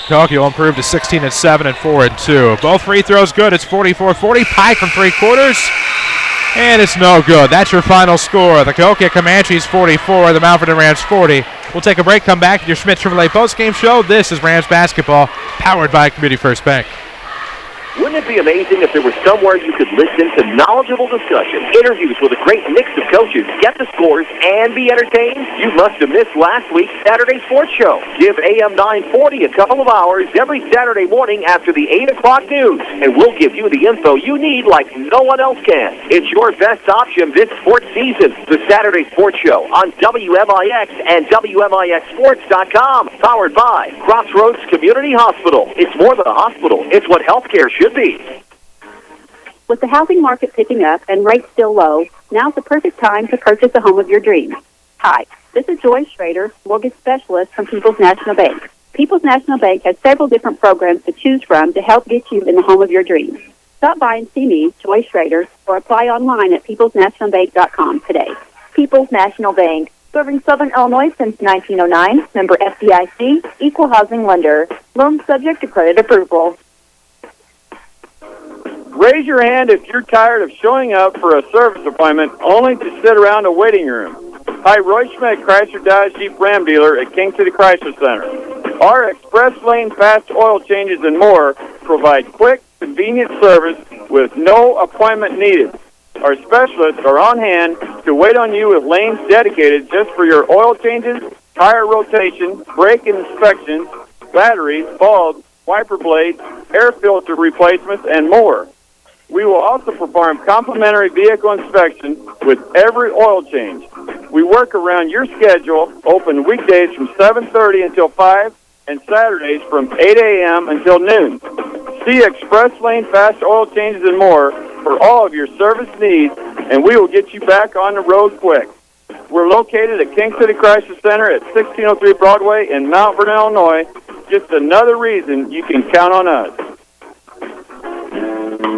Cahokia will improve to 16-7 and 4-2. Both free throws good. It's 44-40. Pike from 3/4. And it's no good. That's your final score. The Cahokia Comanches 44, the Mount Vernon Rams 40. We'll take a break, come back to your Schmidt Chevrolet postgame show. This is Rams basketball, powered by Community First Bank. Wouldn't it be amazing if there was somewhere you could listen to knowledgeable discussion, interviews with a great mix of coaches, get the scores, and be entertained? You must have missed last week's Saturday Sports Show. Give AM 940 a couple of hours every Saturday morning after the 8 o'clock news, and we'll give you the info you need like no one else can. It's your best option this sports season. The Saturday Sports Show on WMIX and WMIXsports.com. Powered by Crossroads Community Hospital. It's more than a hospital. It's what healthcare should be. With the housing market picking up and rates still low, now's the perfect time to purchase the home of your dreams. Hi, this is Joy Schrader, mortgage specialist from People's National Bank. People's National Bank has several different programs to choose from to help get you in the home of your dreams. Stop by and see me, Joy Schrader, or apply online at peoplesnationalbank.com today. People's National Bank, serving Southern Illinois since 1909, member FDIC, equal housing lender, loan subject to credit approval. Raise your hand if you're tired of showing up for a service appointment only to sit around a waiting room. Hi, Roy Schmidt, Chrysler Dodge Jeep Ram dealer at King City Chrysler Center. Our express lane fast oil changes and more provide quick, convenient service with no appointment needed. Our specialists are on hand to wait on you with lanes dedicated just for your oil changes, tire rotation, brake inspections, batteries, bulbs, wiper blades, air filter replacements, and more. We will also perform complimentary vehicle inspection with every oil change. We work around your schedule, open weekdays from 7:30 until 5 and Saturdays from 8 a.m. until noon. See Express Lane Fast Oil Changes and more for all of your service needs, and we will get you back on the road quick. We're located at King City Chrysler Center at 1603 Broadway in Mount Vernon, Illinois. Just another reason you can count on us.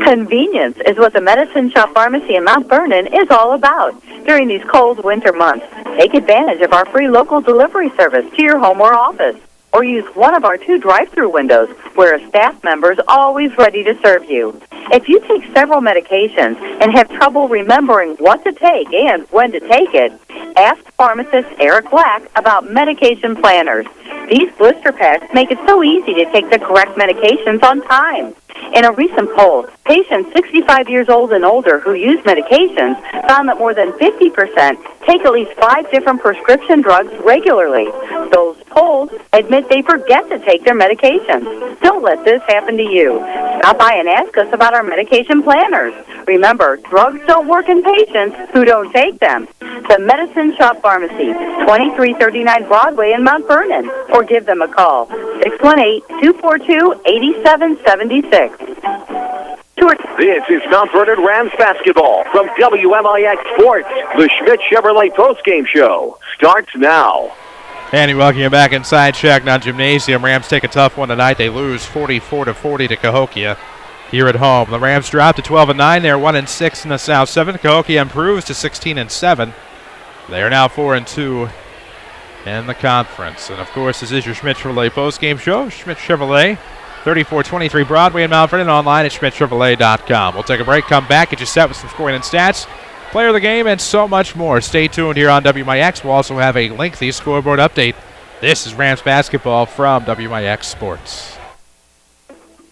Convenience is what the Medicine Shop Pharmacy in Mount Vernon is all about during these cold winter months. Take advantage of our free local delivery service to your home or office, or use one of our 2 drive-through windows where a staff member is always ready to serve you. If you take several medications and have trouble remembering what to take and when to take it, ask pharmacist Eric Black about medication planners. These blister packs make it so easy to take the correct medications on time. In a recent poll, patients 65 years old and older who use medications found that more than 50% take at least 5 different prescription drugs regularly. Those cold, admit they forget to take their medications. Don't let this happen to you. Stop by and ask us about our medication planners. Remember, drugs don't work in patients who don't take them. The Medicine Shop Pharmacy, 2339 Broadway in Mount Vernon, or give them a call, 618-242-8776. This is Mount Vernon Rams basketball from WMIX Sports. The Schmidt Chevrolet postgame show starts now. And we welcome you back inside Changnon Gymnasium. Rams take a tough one tonight. They lose 44-40 to Cahokia here at home. The Rams drop to 12-9. They're 1-6 in the South 7. Cahokia improves to 16-7. They are now 4-2 in the conference. And of course, this is your Schmidt Chevrolet postgame show. Schmidt Chevrolet, 3423 Broadway in Mount Vernon, online at schmidtchevrolet.com. We'll take a break, come back, get you set with some scoring and stats, player of the game, and so much more. Stay tuned here on WMIX. We'll also have a lengthy scoreboard update. This is Rams basketball from WMIX Sports.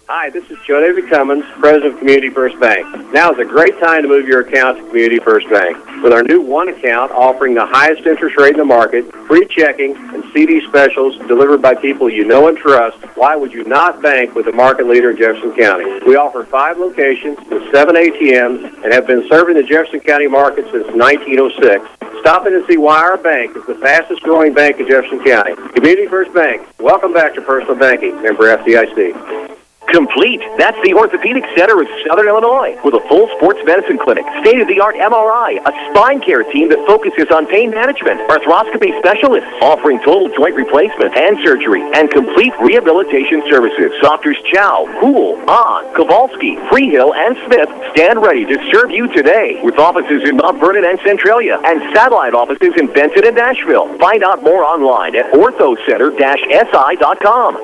Hi, this is Joe David Cummins, President of Community First Bank. Now is a great time to move your account to Community First Bank. With our new one account offering the highest interest rate in the market, free checking, and CD specials delivered by people you know and trust, why would you not bank with the market leader in Jefferson County? We offer 5 locations with 7 ATMs and have been serving the Jefferson County market since 1906. Stop in and see why our bank is the fastest growing bank in Jefferson County. Community First Bank. Welcome back to personal banking. Member FDIC. Complete. That's the Orthopedic Center of Southern Illinois with a full sports medicine clinic, state-of-the-art MRI, a spine care team that focuses on pain management, arthroscopy specialists offering total joint replacement and surgery, and complete rehabilitation services. Doctors Chow, Poole, Ahn, Kowalski, Freehill, and Smith stand ready to serve you today with offices in Mount Vernon and Centralia and satellite offices in Benton and Nashville. Find out more online at orthocenter-si.com.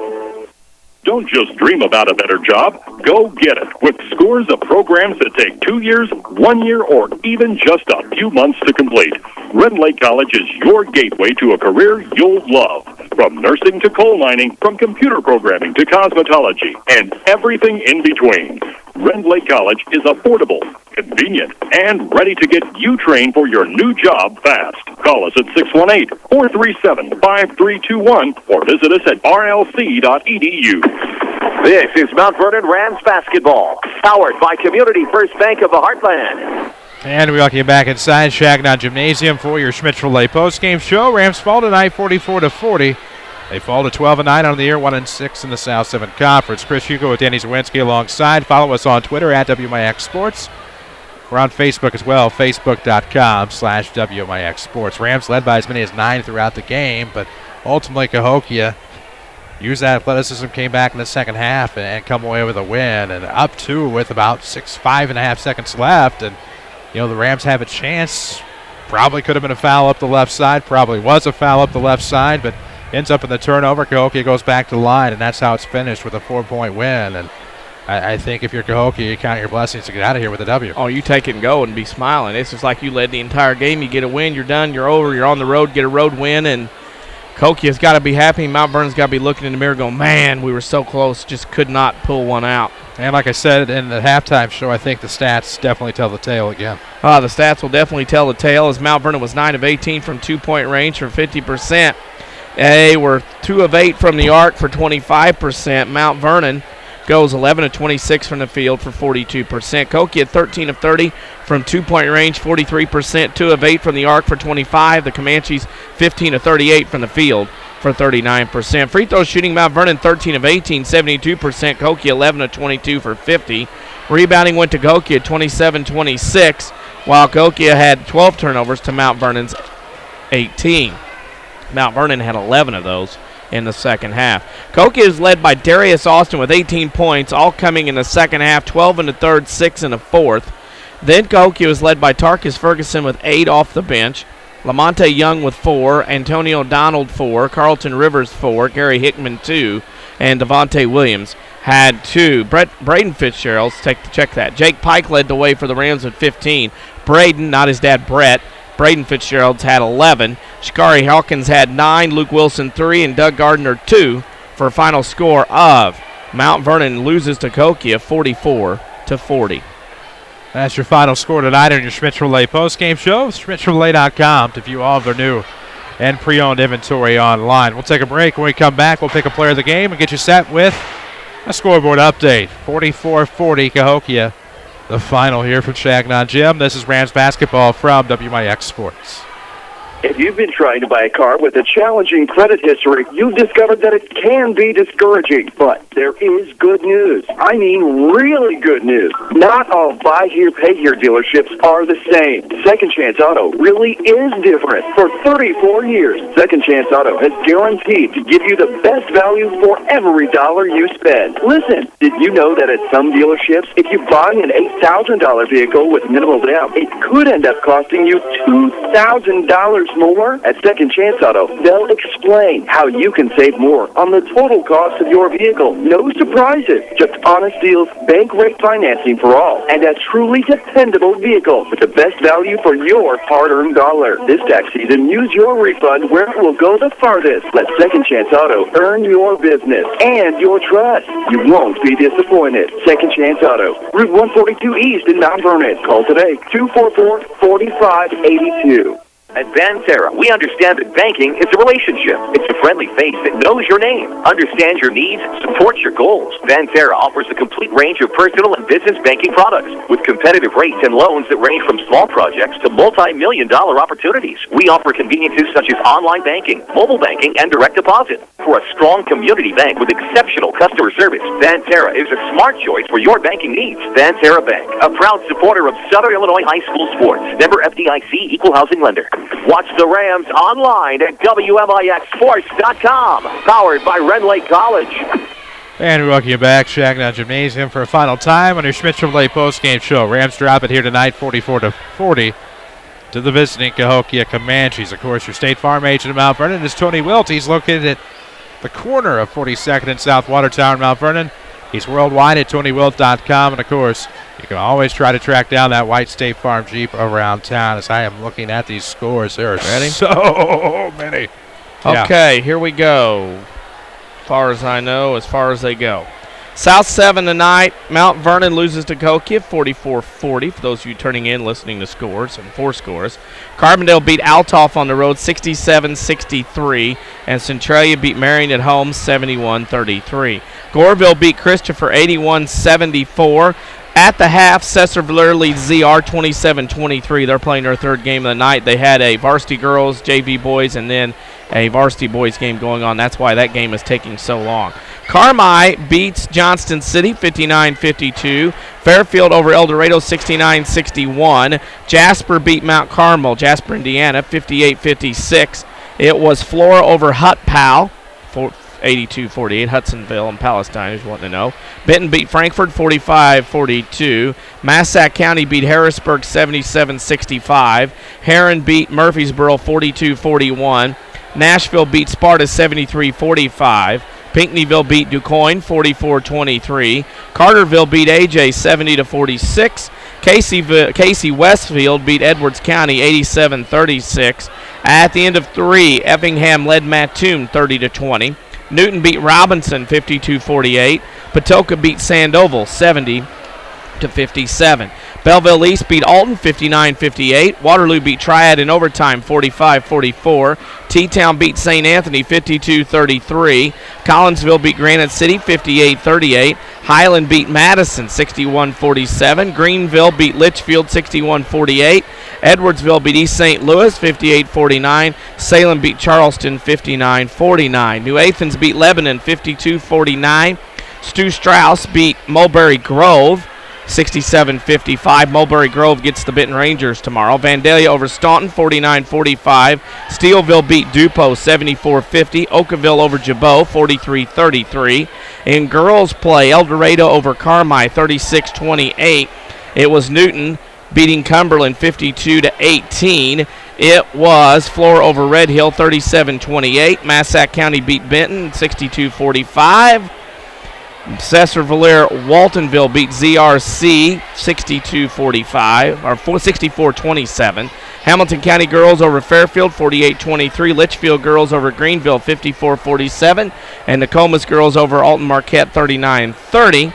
Don't just dream about a better job. Go get it with scores of programs that take 2 years, 1 year, or even just a few months to complete. Red Lake College is your gateway to a career you'll love. From nursing to coal mining, from computer programming to cosmetology, and everything in between. Red Lake College is affordable, convenient, and ready to get you trained for your new job fast. Call us at 618-437-5321 or visit us at rlc.edu. This is Mount Vernon Rams basketball, powered by Community First Bank of the Heartland. And we welcome you back inside Changnon Gymnasium for your Schmidt Chevrolet postgame show. Rams fall tonight 44-40. They fall to 12-9 on the year, 1-6 in the South 7 Conference. Chris Hugo with Danny Czerwinski alongside. Follow us on Twitter at WMIX Sports. We're on Facebook as well, facebook.com/WMIX Sports. Rams led by as many as 9 throughout the game, but ultimately Cahokia used that athleticism, came back in the second half, and come away with a win. And up 2 with about 5.5 seconds left. And, you know, the Rams have a chance. Probably could have been a foul up the left side. Probably was a foul up the left side, but ends up in the turnover. Cahokia goes back to the line, and that's how it's finished with a 4-point win. And I think if you're Cahokia, you count your blessings to get out of here with a W. Oh, you take it and go and be smiling. It's just like you led the entire game. You get a win, you're done, you're over, you're on the road, get a road win, and Cahokia's got to be happy. Mount Vernon's got to be looking in the mirror going, man, we were so close, just could not pull one out. And like I said in the halftime show, I think the stats definitely tell the tale again. The stats will definitely tell the tale as Mount Vernon was 9 of 18 from 2-point range for 50%. They were 2 of 8 from the arc for 25%. Mount Vernon goes 11 of 26 from the field for 42%. Cahokia 13 of 30 from 2-point range, 43%. 2 of 8 from the arc for 25. The Comanches 15 of 38 from the field for 39%. Free throw shooting, Mount Vernon 13 of 18, 72%. Cahokia 11 of 22 for 50. Rebounding went to Cahokia 27-26, while Cahokia had 12 turnovers to Mount Vernon's 18. Mount Vernon had 11 of those in the second half. Cahokia is led by Darius Austin with 18 points, all coming in the second half, 12 in the third, 6 in the fourth. Then Cahokia was led by Tarkus Ferguson with 8 off the bench, Lamonte Young with 4, Antonio Donald 4, Carlton Rivers 4, Gary Hickman 2, and Devontae Williams had 2. Braden Fitzgerald, check that. Jake Pike led the way for the Rams with 15. Braden, not his dad Brett, Braden Fitzgerald's had 11. Shikari Hawkins had 9, Luke Wilson 3, and Doug Gardner 2 for a final score of Mount Vernon loses to Cahokia 44-40. That's your final score tonight on your Schmidt Chevrolet postgame show. SchmidtChevrolet.com to view all of their new and pre-owned inventory online. We'll take a break. When we come back, we'll pick a player of the game and get you set with a scoreboard update. 44-40 Cahokia, the final here from Changnon Gym. This is Rams basketball from WMIX Sports. If you've been trying to buy a car with a challenging credit history, you've discovered that it can be discouraging. But there is good news. I mean really good news. Not all buy here, pay here dealerships are the same. Second Chance Auto really is different. For 34 years, Second Chance Auto has guaranteed to give you the best value for every dollar you spend. Listen, did you know that at some dealerships, if you buy an $8,000 vehicle with minimal down, it could end up costing you $2,000 more? At Second Chance Auto, they'll explain how you can save more on the total cost of your vehicle. No surprises, just honest deals, bank rate financing for all, and a truly dependable vehicle with the best value for your hard-earned dollar. This tax season, use your refund where it will go the farthest. Let Second Chance Auto earn your business and your trust. You won't be disappointed. Second Chance Auto, Route 142 East in Mount Vernon. Call today, 244-4582. At Vanterra, we understand that banking is a relationship. It's a friendly face that knows your name, understands your needs, supports your goals. Vanterra offers a complete range of personal and business banking products with competitive rates and loans that range from small projects to multi-million-dollar opportunities. We offer conveniences such as online banking, mobile banking, and direct deposit. For a strong community bank with exceptional customer service, Vanterra is a smart choice for your banking needs. Vanterra Bank, a proud supporter of Southern Illinois high school sports. Member FDIC, equal housing lender. Watch the Rams online at WMIXSports.com. Powered by Red Lake College. And we welcome you back, Changnon Gymnasium, for a final time on your Schmidt Chevrolet postgame show. Rams drop it here tonight, 44-40, to the visiting Cahokia Comanches. Of course, your State Farm agent in Mount Vernon is Tony Wilt. He's located at the corner of 42nd and South Watertown, Mount Vernon. He's worldwide at TonyWilt.com, and of course, you can always try to track down that white State Farm Jeep around town. As I am looking at these scores, there are so many. Okay, here we go. As far as I know, as far as they go. South 7 tonight. Mount Vernon loses to Cahokia 44-40. For those of you turning in, listening to scores and 4 scores. Carbondale beat Altoff on the road 67-63. And Centralia beat Marion at home 71-33. Goreville beat Christopher 81-74. At the half, Cesar-Valera leads ZR 27-23. They're playing their third game of the night. They had a varsity girls, JV boys, and then a varsity boys game going on. That's why that game is taking so long. Carmi beats Johnston City 59-52. Fairfield over El Dorado 69-61. Jasper beat Mount Carmel, Jasper, Indiana 58-56. It was Flora over Hutt Powell 82-48. Hudsonville and Palestine, who's wanting to know. Benton beat Frankfort 45-42. Massac County beat Harrisburg 77-65. Heron beat Murfreesboro 42-41. Nashville beat Sparta 73-45. Pinckneyville beat DuQuoin 44-23. Carterville beat AJ 70-46. Casey Westfield beat Edwards County 87-36. At the end of 3, Effingham led Mattoon 30-20. Newton beat Robinson 52-48. Patoka beat Sandoval 70-57. Belleville East beat Alton 59-58. Waterloo beat Triad in overtime 45-44. T-Town beat St. Anthony 52-33. Collinsville beat Granite City 58-38. Highland beat Madison 61-47. Greenville beat Litchfield 61-48. Edwardsville beat East St. Louis 58-49. Salem beat Charleston 59-49. New Athens beat Lebanon 52-49. Stu Strauss beat Mulberry Grove 67-55. Mulberry Grove gets the Benton Rangers tomorrow. Vandalia over Staunton 49-45. Steelville beat Dupo 74-50. Oakville over Jabot 43-33. In girls play, El Dorado over Carmi 36-28. It was Newton beating Cumberland 52-18. It was Flora over Red Hill 37-28. Massac County beat Benton 62-45. Cesar-Valera Waltonville beat ZRC 62-45 or 64-27. Hamilton County girls over Fairfield 48-23. Litchfield girls over Greenville 54-47, and Nokomis girls over Alton Marquette 39-30.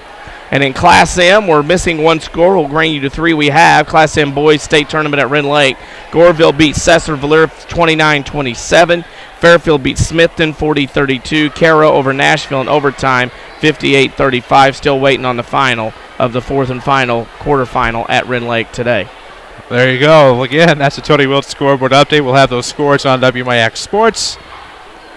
And in Class M, we're missing one score. We'll bring you to three we have. Class M Boys State Tournament at Wren Lake. Goreville beat Cesar-Valera 29-27. Fairfield beat Smithton 40-32. Caro over Nashville in overtime 58-35. Still waiting on the final of the fourth and final quarterfinal at Wren Lake today. There you go. Again, that's the Tony Wilt scoreboard update. We'll have those scores on WMIX Sports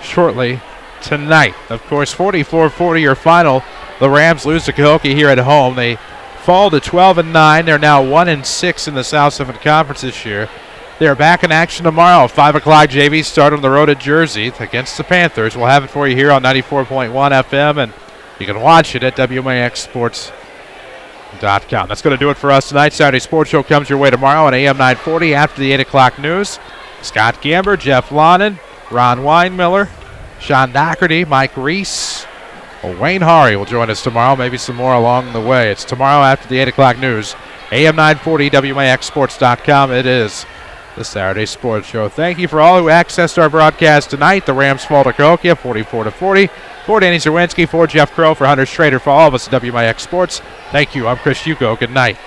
shortly tonight. Of course, 44-40 your final. The Rams lose to Cahokia here at home. They fall to 12-9. They're now 1-6 in the South 7 Conference this year. They're back in action tomorrow. 5 o'clock JV start on the road at Jersey against the Panthers. We'll have it for you here on 94.1 FM, and you can watch it at WMIXsports.com. That's going to do it for us tonight. Saturday Sports Show comes your way tomorrow on AM 940 after the 8 o'clock news. Scott Gamber, Jeff Lonan, Ron Weinmiller, Sean Doherty, Mike Reese, Wayne Hari will join us tomorrow, maybe some more along the way. It's tomorrow after the 8 o'clock news. AM 940, WMIXsports.com. It is the Saturday Sports Show. Thank you for all who accessed our broadcast tonight. The Rams fall to Cahokia 44-40. For Danny Czerwinski, for Jeff Crow, for Hunter Schrader, for all of us at WMIX Sports. Thank you. I'm Chris Hugo. Good night.